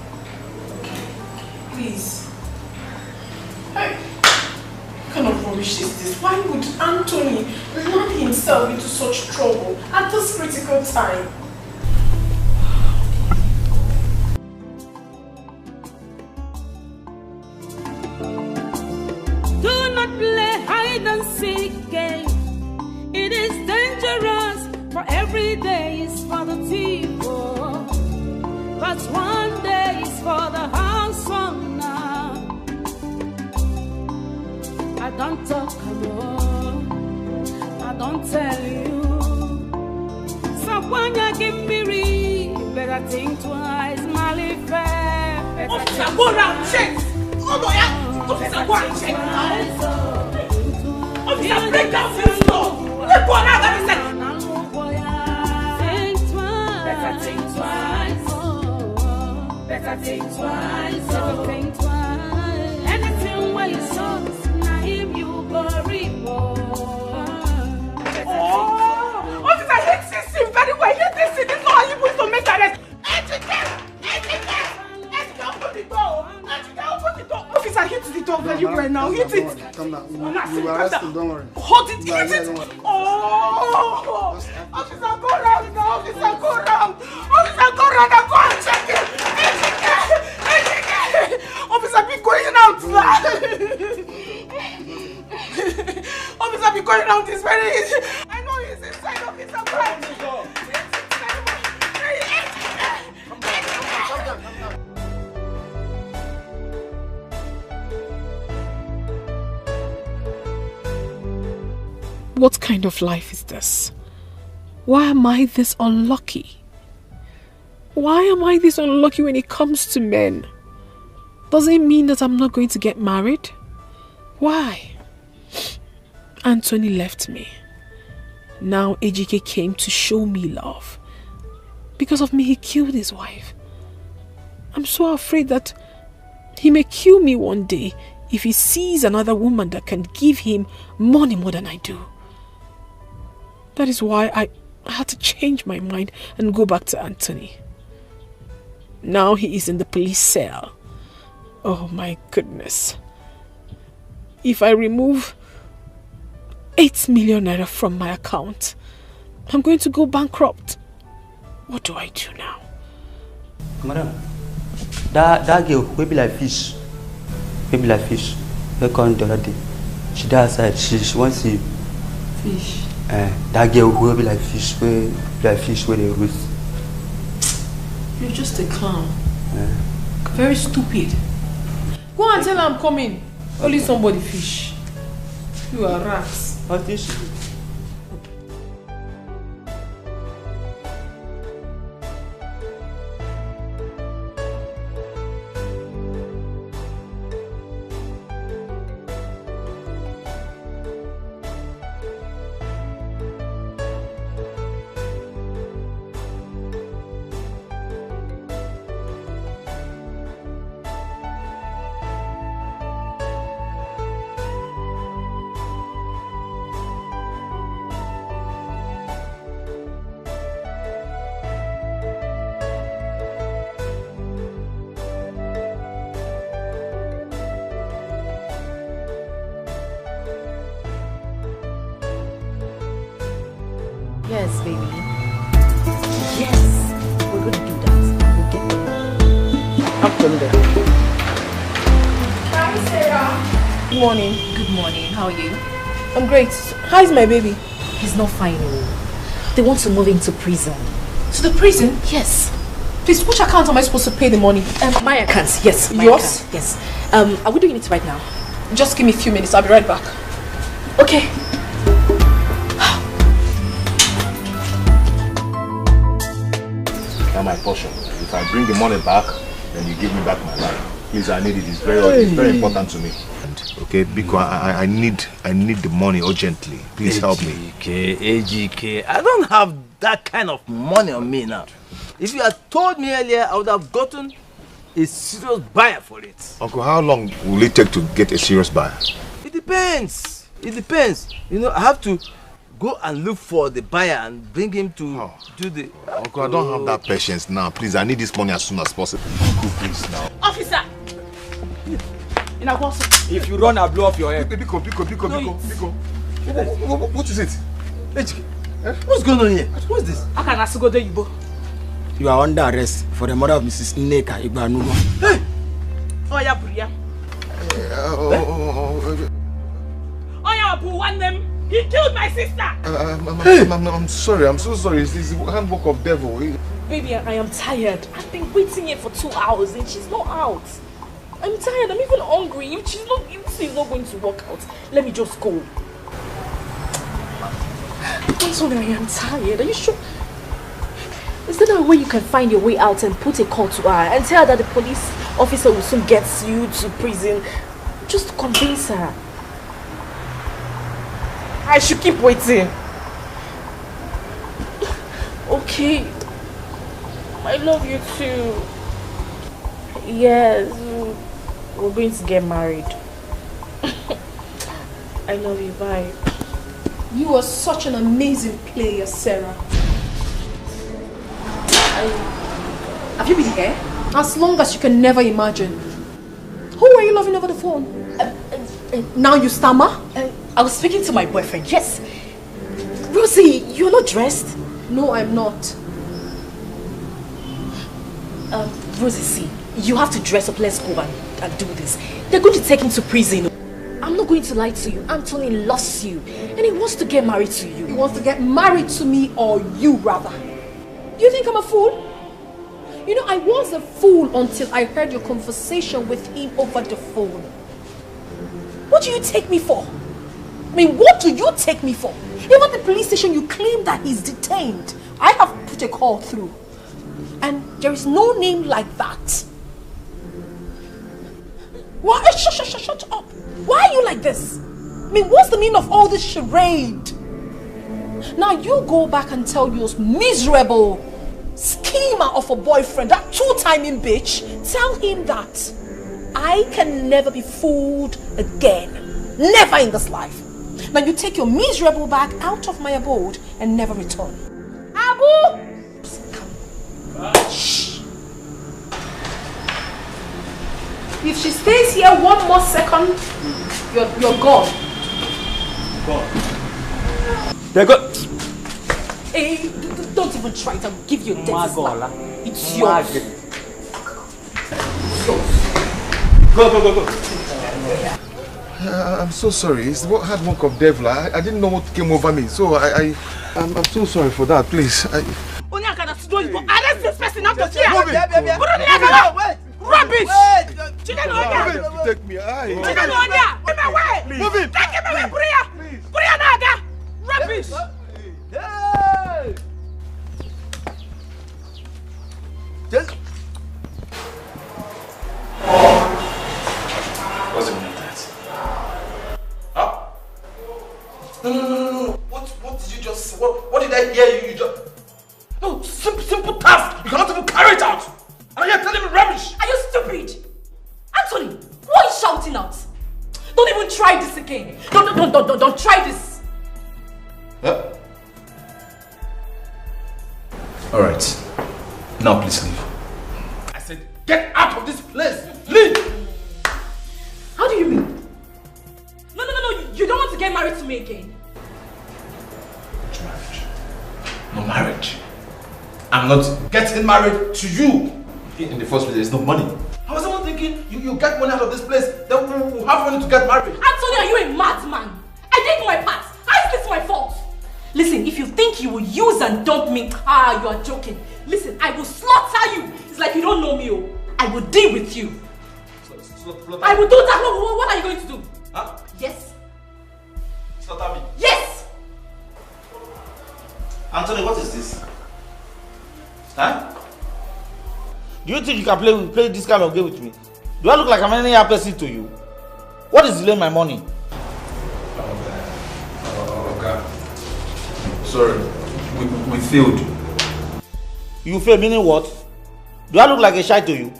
Okay. Please. Hey. What kind of rubbish is this? Why would Anthony land himself into such trouble at this critical time? Do not play hide and seek game. It is dangerous, for every day is for the thief. But one day is for the house owner. I don't talk alone, I don't tell you. So when you give me read, better think twice, Mali fair. Officer, go round, check! Oh boy, officer, go and check! Officer, break down this door! Let's go around and listen! Think twice. Better think twice. Better think twice. Better think twice. Anything where you saw, now him you go report. Oh, officer, I hate this scene very well. I hate this scene. This is not how you supposed to make arrest. Open the door. Open the door. Officer, hit the door very well now. Hit it. Calm down. You will arrest him, don't worry. Hold it, hit it. Oh, officer, go round now. Officer, go round. Officer, go round and go and check it. Officer, be going out. Officer, be going out. It's very easy. I know he's inside. Officer, go and check it. What kind of life is this? Why am I this unlucky? Why am I this unlucky when it comes to men? Does it mean that I'm not going to get married? Why? Anthony left me. Now Ejike came to show me love. Because of me, he killed his wife. I'm so afraid that he may kill me one day if he sees another woman that can give him money more than I do. That is why I had to change my mind and go back to Anthony. Now he is in the police cell. Oh my goodness. If I remove 8 million naira from my account, I'm going to go bankrupt. What do I do now? Madam, that girl will be like fish. Maybe like fish. They come the other day. She does outside. She wants to fish. That girl will be like fish. Where they roost. You're just a clown. Very stupid. Go and tell her I'm coming. Only somebody fish. You are rats. What fish? Yes, baby. Yes, we're going to do that. We'll get there. I'm coming there. Hi, Sarah. Good morning. Good morning. How are you? I'm great. How's my baby? He's not fine. They want to move him to prison. To the prison? Yes. Please, which account am I supposed to pay the money? My account, yes. My Yours? account, yes. Are we doing it right now? Just give me a few minutes. I'll be right back. Okay. Now my portion. If I bring the money back, then you give me back my life. Please, I need it. It's very important to me. Okay, because I need the money urgently. Please help me. AGK, I don't have that kind of money on me now. If you had told me earlier, I would have gotten a serious buyer for it. Uncle, how long will it take to get a serious buyer? It depends. It depends. You know, I have to go and look for the buyer and bring him to do the... Uncle, I don't have that patience now. Please, I need this money as soon as possible. Uncle, please now. Officer! If you run, I'll blow off your head. Biko. What is it? What's going on here? What's this? I can ask go there, you go. You are under arrest for the murder of Mrs. Nneka Igbanugo. Hey! Oh, yeah, Bria. Oh, yeah, Abu, one them. He killed my sister. I'm sorry. I'm so sorry. It's the handbook of devil. Baby, I am tired. I've been waiting here for 2 hours and she's not out. I'm tired. I'm even hungry. If she's not going to work out, let me just go. I'm sorry, I am tired. Are you sure? Is there no way you can find your way out and put a call to her and tell her that the police officer will soon get you to prison? Just convince her. I should keep waiting. Okay. I love you too. Yes. We're going to get married. I love you. Bye. You are such an amazing player, Sarah. Have you been here? As long as you can never imagine. Who are you loving over the phone? Now you stammer? I was speaking to my boyfriend, yes. Rosie, you're not dressed? No, I'm not. Rosie, see, you have to dress up. Let's go and do this. They're going to take him to prison. I'm not going to lie to you. Anthony loves you and he wants to get married to you. He wants to get married to me, or you rather. You think I'm a fool? You know, I was a fool until I heard your conversation with him over the phone. What do you take me for? I mean, what do you take me for? Even at the police station, you claim that he's detained. I have put a call through. And there is no name like that. Why? Shut up. Why are you like this? I mean, what's the meaning of all this charade? Now you go back and tell your miserable schemer of a boyfriend, that two-timing bitch, tell him that I can never be fooled again. Never in this life. Now you take your miserable bag out of my abode and never return. Abu! Shh. If she stays here one more second, you're gone. They're good. Hey, don't even try it. I'll give you a death slap. It's yours. Go. I'm so sorry. It's the handbook of devil. I didn't know what came over me, so I'm so sorry for that. Please. Arrest this person out of here! Move it! Rubbish! Take me. Move it! Take him away, Bria! Bria Naga! Rubbish! What's the meaning of that? Huh? No. What did you just say? What did I hear you just... No, simple task. You cannot even carry it out. And you're telling me rubbish. Are you stupid? Anthony, what are you shouting out? Don't even try this again. Don't try this. Huh? All right. Now please leave. I said get out of this place. Leave. How do you mean? No. You don't want to get married to me again. Which marriage? No marriage. I'm not getting married to you. In the first place, there's no money. I was even thinking, you get money out of this place, then we'll have money to get married. Anthony, are you a madman? I did my part. How is this my fault? Listen, if you think you will use and dump me, you are joking. Listen, I will slaughter you. It's like you don't know me. Oh. I will deal with you. I will do that. What are you going to do? Huh? Yes. Slaughter me? Yes! Anthony, what is this? Huh? Do you think you can play this kind of game with me? Do I look like I'm any other person to you? What is delaying my money? Okay. Sorry, we failed. You failed, meaning what? Do I look like a shy to you?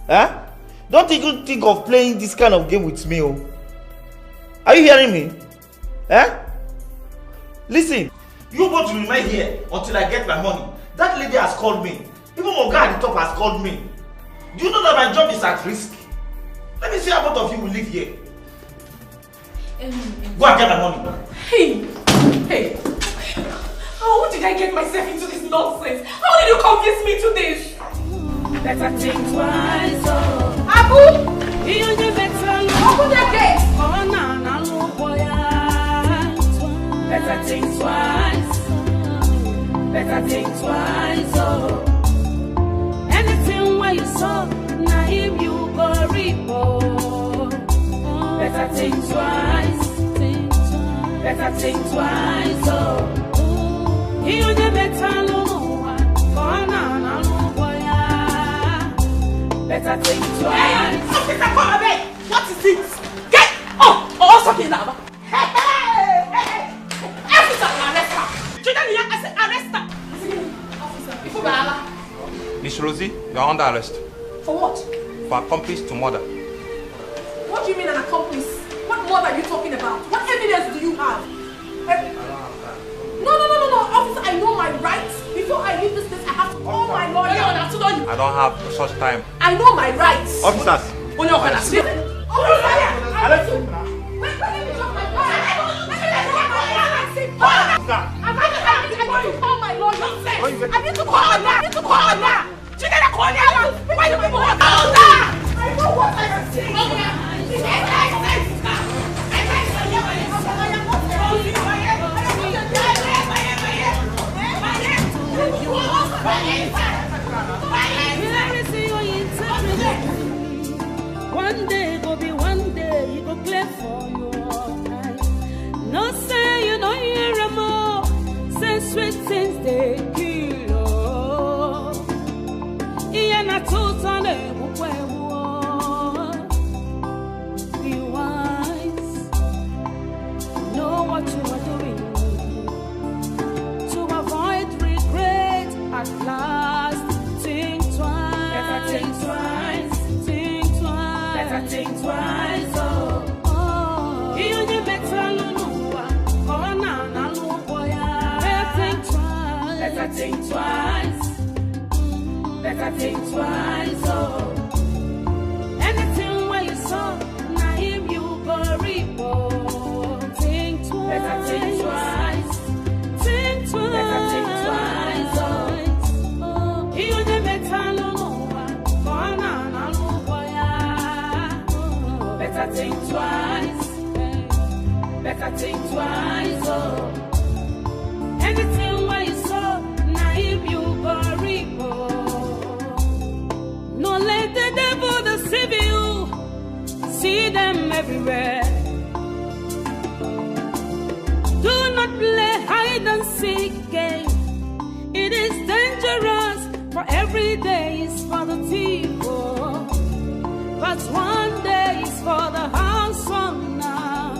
Huh? Don't even think of playing this kind of game with me. Oh. Are you hearing me? Eh? Listen, you want to remain here until I get my money. That lady has called me. Even Oga at the top has called me. Do you know that my job is at risk? Let me see how both of you will live here. Go and get my money. Hey! How did I get myself into this nonsense? How did you convince me to this? Better think twice, oh. Abu! You better open the gate! Oh, no, boy. Better think twice. Better think twice, oh. Anything where you saw, now him you go repo. Better think twice. Better think twice, oh. You better know. Better think twice. Officer, come away! What is it? Get up! Also, now. Hey! Officer, arrest her! I said arrest her! Officer, before Balala. Miss Rosie, you are under arrest. For what? For accomplice to murder. What do you mean an accomplice? What murder are you talking about? What evidence do you have? No, officer, I know my rights. Before I leave this place, I have to call my lawyer. I don't have such time. I know my rights. Officers. Officer! I need to call her now. She didn't call her. Why do people want to call her? I know what I am saying. One day go be one day, you go clear for your eyes. No say you know you're more. Say sweet things they kill. Yeah, na totally be wise. Know what you are doing to avoid regret at last. Think twice. Better think twice. Think twice. Better think twice. Oh. You better know. Oh, na boy. Better think twice. Better think twice. Better think twice. Oh. Anything where you saw, now him you go report. Think twice. Better think twice. Think twice. Better think twice. Oh. You better know. Oh, na boy. Better think twice. Better think twice. Oh. Anything where you saw, now him you go report. No let the devil deceive you. See them everywhere. Do not play hide and seek game. It is dangerous, for every day is for the thief. But one day is for the house from now.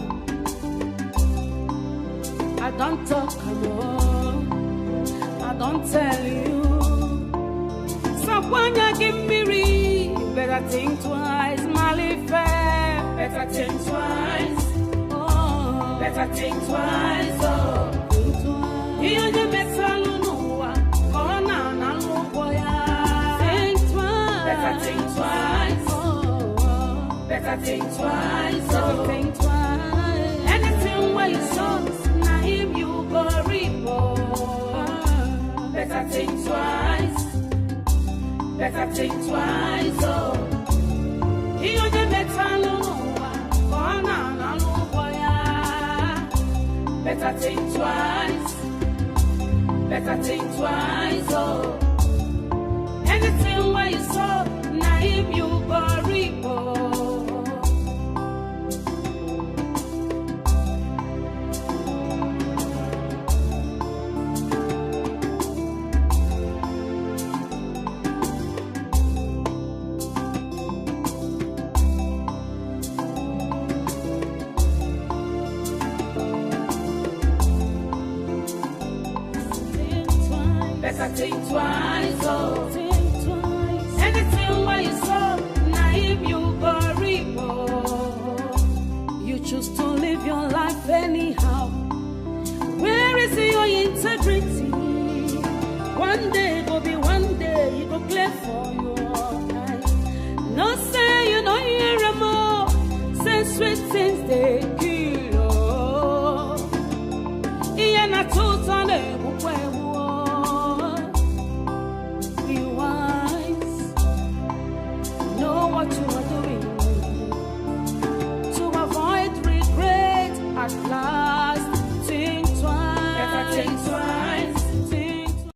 I don't talk alone. I don't tell you. So when you give me read, better think twice, Malifair. Better think twice. Oh, better think twice. Oh, think twice. You better know. Oh, na boy. Think twice. Better think twice. Oh, better think twice. Oh, think twice. Anything where you saw, now him you go report. better think twice, oh. You the better no better think twice, oh. Anything where you saw, naive you go repo. Better think twice, oh. Anything where you saw, naive you go repo. You choose to live your life anyhow. Where is your integrity? One day go be one day, it go clear for you.